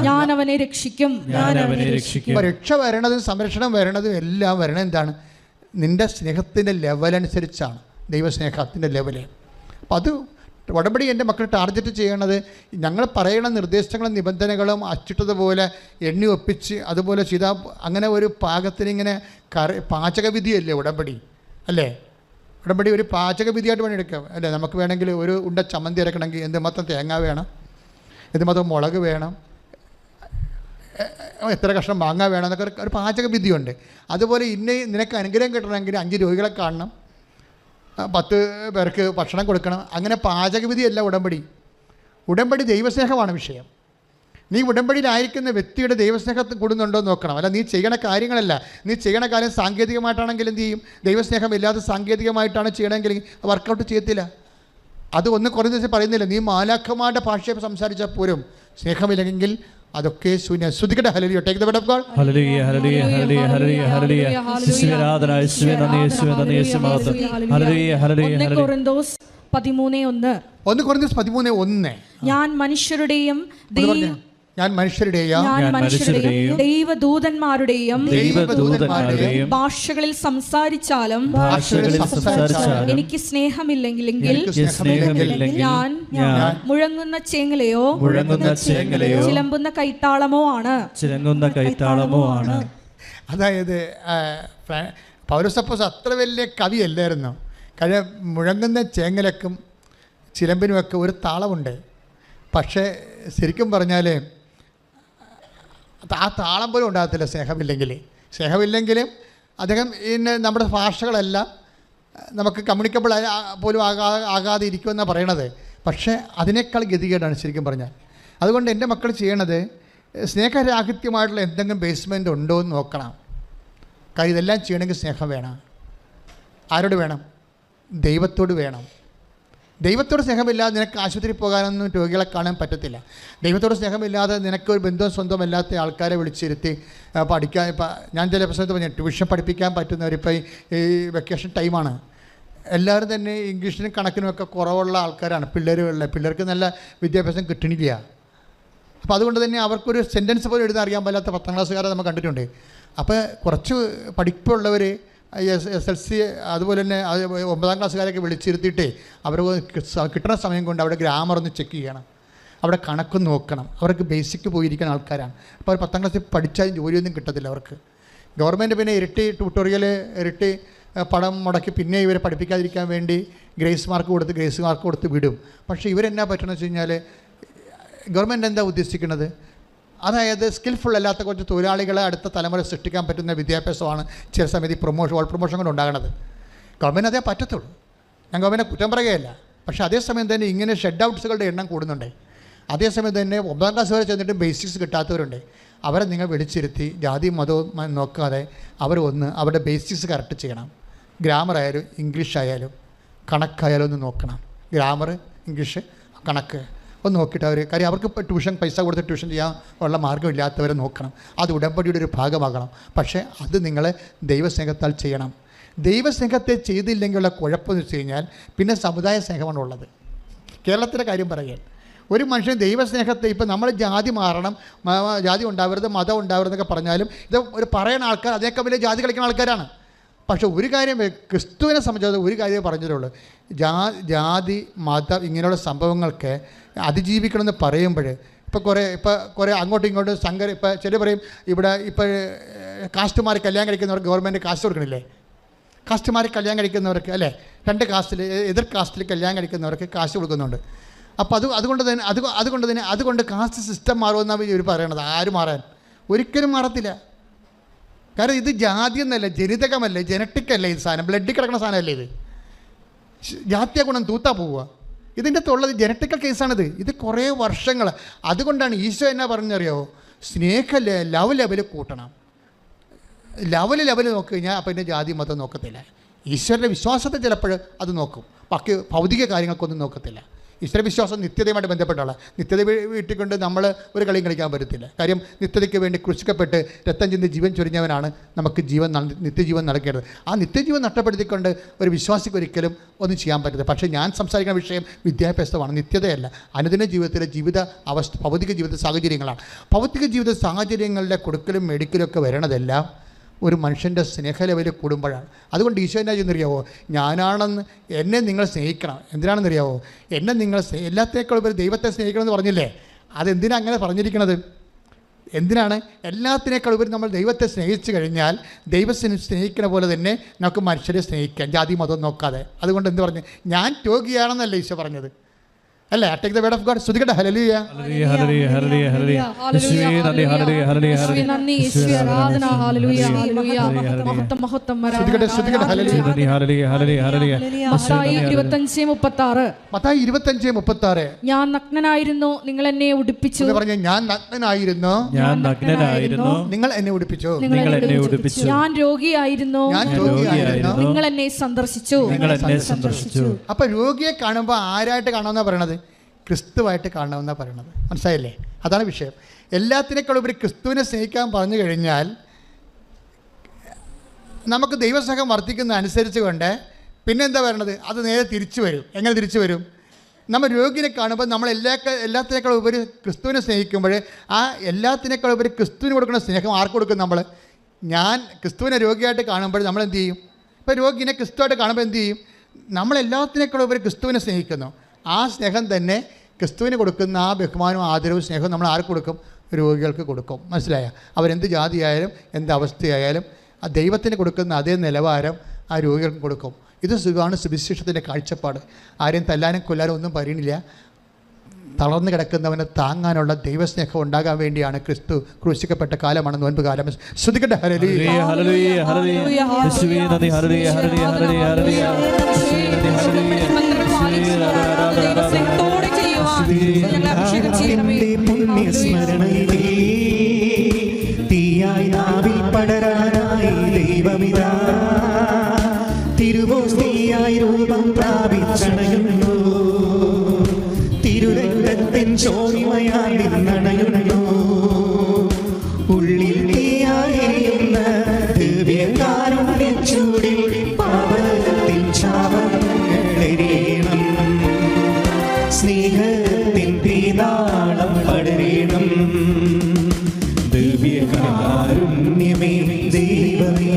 ഞാൻ അവനെ രക്ഷിക്കും. രക്ഷ വരണതും സംരക്ഷണം വരണതും എല്ലാം വരണം എന്താണ്? നിന്റെ സ്നേഹത്തിൻ്റെ ലെവലനുസരിച്ചാണ്, ദൈവസ്നേഹത്തിൻ്റെ ലെവല്. അപ്പം അത് ഉടമ്പടി എൻ്റെ മക്കൾ ടാർഗറ്റ് ചെയ്യണത് ഞങ്ങൾ പറയുന്ന നിർദ്ദേശങ്ങളും നിബന്ധനകളും അച്ചിട്ടതുപോലെ എണ്ണി ഒപ്പിച്ച് അതുപോലെ ചെയ്താൽ അങ്ങനെ ഒരു പാകത്തിനിങ്ങനെ പാചകവിധിയല്ലേ ഉടമ്പടി, അല്ലേ? ഉടമ്പടി ഒരു പാചകവിധിയായിട്ട് പണിയെടുക്കാം, അല്ലേ? നമുക്ക് വേണമെങ്കിൽ ഒരു ഉണ്ട ചമ്മന്തി അരക്കണമെങ്കിൽ എന്തുമാത്രം തേങ്ങ വേണം, എന്തുമാത്രം മുളക് വേണം, എത്ര കഷ്ണം മാങ്ങ വേണം എന്നൊക്കെ ഒരു പാചകവിധിയുണ്ട്. അതുപോലെ നിനക്ക് അനുഗ്രഹം കിട്ടണമെങ്കിൽ 5 രോഗികളെ കാണണം, 10 പേർക്ക് ഭക്ഷണം കൊടുക്കണം. അങ്ങനെ പാചകവിധിയല്ല ഉടമ്പടി. ഉടമ്പടി ദൈവസ്നേഹമാണ് വിഷയം. നീ ഉടമ്പടിയിലായിരിക്കുന്ന വ്യക്തിയുടെ ദൈവസ്നേഹത്തിൽ കൂടുന്നുണ്ടോ എന്ന് നോക്കണം. അല്ല നീ ചെയ്യണ കാര്യങ്ങളല്ല, നീ ചെയ്യണ കാര്യം സാങ്കേതികമായിട്ടാണെങ്കിൽ എന്ത് ചെയ്യും? ദൈവസ്നേഹം ഇല്ലാതെ സാങ്കേതികമായിട്ടാണ് ചെയ്യണമെങ്കിൽ വർക്കൗട്ട് ചെയ്യത്തില്ല. അത് ഒന്ന് കുറഞ്ഞ ദിവസം പറയുന്നില്ല, നീ മാലാഖമാരുടെ ഭാഷയെ സംസാരിച്ചാൽ പോലും സ്നേഹമില്ലെങ്കിൽ അതൊക്കെ ശൂന്യം. ശ്രുതിക്കട്ടെ. ഹല്ലേലൂയ. Take the word of God. ഹല്ലേലൂയ ഹല്ലേലൂയ ഹല്ലേലൂയ ഹല്ലേലൂയ ഹല്ലേലൂയ. യേശുവേ ആരാധന, യേശുവേ നന്ദി, യേശുവേ നന്ദി, യേശുവേ മഹത്വം. ഹല്ലേലൂയ ഹല്ലേലൂയ ഹല്ലേലൂയ. 1 കൊരിന്തോസ് 13:1 ഞാൻ മനുഷ്യരുടെയും ദൈവദൂതന്മാരുടെയും ഭാഷകളിൽ സംസാരിച്ചാലും എനിക്ക് സ്നേഹമില്ലെങ്കിൽ ഞാൻ മുഴങ്ങുന്ന ചേങ്ങലയോ ചിലമ്പുന്ന കൈത്താളമോ ആണ്. അതായത് പൗലോസ് അത്ര വലിയ കവിയല്ലായിരുന്നു. കാര്യം മുഴങ്ങുന്ന ചേങ്ങലക്കും ചിലമ്പിനുമൊക്കെ ഒരു താളമുണ്ട്. പക്ഷേ ശരിക്കും പറഞ്ഞാൽ ആ താളം പോലും ഉണ്ടാകത്തില്ല സ്നേഹമില്ലെങ്കിലും അദ്ദേഹം നമ്മുടെ ഭാഷകളെല്ലാം നമുക്ക് കമ്മ്യൂണിക്കബിൾ പോലും ആകാതെ ഇരിക്കുമെന്നാണ് പറയണത്. പക്ഷേ അതിനേക്കാൾ ഗതികേടാണ് ശരിക്കും പറഞ്ഞാൽ. അതുകൊണ്ട് എൻ്റെ മക്കൾ ചെയ്യണത് സ്നേഹരാഹിത്യമായിട്ടുള്ള എന്തെങ്കിലും ബേസ്മെൻ്റ് ഉണ്ടോ എന്ന് നോക്കണം. കാര്യം ഇതെല്ലാം ചെയ്യണമെങ്കിൽ സ്നേഹം വേണം. ആരോട് വേണം? ദൈവത്തോട് വേണം. ദൈവത്തോട് സ്നേഹമില്ലാതെ നിനക്ക് ആശുപത്രിയിൽ പോകാനൊന്നും രോഗികളെ കാണാൻ പറ്റത്തില്ല. ദൈവത്തോട് സ്നേഹമില്ലാതെ നിനക്കൊരു ബന്ധവും സ്വന്തമല്ലാത്ത ആൾക്കാരെ വിളിച്ചിരുത്തി പഠിക്കാൻ, ഇപ്പം ഞാൻ ചില പ്രശ്നത്തിൽ പറഞ്ഞു ട്യൂഷൻ പഠിപ്പിക്കാൻ പറ്റുന്നവരിപ്പോൾ ഈ വെക്കേഷൻ ടൈമാണ്. എല്ലാവരും തന്നെ ഇംഗ്ലീഷിനും കണക്കിനുമൊക്കെ കുറവുള്ള ആൾക്കാരാണ്. പിള്ളേർക്ക് നല്ല വിദ്യാഭ്യാസം കിട്ടണില്ല. അപ്പോൾ അതുകൊണ്ട് തന്നെ അവർക്കൊരു സെൻറ്റൻസ് പോലും എഴുതാൻ അറിയാൻ പാടില്ലാത്ത 10ാം ക്ലാസ്സുകാരെ നമ്മൾ കണ്ടിട്ടുണ്ട്. അപ്പോൾ കുറച്ച് പഠിപ്പുള്ളവർ SSLC അതുപോലെ തന്നെ 9ാം ക്ലാസ്സുകാരൊക്കെ വിളിച്ചിരുത്തിയിട്ട് അവർ കിട്ടുന്ന സമയം കൊണ്ട് അവിടെ ഗ്രാമർ ഒന്ന് ചെക്ക് ചെയ്യണം, അവിടെ കണക്ക് നോക്കണം. അവർക്ക് ബേസിക് പോയിരിക്കുന്ന ആൾക്കാരാണ്. അപ്പോൾ അവർ 10ാം ക്ലാസ്സിൽ പഠിച്ചാലും ജോലിയൊന്നും കിട്ടത്തില്ല അവർക്ക്. ഗവൺമെൻറ് പിന്നെ ഇരട്ടി ട്യൂട്ടോറിയൽ, ഇരട്ടി പണം മുടക്കി പിന്നെ ഇവരെ പഠിപ്പിക്കാതിരിക്കാൻ വേണ്ടി ഗ്രേസ് മാർക്ക് കൊടുത്ത് വിടും. പക്ഷേ ഇവരെന്നാ പറ്റണമെന്ന് വെച്ച് കഴിഞ്ഞാൽ ഗവൺമെൻറ് എന്താ ഉദ്ദേശിക്കുന്നത്? അതായത് സ്കിൽഫുൾ അല്ലാത്ത കുറച്ച് തൊഴിലാളികളെ അടുത്ത തലമുറ സൃഷ്ടിക്കാൻ പറ്റുന്ന വിദ്യാഭ്യാസമാണ് ചില സമയത്ത് ഓൾ പ്രൊമോഷൻ കൊണ്ട് ഉണ്ടാകുന്നത്. ഗവൺമെൻറ് അതേ പറ്റത്തുള്ളൂ. ഞാൻ ഗവൺമെൻറ് കുറ്റം പറയുകയല്ല. പക്ഷേ അതേസമയം തന്നെ ഇങ്ങനെ ഷെഡ് ഔട്ട്സുകളുടെ എണ്ണം കൂടുന്നുണ്ട്. അതേസമയം തന്നെ 9ാം ക്ലാസ് വരെ ചെന്നിട്ട് ബേസിക്സ് കിട്ടാത്തവരുണ്ട്. അവരെ നിങ്ങൾ വിളിച്ചിരുത്തി ജാതി മതവും നോക്കാതെ അവരുടെ ബേസിക്സ് കറക്റ്റ് ചെയ്യണം. ഗ്രാമർ ആയാലും ഇംഗ്ലീഷ് ആയാലും കണക്കായാലും ഒന്ന് നോക്കണം. ഗ്രാമർ, ഇംഗ്ലീഷ്, കണക്ക് ഒന്ന് നോക്കിയിട്ട് കാര്യം അവർക്ക് ഇപ്പോൾ ട്യൂഷൻ പൈസ കൊടുത്ത് ട്യൂഷൻ ചെയ്യാൻ ഉള്ള മാർഗ്ഗമില്ലാത്തവരെ നോക്കണം. അത് ഉടമ്പടിയുടെ ഒരു ഭാഗമാകണം. പക്ഷേ അത് നിങ്ങൾ ദൈവസ്നേഹത്താൽ ചെയ്യണം. ദൈവസ്നേഹത്തെ ചെയ്തില്ലെങ്കിലുള്ള കുഴപ്പമെന്ന് വെച്ച് കഴിഞ്ഞാൽ പിന്നെ സമുദായ സ്നേഹമാണ് ഉള്ളത്. കേരളത്തിൻ്റെ കാര്യം പറയുക, ഒരു മനുഷ്യൻ ദൈവസ്നേഹത്തെ ഇപ്പം നമ്മൾ ജാതി മാറണം, ജാതി ഉണ്ടാവരുത്, മതം ഉണ്ടാവരുതെന്നൊക്കെ പറഞ്ഞാലും ഇത് ഒരു പറയുന്ന ആൾക്കാർ അതിനേക്കാൾ വലിയ ജാതി കളിക്കുന്ന ആൾക്കാരാണ്. പക്ഷേ ഒരു കാര്യം ക്രിസ്തുവിനെ സംബന്ധിച്ചിടത്തോളം ഒരു കാര്യം പറഞ്ഞിട്ടുള്ളൂ, ജാതി മതം ഇങ്ങനെയുള്ള സംഭവങ്ങൾക്ക് അതിജീവിക്കണമെന്ന് പറയുമ്പോൾ ഇപ്പോൾ കുറേ അങ്ങോട്ടും ഇങ്ങോട്ടും ഇപ്പോൾ ചില പറയും ഇവിടെ ഇപ്പോൾ കാസ്റ്റുമാർ കല്യാണം കഴിക്കുന്നവർക്ക് ഗവൺമെൻറ് കാസ്റ്റ് കൊടുക്കണില്ലേ? കാസ്റ്റുമാർ കല്യാണം കഴിക്കുന്നവർക്ക് അല്ലേ, 2 കാസ്റ്റിൽ എതിർ കാസ്റ്റിൽ കല്യാണം കഴിക്കുന്നവർക്ക് കാസ്റ്റ് കൊടുക്കുന്നുണ്ട്. അപ്പോൾ അതുകൊണ്ട് കാസ്റ്റ് സിസ്റ്റം മാറുമെന്നാണ് ഇവർ പറയണത്. ആര് മാറാൻ? ഒരിക്കലും മാറത്തില്ല. കാരണം ഇത് ജാതി എന്നല്ല, ജനിതകമല്ലേ, ജനറ്റിക്കല്ലേ ഇത് സാധനം, ബ്ലഡിൽ കിടക്കുന്ന സാധനമല്ലേ ഇത്. ജാത്യ ഗുണം തൂത്താ പോവുക. ഇതിൻ്റെ അകത്തുള്ളത് ജനറ്റിക്കൽ കേസാണിത്. ഇത് കുറേ വർഷങ്ങൾ. അതുകൊണ്ടാണ് ഈശോ എന്നാ പറഞ്ഞറിയാവോ, ലവ് ലെവൽ കൂട്ടണം. ലെവൽ നോക്കി കഴിഞ്ഞാൽ അപ്പോൾ എൻ്റെ ജാതി മതം നോക്കത്തില്ല. ഈശ്വരൻ്റെ വിശ്വാസത്തെ ചിലപ്പോൾ അത് നോക്കും, ബാക്കി ഭൗതിക കാര്യങ്ങൾക്കൊന്നും നോക്കത്തില്ല. ഈശ്വരവിശ്വാസം നിത്യതയുമായിട്ട് ബന്ധപ്പെട്ടുള്ള നിത്യത വീട്ടിക്കൊണ്ട് നമ്മൾ ഒരു കളിയും കളിക്കാൻ പറ്റത്തില്ല. കാര്യം നിത്യതയ്ക്ക് വേണ്ടി ക്രൂശിക്കപ്പെട്ട് രക്തം ചിന്തി ജീവൻ ചൊരിഞ്ഞവനാണ് നമുക്ക് നിത്യജീവൻ നൽകേണ്ടത്. ആ നിത്യജീവൻ നഷ്ടപ്പെടുത്തിക്കൊണ്ട് ഒരു വിശ്വാസിക്ക് ഒരിക്കലും ഒന്നും ചെയ്യാൻ പറ്റില്ല. പക്ഷേ ഞാൻ സംസാരിക്കുന്ന വിഷയം വിദ്യാഭ്യാസമാണ്, നിത്യതയല്ല. അനുദിന ജീവിതത്തിലെ ഭൗതിക ജീവിത സാഹചര്യങ്ങളാണ്. ഭൗതിക ജീവിത സാഹചര്യങ്ങളുടെ കൊടുക്കലും മെഡിക്കലും ഒക്കെ വരണതെല്ലാം ഒരു മനുഷ്യൻ്റെ സ്നേഹ ലെവലിൽ കൂടുമ്പോഴാണ്. അതുകൊണ്ട് ഈശോ എന്നാ ചെയ്യുന്നറിയാവോ, എന്നെ നിങ്ങൾ സ്നേഹിക്കണം. എന്തിനാണെന്നറിയാവോ, എല്ലാത്തേക്കാളും ഒരു ദൈവത്തെ സ്നേഹിക്കണമെന്ന് പറഞ്ഞില്ലേ? അതെന്തിനാണ് അങ്ങനെ പറഞ്ഞിരിക്കുന്നത്? എന്തിനാണ്? എല്ലാത്തിനേക്കാളും ഉപരി നമ്മൾ ദൈവത്തെ സ്നേഹിച്ചു കഴിഞ്ഞാൽ ദൈവത്തിനെ സ്നേഹിക്കുന്ന പോലെ തന്നെ നമുക്ക് മനുഷ്യരെ സ്നേഹിക്കാം, ജാതി മതം നോക്കാതെ. അതുകൊണ്ട് എന്ത് പറഞ്ഞു, ഞാൻ രോഗിയാണെന്നല്ല ഈശോ പറഞ്ഞത്. അല്ലേ? Take the word of God. സ്തുതിക്കട്ടെ. ഹല്ലേലൂയ. ഹല്ലേലൂയ ഹല്ലേലൂയ ഹല്ലേലൂയ ഹല്ലേലൂയ യേശുവേ നന്ദി ഹല്ലേലൂയ ഹല്ലേലൂയ യേശുവേ നന്ദി, യേശുവേ ആരാധന. ഹല്ലേലൂയ ഹല്ലേലൂയ മഹത്വം മഹത്വം സ്തുതിക്കട്ടെ, സ്തുതിക്കട്ടെ. ഹല്ലേലൂയ. നന്ദി ഹല്ലേലൂയ ഹല്ലേലൂയ ഹല്ലേലൂയ മത്തായി 25:36 മത്തായി 25:36 ഞാൻ നഗ്നനായിരുന്നു, നിങ്ങൾ എന്നെ ഉടുപ്പിച്ചു. എന്ന് പറഞ്ഞ ഞാൻ നഗ്നനായിരുന്നു, ഞാൻ നഗ്നനായിരുന്നു, നിങ്ങൾ എന്നെ ഉടുപ്പിച്ചു. നിങ്ങൾ എന്നെ ഉടുപ്പിച്ചു. ഞാൻ രോഗിയായിരുന്നു, ഞാൻ രോഗിയായിരുന്നു, നിങ്ങൾ എന്നെ സന്ദർശിച്ചു. നിങ്ങൾ എന്നെ സന്ദർശിച്ചു. അപ്പൊ രോഗിയെ കാണുമ്പോൾ ആരായിട്ട് കാണാമെന്നാ പറയണത്? ക്രിസ്തുവായിട്ട് കാണണമെന്നാണ് പറയണത്. മനസ്സിലായില്ലേ? അതാണ് വിഷയം. എല്ലാത്തിനേക്കാളും ഉപരി ക്രിസ്തുവിനെ സ്നേഹിക്കാൻ പറഞ്ഞു കഴിഞ്ഞാൽ നമുക്ക് ദൈവസ്നേഹം വർദ്ധിക്കുന്ന അനുസരിച്ച് കൊണ്ട് പിന്നെ എന്താ പറയണത്? അത് നേരെ തിരിച്ചു വരും. എങ്ങനെ തിരിച്ചു വരും? നമ്മൾ രോഗിനെ കാണുമ്പോൾ നമ്മൾ എല്ലാത്തിനേക്കാളും ഉപരി ക്രിസ്തുവിനെ സ്നേഹിക്കുമ്പോൾ ആ എല്ലാത്തിനേക്കാളും ഉപരി ക്രിസ്തുവിന് കൊടുക്കുന്ന സ്നേഹം ആർക്ക് കൊടുക്കും? നമ്മൾ ഞാൻ ക്രിസ്തുവിനെ രോഗിയായിട്ട് കാണുമ്പോൾ നമ്മൾ എന്ത് ചെയ്യും? ഇപ്പോൾ രോഗിനെ ക്രിസ്തുവായിട്ട് കാണുമ്പോൾ എന്ത് ചെയ്യും? നമ്മളെല്ലാത്തിനേക്കാളും ഉപരി ക്രിസ്തുവിനെ സ്നേഹിക്കുന്നു. ആ സ്നേഹം തന്നെ ക്രിസ്തുവിന് കൊടുക്കുന്ന ആ ബഹുമാനവും ആദരവും സ്നേഹവും നമ്മൾ ആർക്ക് കൊടുക്കും? രോഗികൾക്ക് കൊടുക്കും. മനസ്സിലായ? അവരെന്ത് ജാതിയായാലും എന്ത് അവസ്ഥയായാലും ആ ദൈവത്തിന് കൊടുക്കുന്ന അതേ നിലവാരം ആ രോഗികൾക്ക് കൊടുക്കും. ഇത് സുഖമാണ് സുവിശേഷത്തിൻ്റെ കാഴ്ചപ്പാട്. ആരെയും തല്ലാനും കൊല്ലാനും ഒന്നും പറയണില്ല. തളർന്നു കിടക്കുന്നവനെ താങ്ങാനുള്ള ദൈവസ്നേഹം ഉണ്ടാകാൻ വേണ്ടിയാണ് ക്രിസ്തു ക്രൂശിക്കപ്പെട്ട കാലമാണ് നോൻപ് കാലം. ശ്രദ്ധിക്കട്ടെ. ഹല്ലേലൂയ ഹല്ലേലൂയ ഹല്ലേലൂയ യേശുവേ നന്ദി ഹല്ലേലൂയ ഹല്ലേലൂയ ഹല്ലേലൂയ ഹല്ലേലൂയ യേശുവേ നന്ദി ഹല്ലേലൂയ ദൈവസ്നേഹത്തോടെ ചെയ്യുവാൻ ഞങ്ങളെ അഭിഷേകം ചെയ്യണമേ. പുണ്യസ്മരണയിലേ തീയായി നാവിൽ പടരാനായി ദൈവമിതാ തിരുവോസ്തിയായി രൂപം പ്രാപിച്ചണയുന്നു. തിരുരക്തത്തിൻ ചോരിമയാൽ നിന്നണയുന്നു. ഉള്ളിൽ തീയായിരിക്കുന്ന ദിവ്യകാരുണ്യച്ചൂടിൽ പാപത്തിൻ ചാപങ്ങളെരിയണം. സ്നേഹത്തിൻ തീനാളം പടരണം. ദിവ്യകാരുണ്യമേ ദൈവമേ,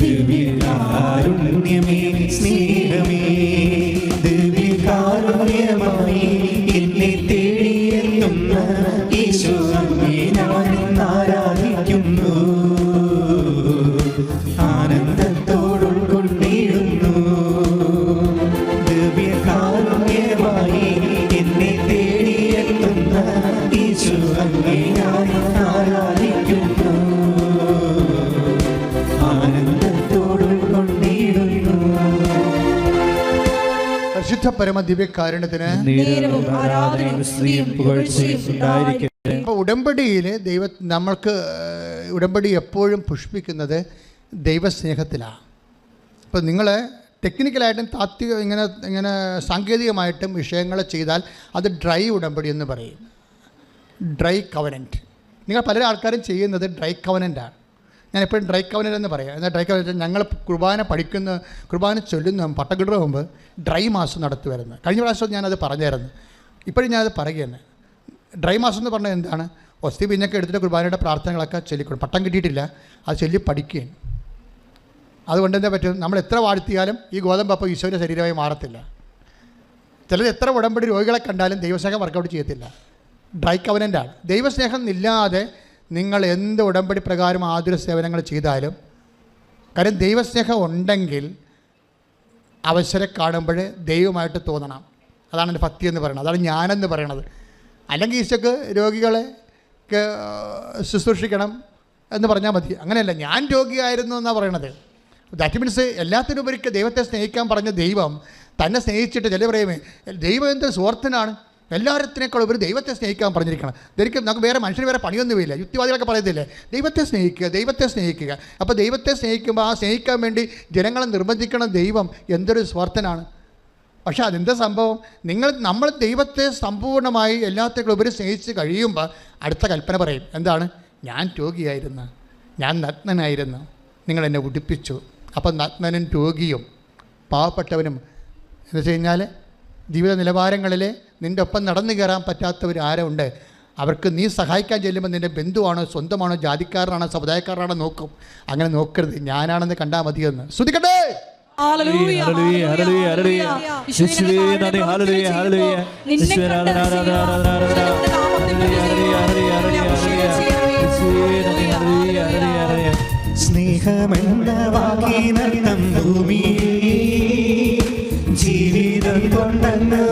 ദിവ്യകാരുണ്യമേ സ്നേഹമേ, ദിവ്യകാരുണ്യമായി എന്നെ തേടിയെത്തുന്ന യേശു അങ്ങേ ഞാൻ ആരാധിക്കുന്നു. ആനന്ദത്തോടുൾക്കൊണ്ടിടുന്നു. ദിവ്യകാരുണ്യമായി എന്നെ തേടിയെത്തുന്ന യേശു അങ്ങേ ഞാൻ ആരാധിക്കുന്നു. ആനന്ദത്തോടുൾക്കൊണ്ടിടുന്നു. പരിശുദ്ധ പരമ ദിവ്യകാരുണ്യത്തിന് നേരവും ആരാധനയും സ്തുതിയും പുകഴ്ചയും ഉണ്ടായിരിക്കട്ടെ. അപ്പോൾ ഉടമ്പടിയിൽ നമ്മൾക്ക് ഉടമ്പടി എപ്പോഴും പുഷ്പിക്കുന്നത് ദൈവസ്നേഹത്തിലാണ്. ഇപ്പോൾ നിങ്ങൾ ടെക്നിക്കലായിട്ടും താത്വിക ഇങ്ങനെ സാങ്കേതികമായിട്ടും വിഷയങ്ങൾ ചെയ്താൽ അത് ഡ്രൈ ഉടമ്പടി എന്ന് പറയും. Dry covenant. നിങ്ങൾ പല ആൾക്കാരും ചെയ്യുന്നത് ഡ്രൈ കവനൻ്റാണ്. ഞാൻ എപ്പോഴും ഡ്രൈ കവനൻ്റ് എന്ന് പറയാം. എന്നാൽ ഡ്രൈ കവനൻ്റ് ഞങ്ങൾ കുർബാന ചൊല്ലുന്ന പട്ടക്കിടുന്ന മുമ്പ് ഡ്രൈ മാസം നടത്തുമായിരുന്നു. കഴിഞ്ഞ പ്രാവശ്യം ഞാനത് പറഞ്ഞായിരുന്നു. ഇപ്പോഴും ഞാനത് പറയുകയാണ്. ഡ്രൈ മാസം എന്ന് പറഞ്ഞാൽ എന്താണ്? ഒസ്തി പിന്നൊക്കെ എടുത്തിട്ട് കുർബാനയുടെ പ്രാർത്ഥനകളൊക്കെ ചൊല്ലിക്കൊടുക്കും. പട്ടം കിട്ടിയിട്ടില്ല, അത് ചൊല്ലി പഠിക്കുകയാണ്. അതുകൊണ്ട് എന്താ പറ്റും? നമ്മൾ എത്ര വാഴ്ത്തിയാലും ഈ ഗോതമ്പപ്പം ഈശോയുടെ ശരീരമായി മാറത്തില്ല. ചിലത് എത്ര ഉടമ്പടി രോഗികളെ കണ്ടാലും ദൈവസ്നേഹം വർക്കൗട്ട് ചെയ്യത്തില്ല. ഡ്രൈ കവനൻ്റാണ്. ദൈവസ്നേഹം ഇല്ലാതെ നിങ്ങൾ എന്ത് ഉടമ്പടി പ്രകാരം ആതുര സേവനങ്ങൾ ചെയ്താലും, കാര്യം ദൈവസ്നേഹം ഉണ്ടെങ്കിൽ അവസരം കാണുമ്പോൾ ദൈവമായിട്ട് തോന്നണം. അതാണ് എൻ്റെ ഭക്തി എന്ന് പറയുന്നത്. അതാണ് ഞാനെന്ന് പറയണത്. അല്ലെങ്കിൽ ഈശോക്ക് രോഗികളെ ശുശ്രൂഷിക്കണം എന്ന് പറഞ്ഞാൽ മതി. അങ്ങനെയല്ല, ഞാൻ രോഗിയായിരുന്നു എന്നാണ് പറയണത്. ദാറ്റ് മീൻസ് എല്ലാത്തിനുപരി ദൈവത്തെ സ്നേഹിക്കാൻ പറഞ്ഞ ദൈവം തന്നെ സ്നേഹിച്ചിട്ട് ചില പറയുമേ ദൈവം എന്ത് സ്വാർത്ഥനാണ്, എല്ലാത്തിനേക്കാൾ ഉപരി ദൈവത്തെ സ്നേഹിക്കാൻ പറഞ്ഞിരിക്കണം. ഇതൊരിക്കലും നമുക്ക് വേറെ മനുഷ്യന് വേറെ പണിയൊന്നുമില്ല. യുക്തിവാദികളൊക്കെ പറയത്തില്ലേ ദൈവത്തെ സ്നേഹിക്കുക, ദൈവത്തെ സ്നേഹിക്കുക. അപ്പോൾ ദൈവത്തെ സ്നേഹിക്കുമ്പോൾ ആ സ്നേഹിക്കാൻ വേണ്ടി ജനങ്ങളെ നിർബന്ധിക്കണം ദൈവം എന്തൊരു സ്വാർത്ഥനാണ്. പക്ഷേ അതെന്താ സംഭവം? നമ്മൾ ദൈവത്തെ സമ്പൂർണ്ണമായി എല്ലാത്തേക്കാളും ഉപരി സ്നേഹിച്ച് കഴിയുമ്പോൾ അടുത്ത കൽപ്പന പറയും. എന്താണ്? ഞാൻ രോഗിയായിരുന്നു, ഞാൻ നഗ്നനായിരുന്നു, നിങ്ങൾ എന്നെ ഉടുപ്പിച്ചു. അപ്പം നഗ്നനും രോഗിയും പാവപ്പെട്ടവനും എന്ന് വെച്ച് കഴിഞ്ഞാൽ ജീവിത നിലവാരങ്ങളിൽ നിൻ്റെ ഒപ്പം നടന്നു കയറാൻ പറ്റാത്തവർ ആരുണ്ട്? അവർക്ക് നീ സഹായിക്കാൻ ചെല്ലുമ്പോൾ നിൻ്റെ ബന്ധുവാണോ, സ്വന്തമാണോ, ജാതിക്കാരനാണോ, സമുദായക്കാരനാണോ നോക്കും. അങ്ങനെ നോക്കരുത്, ഞാനാണെന്ന് കണ്ടാൽ മതിയെന്ന്. ശ്രദ്ധിക്കട്ടെ. ഹല്ലേലൂയ ഹല്ലേലൂയ ഹല്ലേലൂയ യേശുവേ നന്ദി. ഹല്ലേലൂയ ഹല്ലേലൂയ നിന്നെ കണ്ട സ്നേഹമെന്ന വാക്കിനർത്ഥം ഭൂമിയിൽ ജീവിതം കൊണ്ടെന്ന്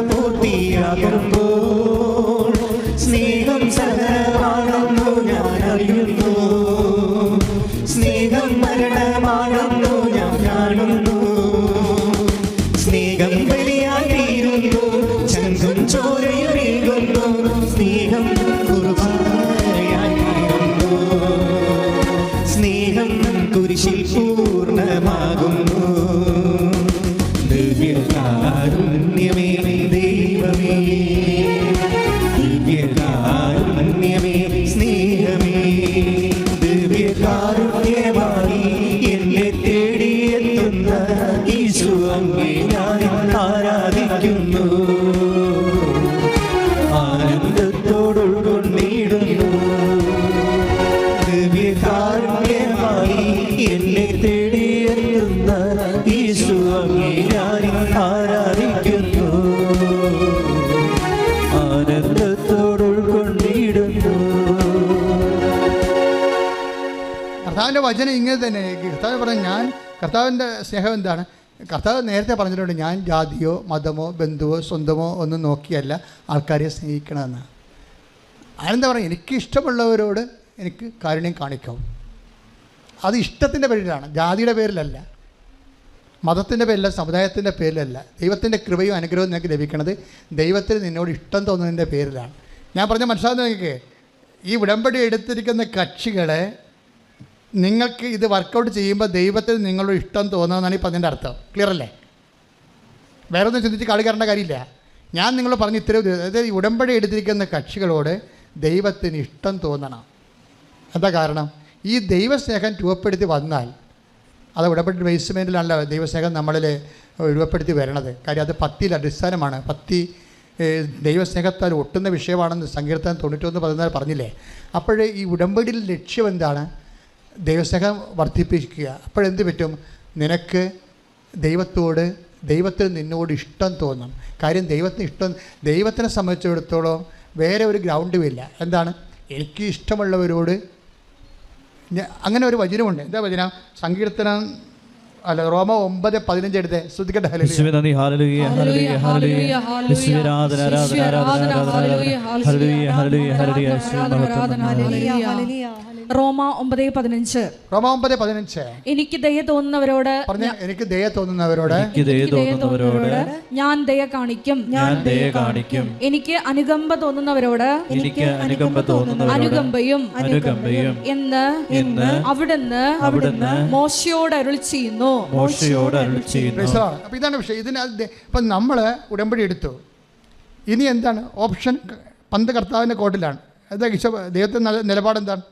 കർത്താവിൻ്റെ വചനം ഇങ്ങനെ തന്നെ. കർത്താവ് പറഞ്ഞു, ഞാൻ കർത്താവിൻ്റെ സ്നേഹം എന്താണ്? കർത്താവ് നേരത്തെ പറഞ്ഞിട്ടുണ്ട്, ഞാൻ ജാതിയോ മതമോ ബന്ധുവോ സ്വന്തമോ ഒന്നും നോക്കിയല്ല ആൾക്കാരെ സ്നേഹിക്കണമെന്ന്. അതെന്താ പറയുക? എനിക്ക് ഇഷ്ടമുള്ളവരോട് എനിക്ക് കാരുണ്യം കാണിക്കാം. അത് ഇഷ്ടത്തിൻ്റെ പേരിലാണ്, ജാതിയുടെ പേരിലല്ല, മതത്തിൻ്റെ പേരിലല്ല, സമുദായത്തിൻ്റെ പേരിലല്ല. ദൈവത്തിൻ്റെ കൃപയും അനുഗ്രഹവും നിനക്ക് ലഭിക്കുന്നത് ദൈവത്തിന് നിന്നോട് ഇഷ്ടം തോന്നുന്നതിൻ്റെ പേരിലാണ്. ഞാൻ പറഞ്ഞ മനസ്സിലാകുന്ന നിങ്ങൾക്ക്, ഈ ഉടമ്പടി എടുത്തിരിക്കുന്ന കക്ഷികളെ നിങ്ങൾക്ക് ഇത് വർക്കൗട്ട് ചെയ്യുമ്പോൾ ദൈവത്തിന് നിങ്ങളോട് ഇഷ്ടം തോന്നുന്നതാണ് ഈ പറഞ്ഞതിൻ്റെ അർത്ഥം. ക്ലിയർ അല്ലേ? വേറെ ഒന്നും ചിന്തിച്ച് കളി കയറേണ്ട കാര്യമില്ല. ഞാൻ നിങ്ങൾ പറഞ്ഞ് ഇത്രയും, അതായത് ഈ ഉടമ്പടി എടുത്തിരിക്കുന്ന കക്ഷികളോട് ദൈവത്തിന് ഇഷ്ടം തോന്നണം. എന്താ കാരണം? ഈ ദൈവസ്നേഹം രൂപപ്പെടുത്തി വന്നാൽ, അത് ഉടമ്പടി ബേസ്മെൻറ്റിലാണല്ലോ ദൈവസ്നേഹം നമ്മളിൽ രൂപപ്പെടുത്തി വരണത്. കാര്യം അത് പത്തിയിൽ അടിസ്ഥാനമാണ്. പത്തി ദൈവസ്നേഹത്താൽ ഒട്ടുന്ന വിഷയമാണെന്ന് സങ്കീർത്തനം 91:14 പറഞ്ഞില്ലേ? അപ്പോഴേ ഈ ഉടമ്പടിയിൽ ലക്ഷ്യം എന്താണ്? ദൈവസ്നേഹം വർദ്ധിപ്പിക്കുക. അപ്പോഴെന്ത് പറ്റും? നിനക്ക് ദൈവത്തിന് നിന്നോട് ഇഷ്ടം തോന്നും. കാര്യം ദൈവത്തിനെ സംബന്ധിച്ചിടത്തോളം വേറെ ഒരു ഗ്രൗണ്ടും ഇല്ല. എന്താണ്? എനിക്ക് ഇഷ്ടമുള്ളവരോട് അങ്ങനെ ഒരു വചനമുണ്ട്. എന്താ വചനം? സങ്കീർത്തനം റോമ 9:15 എടുത്ത് ശ്രദ്ധിക്കട്ടെ. റോമ 9:15 എനിക്ക് ദയ തോന്നുന്നവരോട് ഞാൻ ദയ കാണിക്കും. എനിക്ക് അനുകമ്പ തോന്നുന്നവരോട് അനുകമ്പയും എന്ന് അവിടുന്ന് മോശയോട് അരുളി ചെയ്യുന്നു. അപ്പോൾ ഇതാണ് വിഷയം. ഇപ്പം നമ്മൾ ഉടമ്പടി എടുത്തു. ഇനി എന്താണ് ഓപ്ഷൻ? പന്ത് കർത്താവിൻ്റെ കോട്ടിലാണ്. എന്താ ദൈവത്തിൻ്റെ നിലപാടെന്താണ്?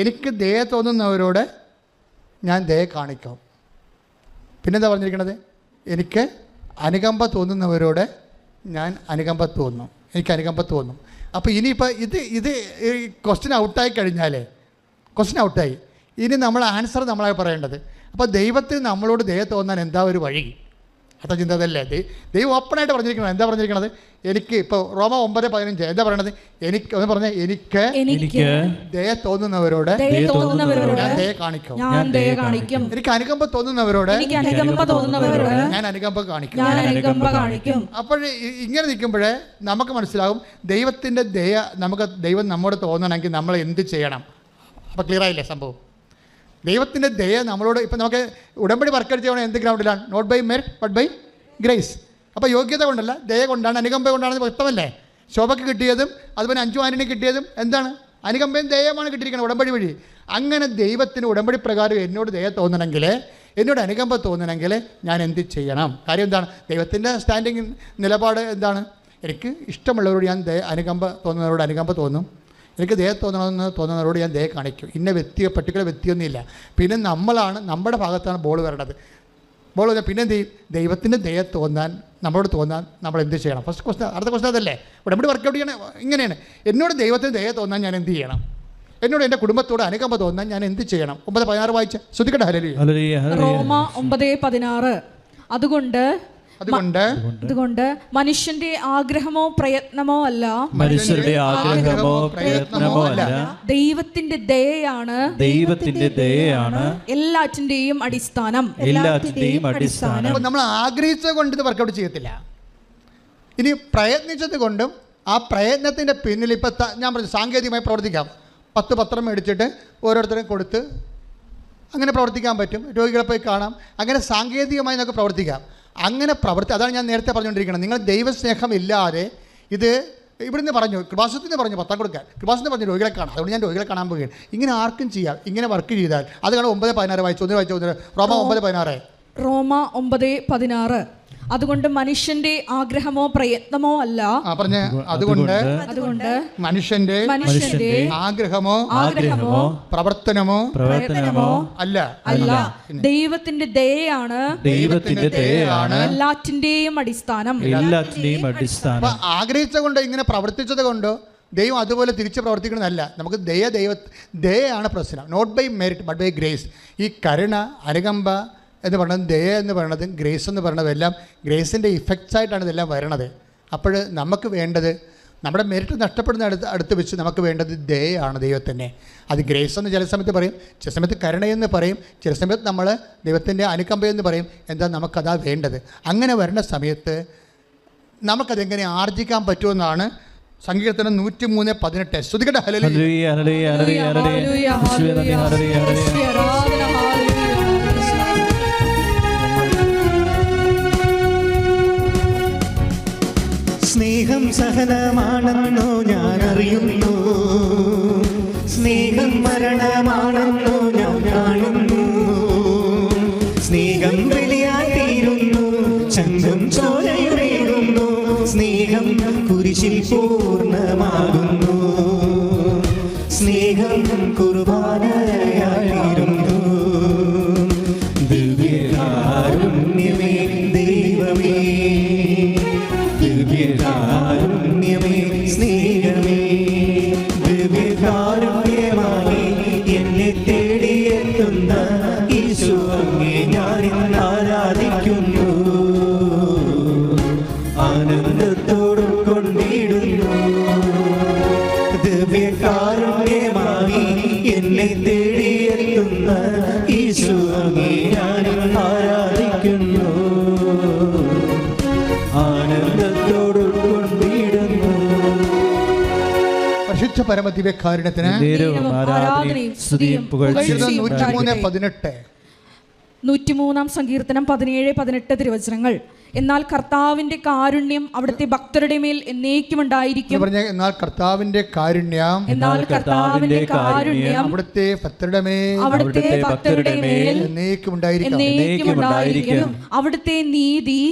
എനിക്ക് ദയ തോന്നുന്നവരോട് ഞാൻ ദയ കാണിക്കാം. പിന്നെന്താ പറഞ്ഞിരിക്കണത്? എനിക്ക് അനുകമ്പ തോന്നുന്നവരോട് ഞാൻ അനുകമ്പ തോന്നും. അപ്പോൾ ഇനിയിപ്പോൾ ഇത് ക്വസ്റ്റ്യൻ ഔട്ടായി കഴിഞ്ഞാൽ ഇനി നമ്മൾ ആൻസർ നമ്മളായി പറയേണ്ടത്. അപ്പോൾ ദൈവത്തിന് നമ്മളോട് ദയ തോന്നാൻ എന്താ ഒരു വഴി? അത്ര ചിന്ത അതല്ലേ? ദൈവം ഓപ്പണായിട്ട് പറഞ്ഞിരിക്കണം. എന്താ പറഞ്ഞിരിക്കണത്? എനിക്ക് ഇപ്പോൾ റോമ 9:15 എന്താ പറയണത്? എനിക്ക് ദയ തോന്നുന്നവരോട് ഞാൻ ദയ കാണിക്കും. എനിക്ക് അനുകമ്പ തോന്നുന്നവരോട് ഞാൻ അനുകമ്പ കാണിക്കും. അപ്പോൾ ഇങ്ങനെ നിൽക്കുമ്പോഴേ നമുക്ക് മനസ്സിലാവും ദൈവത്തിൻ്റെ ദയ ദൈവം നമ്മോട് തോന്നണമെങ്കിൽ നമ്മൾ എന്ത് ചെയ്യണം. അപ്പോൾ ക്ലിയർ ആയില്ലേ സംഭവം? ദൈവത്തിൻ്റെ ദയ നമ്മളോട് ഇപ്പം നമുക്ക് ഉടമ്പടി വർക്കൗട്ട് ചെയ്യണം എന്ത് ഗ്രൗണ്ടിലാണ്? Not by merit but by grace. അപ്പോൾ യോഗ്യത കൊണ്ടല്ല, ദയ കൊണ്ടാണ്, അനുകമ്പ കൊണ്ടാണെന്ന് വ്യക്തമല്ലേ? ശോഭയ്ക്ക് കിട്ടിയതും അതുപോലെ അഞ്ചു ആനിന് കിട്ടിയതും എന്താണ്? അനുകമ്പയും ദയമാണ് കിട്ടിയിരിക്കുന്നത് ഉടമ്പടി വഴി. അങ്ങനെ ദൈവത്തിന് ഉടമ്പടി പ്രകാരം എന്നോട് ദയ തോന്നണമെങ്കിൽ, എന്നോട് അനുകമ്പ തോന്നണമെങ്കിൽ ഞാൻ എന്ത് ചെയ്യണം? കാര്യം എന്താണ്? ദൈവത്തിൻ്റെ സ്റ്റാൻഡിങ് നിലപാട് എന്താണ്? എനിക്ക് ഇഷ്ടമുള്ളവരോട് ഞാൻ അനുകമ്പ തോന്നുന്നവരോട് അനുകമ്പ തോന്നും. എനിക്ക് ദയ തോന്നുന്നവരോട് ഞാൻ ദയ കാണിക്കും. ഇന്ന വ്യക്തിയോ പർട്ടിക്കുലർ വ്യക്തിയൊന്നുമില്ല. പിന്നെ നമ്മുടെ ഭാഗത്താണ് ബോൾ വരേണ്ടത്. ബോൾ വന്നാൽ പിന്നെ എന്ത് ചെയ്യും? ദൈവത്തിൻ്റെ ദയ നമ്മളോട് തോന്നാൻ നമ്മൾ എന്ത് ചെയ്യണം? First question. അടുത്ത ക്വസ്റ്റൻ അതല്ലേ? ഉടമ്പടി വർക്കൗട്ട് ചെയ്യണം ഇങ്ങനെയാണ്. എന്നോട് ദൈവത്തിന് ദയ തോന്നാൻ ഞാൻ എന്ത് ചെയ്യണം? എന്നോട് എൻ്റെ കുടുംബത്തോട് അനുകമ്പ തോന്നാൻ ഞാൻ എന്ത് ചെയ്യണം? 9:16 വായിച്ച് ശ്രദ്ധിക്കട്ടെ. റോമ 9:16 അതുകൊണ്ട് മനുഷ്യന്റെ ആഗ്രഹമോ പ്രയത്നമോ അല്ല, ദൈവത്തിന്റെ ദയയാണ് എല്ലാറ്റിന്റെയും അടിസ്ഥാനം. നമ്മൾ ആഗ്രഹിച്ചത് കൊണ്ട് ഇത് വർക്കൗട്ട് ചെയ്യത്തില്ല. ഇനി പ്രയത്നിച്ചത് കൊണ്ടും ആ പ്രയത്നത്തിൻ്റെ പിന്നിൽ ഇപ്പം ഞാൻ പറഞ്ഞു സാങ്കേതികമായി പ്രവർത്തിക്കാം. 10 പത്രം മേടിച്ചിട്ട് ഓരോരുത്തരും കൊടുത്ത് അങ്ങനെ പ്രവർത്തിക്കാൻ പറ്റും. രോഗികളെ പോയി കാണാം. അങ്ങനെ സാങ്കേതികമായി നമുക്ക് പ്രവർത്തിക്കാം. അതാണ് ഞാൻ നേരത്തെ പറഞ്ഞുകൊണ്ടിരിക്കുന്നത്. നിങ്ങൾ ദൈവസ്നേഹം ഇല്ലാതെ ഇത് ഇവിടുന്ന് പറഞ്ഞു, കൃപാസനത്തിന് പറഞ്ഞു പത്താം കൊടുക്കാൻ, കൃപാസനത്തിന് പറഞ്ഞു രോഗികളെ കാണാം. അതുകൊണ്ട് ഞാൻ രോഗികളെ കാണാൻ പോവുകയാണ്. ഇങ്ങനെ ആർക്കും ചെയ്യാം. ഇങ്ങനെ വർക്ക് ചെയ്താൽ അത് കാണാൻ 9:16 വായിച്ചു. റോമ 9:16 അതുകൊണ്ട് മനുഷ്യന്റെ ആഗ്രഹമോ പ്രയത്നമോ അല്ല. അതുകൊണ്ട് മനുഷ്യന്റെ ആഗ്രഹമോ പ്രവർത്തനമോ അല്ല, ദൈവത്തിന്റെ ദയയാണ് എല്ലാറ്റിന്റെയും അടിസ്ഥാനം. ആഗ്രഹിച്ചത് കൊണ്ടോ ഇങ്ങനെ പ്രവർത്തിച്ചത് കൊണ്ടോ ദൈവം അതുപോലെ തിരിച്ച് പ്രവർത്തിക്കണമെന്നല്ല. നമുക്ക് ദയയാണ് പ്രശ്നം. Not by merit but by grace. ഈ കരുണ, അനുകമ്പ എന്ന് പറയുന്നത്, ദയ എന്ന് പറയുന്നത്, ഗ്രേസ് എന്ന് പറയുന്നത് എല്ലാം ഗ്രേസിൻ്റെ ഇഫക്ട്സ് ആയിട്ടാണ് ഇതെല്ലാം വരണത്. അപ്പോൾ നമുക്ക് വേണ്ടത് നമ്മുടെ മെരിറ്റ് നഷ്ടപ്പെടുന്ന അടുത്ത് വെച്ച് നമുക്ക് വേണ്ടത് ദയയാണ് ദൈവത്തിൻ്റെ. അത് ഗ്രേസ് എന്ന് ചില സമയത്ത് പറയും, ചില സമയത്ത് കരുണയെന്ന് പറയും, ചില സമയത്ത് നമ്മൾ ദൈവത്തിൻ്റെ അനുകമ്പയെന്ന് പറയും. എന്താ നമുക്കതാ വേണ്ടത്. അങ്ങനെ വരുന്ന സമയത്ത് നമുക്കതെങ്ങനെ ആർജിക്കാൻ പറ്റുമെന്നാണ് സങ്കീർത്തനം 103:18. ശ്രുതികട്ടെ ഹല്ലേലൂയ. ഹല്ലേലൂയ ഹല്ലേലൂയ ഹല്ലേലൂയ യേശുവേ നന്ദി. Hallelujah hallelujah. സ്നേഹം സഹനമാണെന്നോ ഞാൻ അറിയുന്നു, സ്നേഹം മരണമാണെന്നോ ഞാൻ കാണുന്നു, സ്നേഹം ബലിയായി തീരുന്നു, ചങ്കം ചോരയുടേടുന്നു, സ്നേഹം കുരിശിൽ പൂർണ്ണമാകുന്നു, സ്നേഹം കുർബാനയായിരുന്നു. ദിവ്യകാരുണ്യമേ ദൈവമേ, ദിവ്യകാരുണ്യമേ സ്നേഹമേ, ദിവ്യകാരുണ്യമായി എന്നെ തേടിയെത്തുന്ന യേശു അങ്ങേ ഞാൻ ഇന്ന് ആരാധിക്കുന്നു, ആനന്ദത്തോടും കൊണ്ടിടുന്നു. ദിവ്യകാരുണ്യമായി എന്നെ തേടിയെത്തുന്ന യേശു അങ്ങേ ഞാൻ ഇന്ന് ആരാധിക്കുന്നു, ആനന്ദത്തോടും കൊണ്ടിടുന്നു. പരിശുദ്ധ പരമദിവ്യകാരുണ്യത്തിന് ആരാധനയും സ്തുതിയും പുകഴ്ചയും 103:18. 103-ാം സങ്കീർത്തനം 17-18 തിരുവചനങ്ങൾ. എന്നാൽ കർത്താവിന്റെ കാരുണ്യം അവിടുത്തെ ഭക്തരുടെ മേൽ എന്നേക്കും ഉണ്ടായിരിക്കും. എന്നാൽ കർത്താവിന്റെ കാരുണ്യം, എന്നാൽ കർത്താവിന്റെ കാരുണ്യം അവിടുത്തെ ഭക്തരുടെ മേൽ, അവിടുത്തെ ഭക്തരുടെ മേൽ എന്നേക്കും ഉണ്ടായിരിക്കും. എന്നേക്കും ഉണ്ടായിരിക്കും. അവിടുത്തെ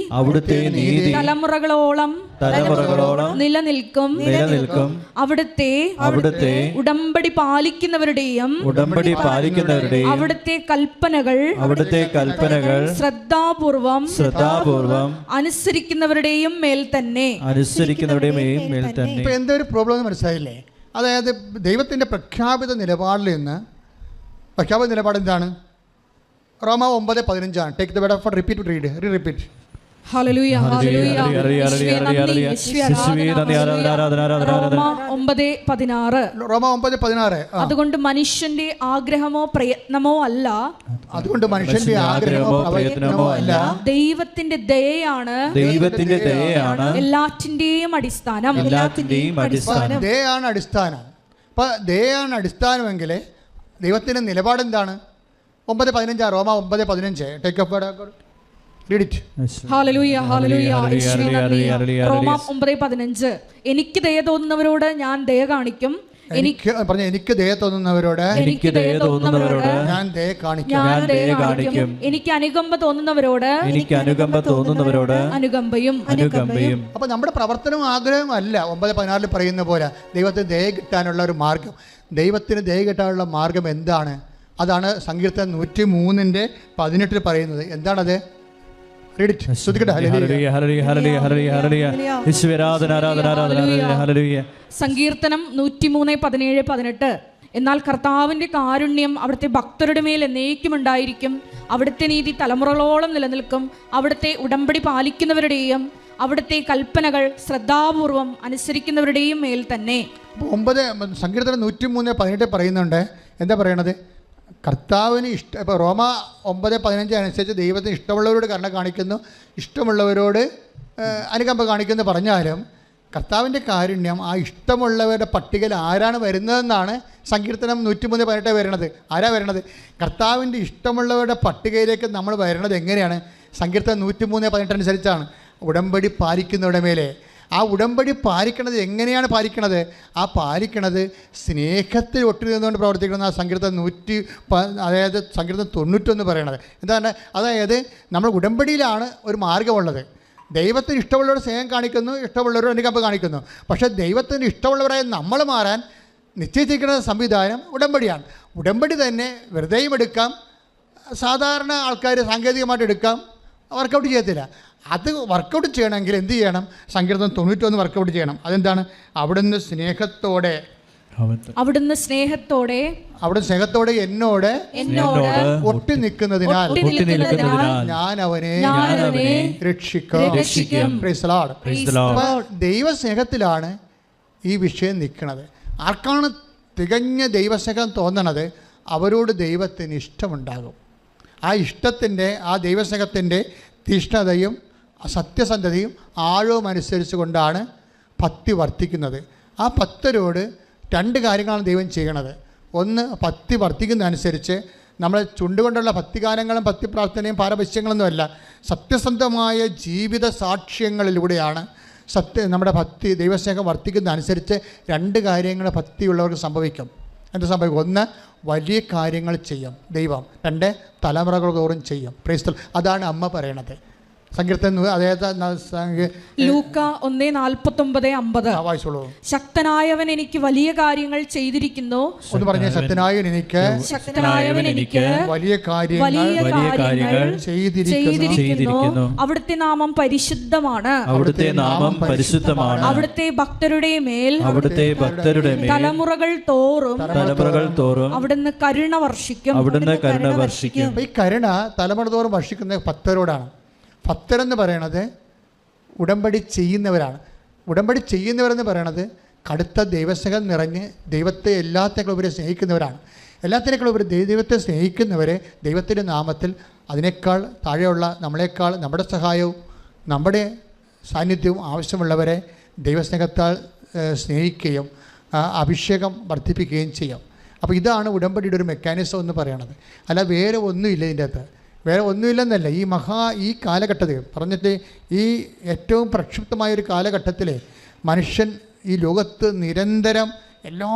നീതി തലമുറകളോളം നിലനിൽക്കും. അവിടുത്തെ ഉടമ്പടി പാലിക്കുന്നവരുടെയും അവിടുത്തെ കൽപ്പനകൾ ശ്രദ്ധാപൂർവം അനുസരിക്കുന്നവരുടെയും മേൽ തന്നെ. ഇപ്പൊ എന്തൊരു പ്രോബ്ലം എന്ന് മനസ്സിലായില്ലേ? അതായത് ദൈവത്തിന്റെ പ്രഖ്യാപിത നിലപാടിൽ നിന്ന്, പ്രഖ്യാപിത നിലപാട് എന്താണ്? റോമ 9:15. Take the word of repeat, repeat. Hallelujah ഹല്ലേലൂയ യേശുവേ നന്ദി. റോമ 9:16. അതുകൊണ്ട് മനുഷ്യന്റെ ആഗ്രഹമോ പ്രയത്നമോ അല്ല, ദൈവത്തിന്റെ ദയയാണ് എല്ലാറ്റിന്റെയും അടിസ്ഥാനം. ദയയാണ് അടിസ്ഥാനം. അപ്പൊ ദയയാണ് അടിസ്ഥാനമെങ്കിൽ ദൈവത്തിന്റെ നിലപാട് എന്താണ്? 9:15. റോമ 9:15. Take of word. ഹല്ലേലൂയ ഹല്ലേലൂയ റോമ 9:15. എനിക്ക് ദയ തോന്നുന്നവരോട് ഞാൻ ദയ കാണിക്കും. എനിക്ക് ദയ തോന്നുന്നവരോട് ഞാൻ ദയ കാണിക്കും. എനിക്ക് അനുകമ്പ തോന്നുന്നവരോട് അനുകമ്പയും. അപ്പൊ നമ്മുടെ പ്രവർത്തനവും ആഗ്രഹവും അല്ല 9:16 പറയുന്ന പോലെ ദൈവത്തിന് ദയ കിട്ടാനുള്ള ഒരു മാർഗം. ദൈവത്തിന് ദയ കിട്ടാനുള്ള മാർഗം എന്താണ്? അതാണ് സങ്കീർത്തനം 103:18 പറയുന്നത്. എന്താണത്? സങ്കീർത്തനം 103:17-18. എന്നാൽ കർത്താവിന്റെ കാരുണ്യം അവിടുത്തെ ഭക്തരുടെ മേൽ എന്നേക്കും ഉണ്ടായിരിക്കും. അവിടുത്തെ നീതി തലമുറകളോളം നിലനിൽക്കും. അവിടുത്തെ ഉടമ്പടി പാലിക്കുന്നവരുടെയും അവിടുത്തെ കൽപ്പനകൾ ശ്രദ്ധാപൂർവം അനുസരിക്കുന്നവരുടെയും മേൽ തന്നെ. സങ്കീർത്തനം 103:18 പറയുന്നുണ്ട്. എന്താ പറയണത്? കർത്താവിന് ഇപ്പോൾ റോമ 9:15 അനുസരിച്ച് ദൈവത്തിന് ഇഷ്ടമുള്ളവരോട് കരുണ കാണിക്കുന്നു, ഇഷ്ടമുള്ളവരോട് അനുകമ്പ കാണിക്കുന്നു പറഞ്ഞാലും കർത്താവിൻ്റെ കാരുണ്യം ആ ഇഷ്ടമുള്ളവരുടെ പട്ടികയിൽ ആരാണ് വരുന്നതെന്നാണ് സങ്കീർത്തനം 103:18 വരുന്നത്. ആരാ വരുന്നത്? കർത്താവിൻ്റെ ഇഷ്ടമുള്ളവരുടെ പട്ടികയിലേക്ക് നമ്മൾ വരുന്നത് എങ്ങനെയാണ്? സങ്കീർത്തനം 103:18 അനുസരിച്ചാണ്. ഉടമ്പടി പാലിക്കുന്നവരുടെ മേലെ. ആ ഉടമ്പടി പാലിക്കണത് എങ്ങനെയാണ് പാലിക്കണത്? ആ പാലിക്കണത് സ്നേഹത്തിൽ ഒട്ടി നിന്നുകൊണ്ട് പ്രവർത്തിക്കണം. ആ സങ്കീർത്തനം 91 പറയണത് എന്താണ്? അതായത് നമ്മൾ ഉടമ്പടിയിലാണ് ഒരു മാർഗമുള്ളത്. ദൈവത്തിന് ഇഷ്ടമുള്ളവർ സ്നേഹം കാണിക്കുന്നു, ഇഷ്ടമുള്ളവർ അനുകമ്പ കാണിക്കുന്നു. പക്ഷേ ദൈവത്തിന് ഇഷ്ടമുള്ളവരായി നമ്മൾ മാറാൻ നിശ്ചയിച്ചിരിക്കുന്ന സംവിധാനം ഉടമ്പടിയാണ്. ഉടമ്പടി തന്നെ വെറുതെയും എടുക്കാം, സാധാരണ ആൾക്കാർ സാങ്കേതികമായിട്ട് എടുക്കാം, വർക്കൗട്ട് ചെയ്യത്തില്ല. അത് വർക്കൗട്ട് ചെയ്യണമെങ്കിൽ എന്ത് ചെയ്യണം? സങ്കീർത്തനം 91 വർക്കൗട്ട് ചെയ്യണം. അതെന്താണ്? അവിടുന്ന് സ്നേഹത്തോടെ എന്നോട് ഒട്ടി നിൽക്കുന്നതിനാൽ ഞാൻ അവനെ രക്ഷിക്കും. ദൈവസ്നേഹത്തിലാണ് ഈ വിഷയം നിൽക്കുന്നത്. ആർക്കാണ് തികഞ്ഞ ദൈവസ്നേഹം തോന്നണത് അവരോട് ദൈവത്തിന് ഇഷ്ടമുണ്ടാകും. ആ ഇഷ്ടത്തിൻ്റെ, ആ ദൈവസ്നേഹത്തിൻ്റെ തീഷ്ണതയും സത്യസന്ധതയും ആഴവും അനുസരിച്ച് കൊണ്ടാണ് ഭക്തി വർദ്ധിക്കുന്നത്. ആ ഭക്തരോട് രണ്ട് കാര്യങ്ങളാണ് ദൈവം ചെയ്യണത്. ഒന്ന്, ഭക്തി വർദ്ധിക്കുന്നതനുസരിച്ച് നമ്മൾ ചുണ്ടുകൊണ്ടുള്ള ഭക്തിഗാനങ്ങളും ഭക്തിപ്രാർത്ഥനയും പാരപശ്യങ്ങളൊന്നുമല്ല, സത്യസന്ധമായ ജീവിത സാക്ഷ്യങ്ങളിലൂടെയാണ് നമ്മുടെ ഭക്തി ദൈവസ്നേഹം വർദ്ധിക്കുന്നതനുസരിച്ച് രണ്ട് കാര്യങ്ങൾ ഭക്തിയുള്ളവർക്ക് സംഭവിക്കും. എന്ത് സംഭവിക്കും? ഒന്ന്, വലിയ കാര്യങ്ങൾ ചെയ്യും ദൈവം. രണ്ട്, തലമുറകൾ തോറും ചെയ്യും. Praise the Lord. അതാണ് അമ്മ പറയണത്. സങ്കീർത്തനം അതായത് ലൂക്ക 1:49-50. വായിച്ചോളൂ. ശക്തനായവൻ എനിക്ക് വലിയ കാര്യങ്ങൾ ചെയ്തിരിക്കുന്നു. ഒന്ന് പറഞ്ഞ, ശക്തനായവൻ എനിക്ക് വലിയ കാര്യങ്ങൾ ചെയ്തിരിക്കുന്നു. അവിടുത്തെ നാമം പരിശുദ്ധമാണ്. അവിടുത്തെ ഭക്തരുടെ മേൽ തലമുറകൾ തോറും അവിടുന്ന് കരുണ വർഷിക്കും. ഈ കരുണ തലമുറ തോറും വർഷിക്കുന്ന ഭക്തരോടാണ്. ഭക്തരെന്ന് പറയണത് ഉടമ്പടി ചെയ്യുന്നവരാണ്. ഉടമ്പടി ചെയ്യുന്നവരെന്ന് പറയണത് കടുത്ത ദൈവസ്നേഹം നിറഞ്ഞ് ദൈവത്തെ എല്ലാത്തേക്കാളുപരി സ്നേഹിക്കുന്നവരാണ്. എല്ലാത്തിനേക്കാളുപരി ദൈവത്തെ സ്നേഹിക്കുന്നവരെ ദൈവത്തിൻ്റെ നാമത്തിൽ അതിനേക്കാൾ താഴെയുള്ള നമ്മളെക്കാൾ നമ്മുടെ സഹായവും നമ്മുടെ സാന്നിധ്യവും ആവശ്യമുള്ളവരെ ദൈവസ്നേഹത്താൽ സ്നേഹിക്കുകയും അഭിഷേകം വർദ്ധിപ്പിക്കുകയും ചെയ്യും. അപ്പോൾ ഇതാണ് ഉടമ്പടിയുടെ ഒരു മെക്കാനിസം എന്ന് പറയണത്. അല്ല വേറെ ഒന്നുമില്ല ഇതിൻ്റെ അകത്ത്. വേറെ ഒന്നുമില്ലെന്നല്ല. ഈ കാലഘട്ടത്തിൽ പറഞ്ഞിട്ട് ഈ ഏറ്റവും പ്രക്ഷുബ്ധമായൊരു കാലഘട്ടത്തിൽ മനുഷ്യൻ ഈ ലോകത്ത് നിരന്തരം എല്ലാ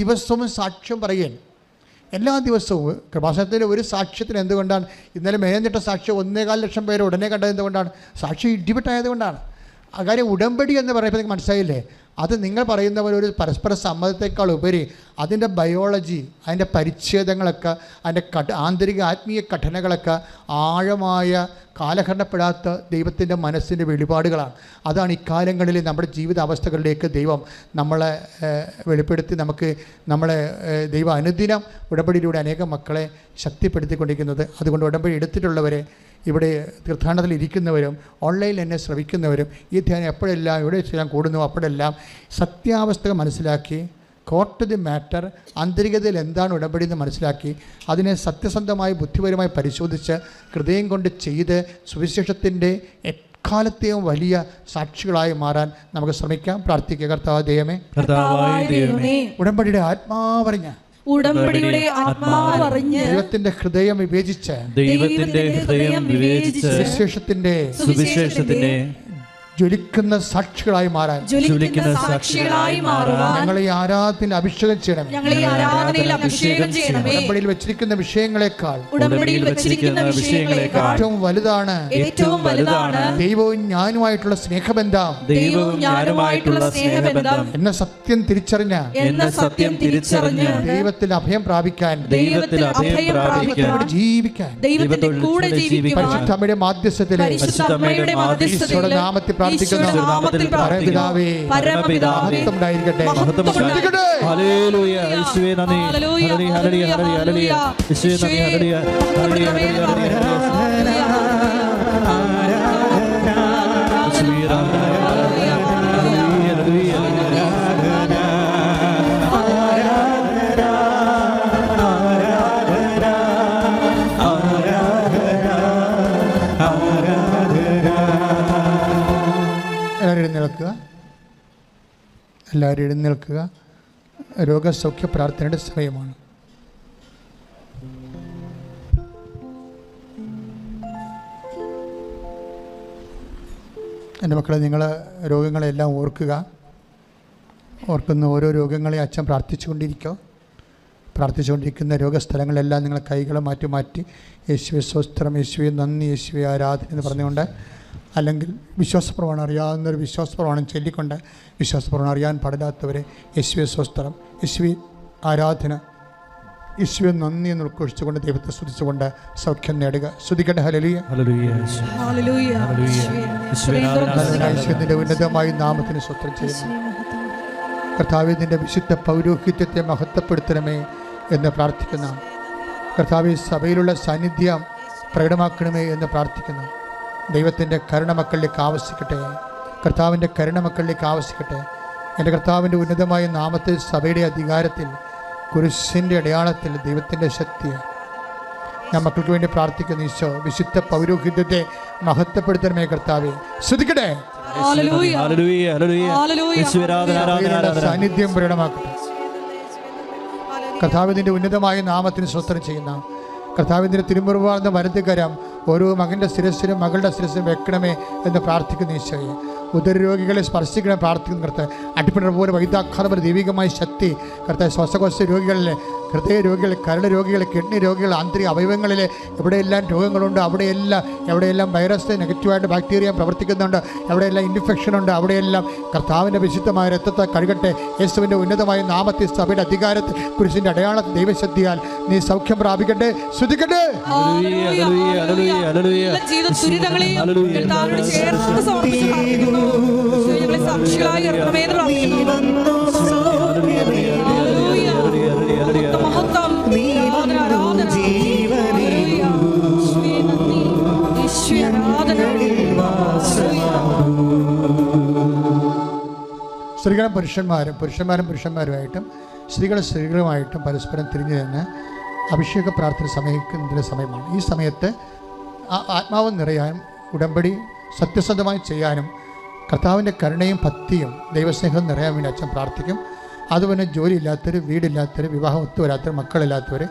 ദിവസവും സാക്ഷ്യം പറയുകയാണ്. എല്ലാ ദിവസവും കൃപാസനത്തിൻ്റെ ഒരു സാക്ഷ്യത്തിന് എന്തുകൊണ്ടാണ് ഇന്നലെ മേഞ്ഞിട്ട സാക്ഷ്യം 1.25 ലക്ഷം പേര് ഉടനെ കണ്ടത് എന്തുകൊണ്ടാണ്? സാക്ഷ്യം ഇടിപെട്ടായതുകൊണ്ടാണ്. ആ കാര്യം ഉടമ്പടി എന്ന് പറയുമ്പോൾ നിങ്ങൾക്ക് മനസ്സിലായില്ലേ? അത് നിങ്ങൾ പറയുന്ന പോലെ ഒരു പരസ്പര സമ്മതത്തെക്കാൾ ഉപരി അതിൻ്റെ ബയോളജി, അതിൻ്റെ പരിച്ഛേദങ്ങളൊക്കെ, അതിൻ്റെ ആന്തരിക ആത്മീയ ഘടനകളൊക്കെ ആഴമായ കാലഘട്ടപ്പെടാത്ത ദൈവത്തിൻ്റെ മനസ്സിൻ്റെ വെളിപാടുകളാണ്. അതാണ് ഇക്കാലങ്ങളിൽ നമ്മുടെ ജീവിതാവസ്ഥകളിലേക്ക് ദൈവം നമ്മളെ വെളിപ്പെടുത്തി നമ്മളെ ദൈവം അനുദിനം ഉടമ്പടിയിലൂടെ അനേകം മക്കളെ ശക്തിപ്പെടുത്തിക്കൊണ്ടിരിക്കുന്നത്. അതുകൊണ്ട് ഉടമ്പടി എടുത്തിട്ടുള്ളവരെ, ഇവിടെ തീർത്ഥാടനത്തിൽ ഇരിക്കുന്നവരും ഓൺലൈനിൽ എന്നെ ശ്രവിക്കുന്നവരും ഈ ധ്യാനം എപ്പോഴെല്ലാം ഇവിടെ ചെയ്യാൻ കൂടുന്നു അപ്പോഴെല്ലാം സത്യാവസ്ഥകൾ മനസ്സിലാക്കി, കോർട്ട് ദി മാറ്റർ, ആന്തരികതയിൽ എന്താണ് ഉടമ്പടി എന്ന് മനസ്സിലാക്കി അതിനെ സത്യസന്ധമായി ബുദ്ധിപരമായി പരിശോധിച്ച് ഹൃദയം കൊണ്ട് ചെയ്ത് സുവിശേഷത്തിൻ്റെ എക്കാലത്തെയും വലിയ സാക്ഷികളായി മാറാൻ നമുക്ക് ശ്രമിക്കാം. പ്രാർത്ഥിക്കുക. കർത്താവായ ദൈവമേ, ഉടമ്പടിയുടെ ആത്മാവറിഞ്ഞ ദൈവത്തിന്റെ ഹൃദയം വിവേചിച്ച് സുവിശേഷത്തിന്റെ ജ്വലിക്കുന്ന സാക്ഷികളായി മാറാൻ ഞങ്ങളെ ഈ ആരാധനയിൽ അഭിഷേകം ചെയ്യണം. ഉടമ്പടിയിൽ വെച്ചിരിക്കുന്ന വിഷയങ്ങളെക്കാൾ ഏറ്റവും വലുതാണ് ദൈവവും ഞാനുമായിട്ടുള്ള സ്നേഹബന്ധം. എന്ന സത്യം തിരിച്ചറിഞ്ഞ ദൈവത്തിൽ അഭയം പ്രാപിക്കാൻ ജീവിക്കാൻ പരിശുദ്ധമ്മയുടെ മാധ്യസ്ഥത്തിലെ നാമത്തിൽ പരമപിതാവേ മഹത്വം ഉണ്ടായിരിക്കട്ടെ. ഹല്ലേലൂയ. യേശുവേ നന്ദി. ഹല്ലേലൂയ ഹല്ലേലൂയ ഹല്ലേലൂയ. യേശുവേ നന്ദി. ഹല്ലേലൂയ ഹല്ലേലൂയ ഹല്ലേലൂയ. എല്ലാവരും എഴുന്നേൽക്കുക. രോഗസൗഖ്യ പ്രാർത്ഥനയുടെ സമയമാണ്. എൻ്റെ മക്കളെ, നിങ്ങൾ രോഗങ്ങളെല്ലാം ഓർക്കുന്ന ഓരോ രോഗങ്ങളെ അച്ഛൻ പ്രാർത്ഥിച്ചുകൊണ്ടിരിക്കുന്ന രോഗസ്ഥലങ്ങളെല്ലാം നിങ്ങൾ കൈകളെ മാറ്റി യേശുവേ സ്വസ്ത്രം, യേശുവേ നന്ദി, യേശുവേ ആരാധന എന്ന് പറഞ്ഞുകൊണ്ട്, അല്ലെങ്കിൽ വിശ്വാസപ്രമാണം അറിയാവുന്നൊരു വിശ്വാസപ്രമാണം ചൊല്ലിക്കൊണ്ട്, വിശ്വാസപ്രമാണം അറിയാൻ പാടില്ലാത്തവരെ യേശുവേ സ്വസ്ത്രം, യേശുവേ ആരാധന, യേശുവേ നന്ദി എന്ന് ഉൾക്കൊഴിച്ചുകൊണ്ട് ദൈവത്തെ സ്തുതിച്ചുകൊണ്ട് സൗഖ്യം നേടുക. സ്തുതിക്കട്ടെ. ഹല്ലേലൂയ യേശുവിന്റെ ഉന്നതമായ നാമത്തിന് സ്തോത്രം ചെയ്യുന്നു. കർത്താവേ, നിന്റെ വിശുദ്ധ പൗരോഹിത്യത്തെ മഹത്വപ്പെടുത്തണമേ എന്ന് പ്രാർത്ഥിക്കുന്ന കർത്താവേ, സഭയിലുള്ള സാന്നിധ്യം പ്രകടമാക്കണമേ എന്ന് പ്രാർത്ഥിക്കുന്നു. ദൈവത്തിൻ്റെ കരുണ മക്കളിലേക്ക് ആവശ്യിക്കട്ടെ. കർത്താവിൻ്റെ കരുണ മക്കളിലേക്ക് ആവശ്യിക്കട്ടെ. എൻ്റെ കർത്താവിൻ്റെ ഉന്നതമായ നാമത്തിൽ, സഭയുടെ അധികാരത്തിൽ, കുരിശിൻ്റെ അടയാളത്തിൽ, ദൈവത്തിൻ്റെ ശക്തി ഞാൻ മക്കൾക്ക് വേണ്ടി പ്രാർത്ഥിക്കുന്ന ഈശോ. വിശുദ്ധ പൗരോഹിത്യത്തെ മഹത്വപ്പെടുത്തണമേ കർത്താവെ. ശ്രദ്ധിക്കട്ടെ, സാന്നിധ്യം പ്രകടമാക്കട്ടെ. കർത്താവിൻ്റെ ഉന്നതമായ നാമത്തിന് സ്വസ്ത്രം ചെയ്യുന്ന കർത്താവിൻ്റെ തിരുമുറിവാർന്ന വലതുകരം ഓരോ മകൻ്റെ ശിരസ്സിനും മകളുടെ ശിരസ്സിനും വെക്കണമേ എന്ന് പ്രാർത്ഥിക്കുന്ന ഈശോയെ. ഉദരരോഗികളെ സ്പർശിക്കണം പ്രാർത്ഥിക്കുന്ന കർത്താവ്. അടിപ്പിണർ പോലെ വൈദ്യാഘാതം പോലെ ദൈവികമായ ശക്തി കർത്താവ്. ശ്വാസകോശ രോഗികളിലെ, ഹൃദയ രോഗികൾ, കരൾ രോഗികൾ, കിഡ്നി രോഗികൾ, ആന്തരിക അവയവങ്ങളിൽ എവിടെയെല്ലാം രോഗങ്ങളുണ്ട് എവിടെയെല്ലാം വൈറസ്, നെഗറ്റീവായിട്ട് ബാക്ടീരിയ പ്രവർത്തിക്കുന്നുണ്ട്, എവിടെയെല്ലാം ഇൻഫെക്ഷൻ ഉണ്ട്, അവിടെയെല്ലാം കർത്താവിൻ്റെ വിശുദ്ധമായ രക്തത്തെ കഴുകട്ടെ. യേശുവിൻ്റെ ഉന്നതമായ നാമത്തിൽ, സഭയുടെ അധികാരത്തിൽ, കുരിശിൻ്റെ അടയാളത്തിൽ, ദൈവശക്തിയാൽ നീ സൗഖ്യം പ്രാപിക്കട്ടെ. ശ്രദ്ധിക്കട്ടെ. സ്ത്രീകളും പുരുഷന്മാരുമായിട്ടും സ്ത്രീകളുമായിട്ടും പരസ്പരം തിരിഞ്ഞു നിന്ന് അഭിഷേക പ്രാർത്ഥന സമയിക്കുന്നതിൻ്റെ സമയമാണ്. ഈ സമയത്ത് ആത്മാവ് നിറയാനും ഉടമ്പടി സത്യസന്ധമായി ചെയ്യാനും കർത്താവിൻ്റെ കരുണയും ഭക്തിയും ദൈവസ്നേഹവും നിറയാൻ വേണ്ടി അച്ഛൻ പ്രാർത്ഥിക്കും. അതുപോലെ ജോലിയില്ലാത്തവർ, വീടില്ലാത്തവർ, വിവാഹം ഒത്തുവരാത്തവർ, മക്കളില്ലാത്തവർ,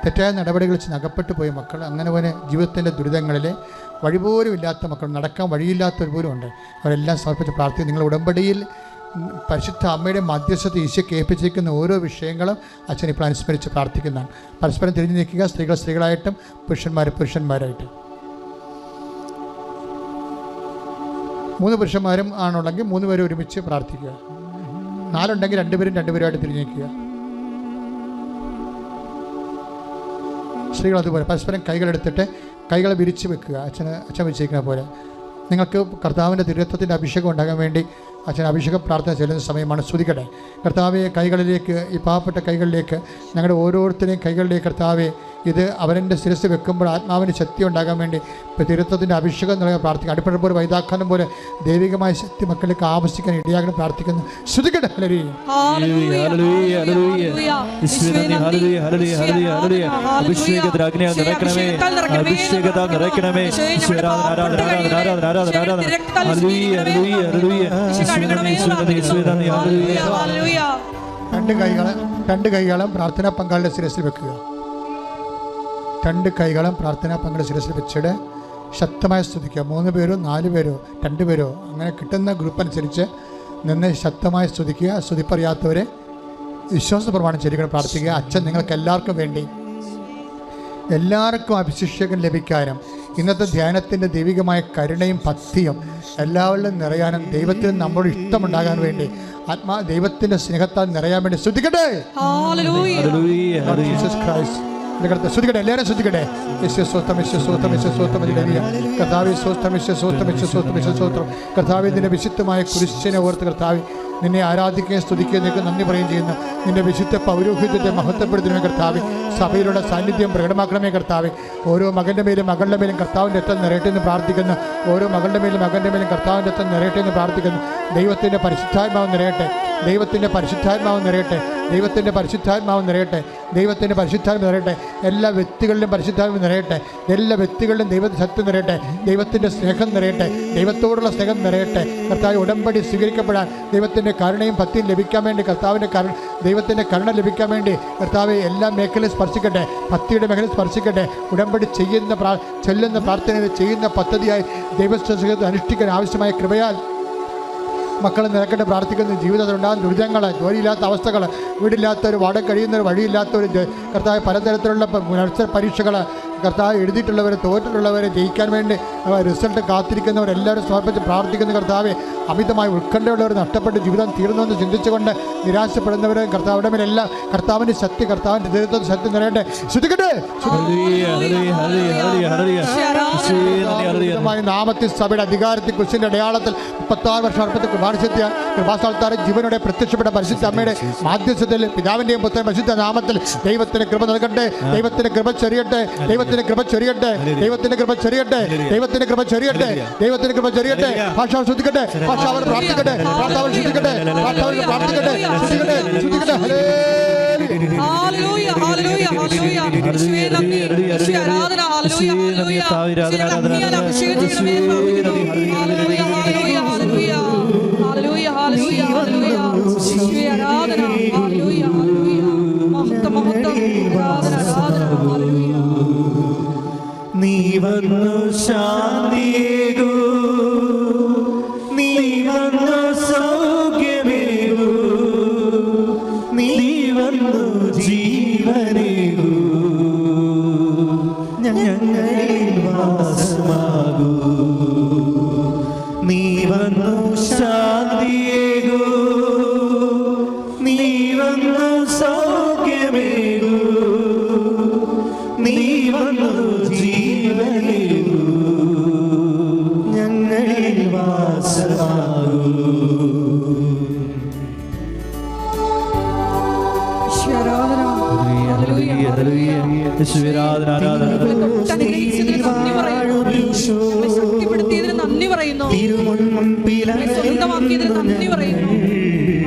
തെറ്റായ നടപടികളിൽ ചെന്ന് അകപ്പെട്ടു പോയ മക്കൾ, അങ്ങനെ പോലെ ജീവിതത്തിൻ്റെ ദുരിതങ്ങളിൽ വഴിപോലും ഇല്ലാത്ത മക്കൾ, നടക്കാൻ വഴിയില്ലാത്തവർ പോലും ഉണ്ട്. അവരെല്ലാം സമർപ്പിച്ച് പ്രാർത്ഥിക്കും. നിങ്ങൾ ഉടമ്പടിയിൽ പരിശുദ്ധ അമ്മയുടെ മധ്യസ്ഥത ഈശോയ്ക്ക് ഏൽപ്പിച്ചിരിക്കുന്ന ഓരോ വിഷയങ്ങളും അച്ഛൻ ഇപ്പോൾ അനുസ്മരിച്ച് പ്രാർത്ഥിക്കുന്നതാണ്. പരസ്പരം തിരിഞ്ഞു നിൽക്കുക. സ്ത്രീകളായിട്ടും പുരുഷന്മാരായിട്ടും. 3 പുരുഷന്മാരും ആണുള്ളെങ്കിൽ 3 പേരും ഒരുമിച്ച് പ്രാർത്ഥിക്കുക. 4 ഉണ്ടെങ്കിൽ 2 പേരുമായിട്ട് തിരിഞ്ഞു നിൽക്കുക. സ്ത്രീകൾ അതുപോലെ പരസ്പരം കൈകളെടുത്തിട്ട് കൈകളെ വിരിച്ച് വെക്കുക. അച്ഛൻ വെച്ചിരിക്കുന്ന പോലെ. നിങ്ങൾക്ക് കർത്താവിൻ്റെ തിരുരത്വത്തിൻ്റെ അഭിഷേകം ഉണ്ടാകാൻ വേണ്ടി അച്ഛൻ അഭിഷേക പ്രാർത്ഥന ചെല്ലുന്ന സമയമാണ്. സ്തുതിക്കട്ടെ. കർത്താവെ, കൈകളിലേക്ക്, ഈ പാവപ്പെട്ട കൈകളിലേക്ക്, ഞങ്ങളുടെ ഓരോരുത്തരെയും കൈകളിലേക്ക് കർത്താവെ, ഇത് അവരുടെ ശിരസ് വെക്കുമ്പോൾ ആത്മാവിന് ശക്തി ഉണ്ടാകാൻ വേണ്ടി തിരുത്തത്തിൻ്റെ അഭിഷേകം നൽകാൻ പ്രാർത്ഥിക്കുക. അടിപ്പഴ പോലെ വൈതാക്കാനം പോലെ ദൈവികമായ ശക്തി മക്കളിലേക്ക് ആവശ്യിക്കാൻ ഇടയാകണം പ്രാർത്ഥിക്കുന്നു. ശ്രുതിക്കട്ടെ. രണ്ട് കൈകളും പ്രാർത്ഥനാ പങ്കാളിയുടെ ശിരസിൽ വെക്കുക. 2 കൈകളും പ്രാർത്ഥനാ പങ്കാളിയുടെ ശിരസിൽ വെച്ചിട്ട് ശക്തമായി സ്തുതിക്കുക. 3 പേരോ 4 പേരോ 2 പേരോ അങ്ങനെ കിട്ടുന്ന ഗ്രൂപ്പ് അനുസരിച്ച് നിന്ന് ശക്തമായി സ്തുതിക്കുക. സ്തുതിപ്പറിയാത്തവരെ വിശ്വാസ പ്രമാണം ചൊല്ലിക്കണം പ്രാർത്ഥിക്കുക. അച്ഛൻ നിങ്ങൾക്ക് എല്ലാവർക്കും അഭിഷേകം ലഭിക്കാനും ഇന്നത്തെ ധ്യാനത്തിൻ്റെ ദൈവികമായ കരുണയും ഭക്തിയും എല്ലാവരിലും നിറയാനും ദൈവത്തിന് നമ്മോട് ഇഷ്ടമുണ്ടാകാൻ വേണ്ടി ദൈവത്തിൻ്റെ സ്നേഹത്താൽ നിറയാൻ വേണ്ടി സ്തുതിക്കട്ടെ. Jesus Christ. ശ്രദ്ധിക്കട്ടെ, എല്ലാവരും ശ്രദ്ധിക്കട്ടെ. കർത്താവെ, നിന്റെ വിശുദ്ധമായ കുരിശിനെ ഓർത്ത് കർത്താവെ നിന്നെ ആരാധിക്കുകയും സ്തുതിക്കുകയും നിനക്ക് നന്ദി പറയുകയും ചെയ്യുന്നു. നിന്റെ വിശുദ്ധ പൗരോഹിത്യത്തെ മഹത്വപ്പെടുത്തണമേ കർത്താവെ. സഭയിലുള്ള സാന്നിധ്യം പ്രകടമാക്കണമേ കർത്താവെ. ഓരോ മകൻ്റെ മേലും മകളുടെ മേലും കർത്താവിൻ്റെ രക്തം നിറയട്ടെ എന്ന് പ്രാർത്ഥിക്കുന്നു. ഓരോ മകളുടെ മേലും കർത്താവിൻ്റെ രക്തം നിറയട്ടെ എന്ന് പ്രാർത്ഥിക്കുന്നു. ദൈവത്തിൻ്റെ പരിശുദ്ധാത്മാവ് നിറയട്ടെ. ദൈവത്തിൻ്റെ പരിശുദ്ധാത്മാവ് നിറയട്ടെ. എല്ലാ വ്യക്തികളിലും പരിശുദ്ധാത്മാവ് നിറയട്ടെ. എല്ലാ വ്യക്തികളിലും ദൈവത്തിൻ്റെ ശക്തി നിറയട്ടെ. ദൈവത്തിൻ്റെ സ്നേഹം നിറയട്ടെ. ദൈവത്തോടുള്ള സ്നേഹം നിറയട്ടെ. കർത്താവ് ഉടമ്പടി സ്വീകരിക്കപ്പെടാൻ ദൈവത്തിൻ്റെ കരുണയും ഭക്തിയും ലഭിക്കാൻ വേണ്ടി ദൈവത്തിൻ്റെ കരുണ ലഭിക്കാൻ വേണ്ടി കർത്താവ് എല്ലാ മേഖലയും സ്പർശിക്കട്ടെ. ഭക്തിയുടെ മേഖലയിൽ സ്പർശിക്കട്ടെ. ഉടമ്പടി ചെല്ലുന്ന പ്രാർത്ഥനയിൽ ചെയ്യുന്ന പദ്ധതിയായി ദൈവസ്നേഹത്തെ അനുഷ്ഠിക്കാൻ ആവശ്യമായ കൃപയാൽ മക്കൾ നിരക്കട്ടെ പ്രാർത്ഥിക്കുന്ന. ജീവിതത്തിലുണ്ടാകുന്ന ദുരിതങ്ങൾ, ജോലിയില്ലാത്ത അവസ്ഥകൾ, വീടില്ലാത്തവർ, വാടക കഴിയുന്നവർ, വഴിയില്ലാത്തവർ, കർത്താവ് പലതരത്തിലുള്ള മത്സര പരീക്ഷകൾ കർത്താവ് എഴുതിയിട്ടുള്ളവർ, തോറ്റിട്ടുള്ളവരെ ജയിക്കാൻ വേണ്ടി റിസൾട്ട് കാത്തിരിക്കുന്നവരെല്ലാവരും സമർപ്പിച്ച് പ്രാർത്ഥിക്കുന്ന കർത്താവെ. അമിതമായി ഉത്കണ്ഠയുള്ളവർ, നഷ്ടപ്പെട്ട് ജീവിതം തീർന്നുവെന്ന് ചിന്തിച്ചുകൊണ്ട് നിരാശപ്പെടുന്നവരെ കർത്താവിടെ മേലെല്ലാം കർത്താവിൻ്റെ ശക്തി, കർത്താവിൻ്റെ ദൈവത്തിൻ്റെ ശക്തി നിറയട്ടെ. ശ്രദ്ധിക്കട്ടെ. നാമത്തിൽ സഭയുടെ അധികാരത്തിൽ കുരിശിന്റെ അടയാളത്തിൽ 36 വർഷം അർപ്പത്തിൽ കൃപാസനത്താൽ ജീവനോടെ പ്രത്യക്ഷപ്പെട്ട പരിശുദ്ധ അമ്മയുടെ മാധ്യസ്ഥ നാമത്തിൽ, പിതാവിൻ്റെയും പുത്രൻ പരിശുദ്ധ നാമത്തിൽ ദൈവത്തിന് കൃപ നൽകട്ടെ. ദൈവത്തിന് കൃപ ചൊരിയട്ടെ. ദൈവത്തിന് കൃപ ചൊരിയട്ടെ. ദൈവത്തിന് കൃപ ചൊരിയട്ടെ. ദൈവത്തിന് കൃപ ചൊരിയട്ടെ. ദൈവത്തിന് കൃപ ചൊരിയട്ടെ. ഭാഷാവ് ശ്രദ്ധിക്കട്ടെ. ഭാഷാവർ പ്രാർത്ഥിക്കട്ടെ. പ്രാർത്ഥനാവർ ശ്രദ്ധിക്കട്ടെ. പ്രാർത്ഥനാവർ പ്രാർത്ഥിക്കട്ടെ. ശ്രദ്ധിക്കട്ടെ. ശ്രദ്ധിക്കട്ടെ. ഹല്ലേലൂയ ഹല്ലേലൂയ ഹല്ലേലൂയ. യേശുവേ നന്ദി. യേശുവേ ആരാധന. ഹല്ലേലൂയ ഹല്ലേലൂയ. അഭിഷേകം ചെയ്യണമേ. ഹല്ലേലൂയ ഹല്ലേലൂയ ഹല്ലേലൂയ. ഹല്ലേലൂയ ഹല്ലേലൂയ ഹല്ലേലൂയ. യേശുവേ ആരാധന. ഹല്ലേലൂയ ഹല്ലേലൂയ. മഹത്വം മഹത്വം. ആരാധന ആരാധന. ഹല്ലേലൂയ. നീ വന്നു ശാന്തിയേകൂ, നീ വന്നു സൗഖ്യമേകൂ, നീ വന്നു ജീവനേകൂ, ഞങ്ങളിൽ വാസമാകൂ. നീ വന്നു ശാന്തിയേകൂ, നീ വന്നു സൗഖ്യമേകൂ, നീ വന്നു ജീവനേകൂ, ഞങ്ങളിൽ വാസമാകൂ. ശക്തിപ്പെടുത്തിയതിന് നന്ദി പറയുന്നു. സ്വന്തമാക്കിയതിന് നന്ദി പറയുന്നു.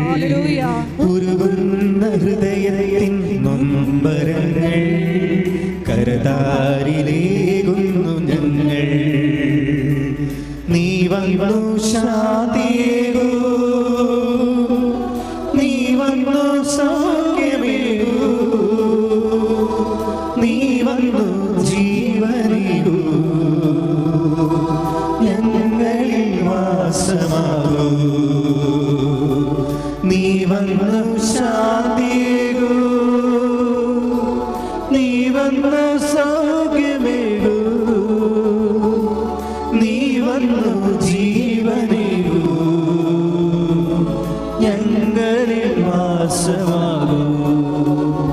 ഹല്ലേലൂയ. ഉരുകുന്ന ഹൃദയത്തിൻ നൊമ്പരങ്ങൾ കരതാരിലേകുന്നു ഞങ്ങൾ. നീ വന്നു ശാന്തിയേകൂ, നീ വന്നു സൗഖ്യമേകൂ, നീ വന്നു ജീവനേകൂ, ഞങ്ങളിൽ വാസമാകൂ. നീ വന്നു ശാന്തിയേകൂ, നീ വന്നു സൗഖ്യമേകൂ, നീ വന്നു ജീവനേകൂ,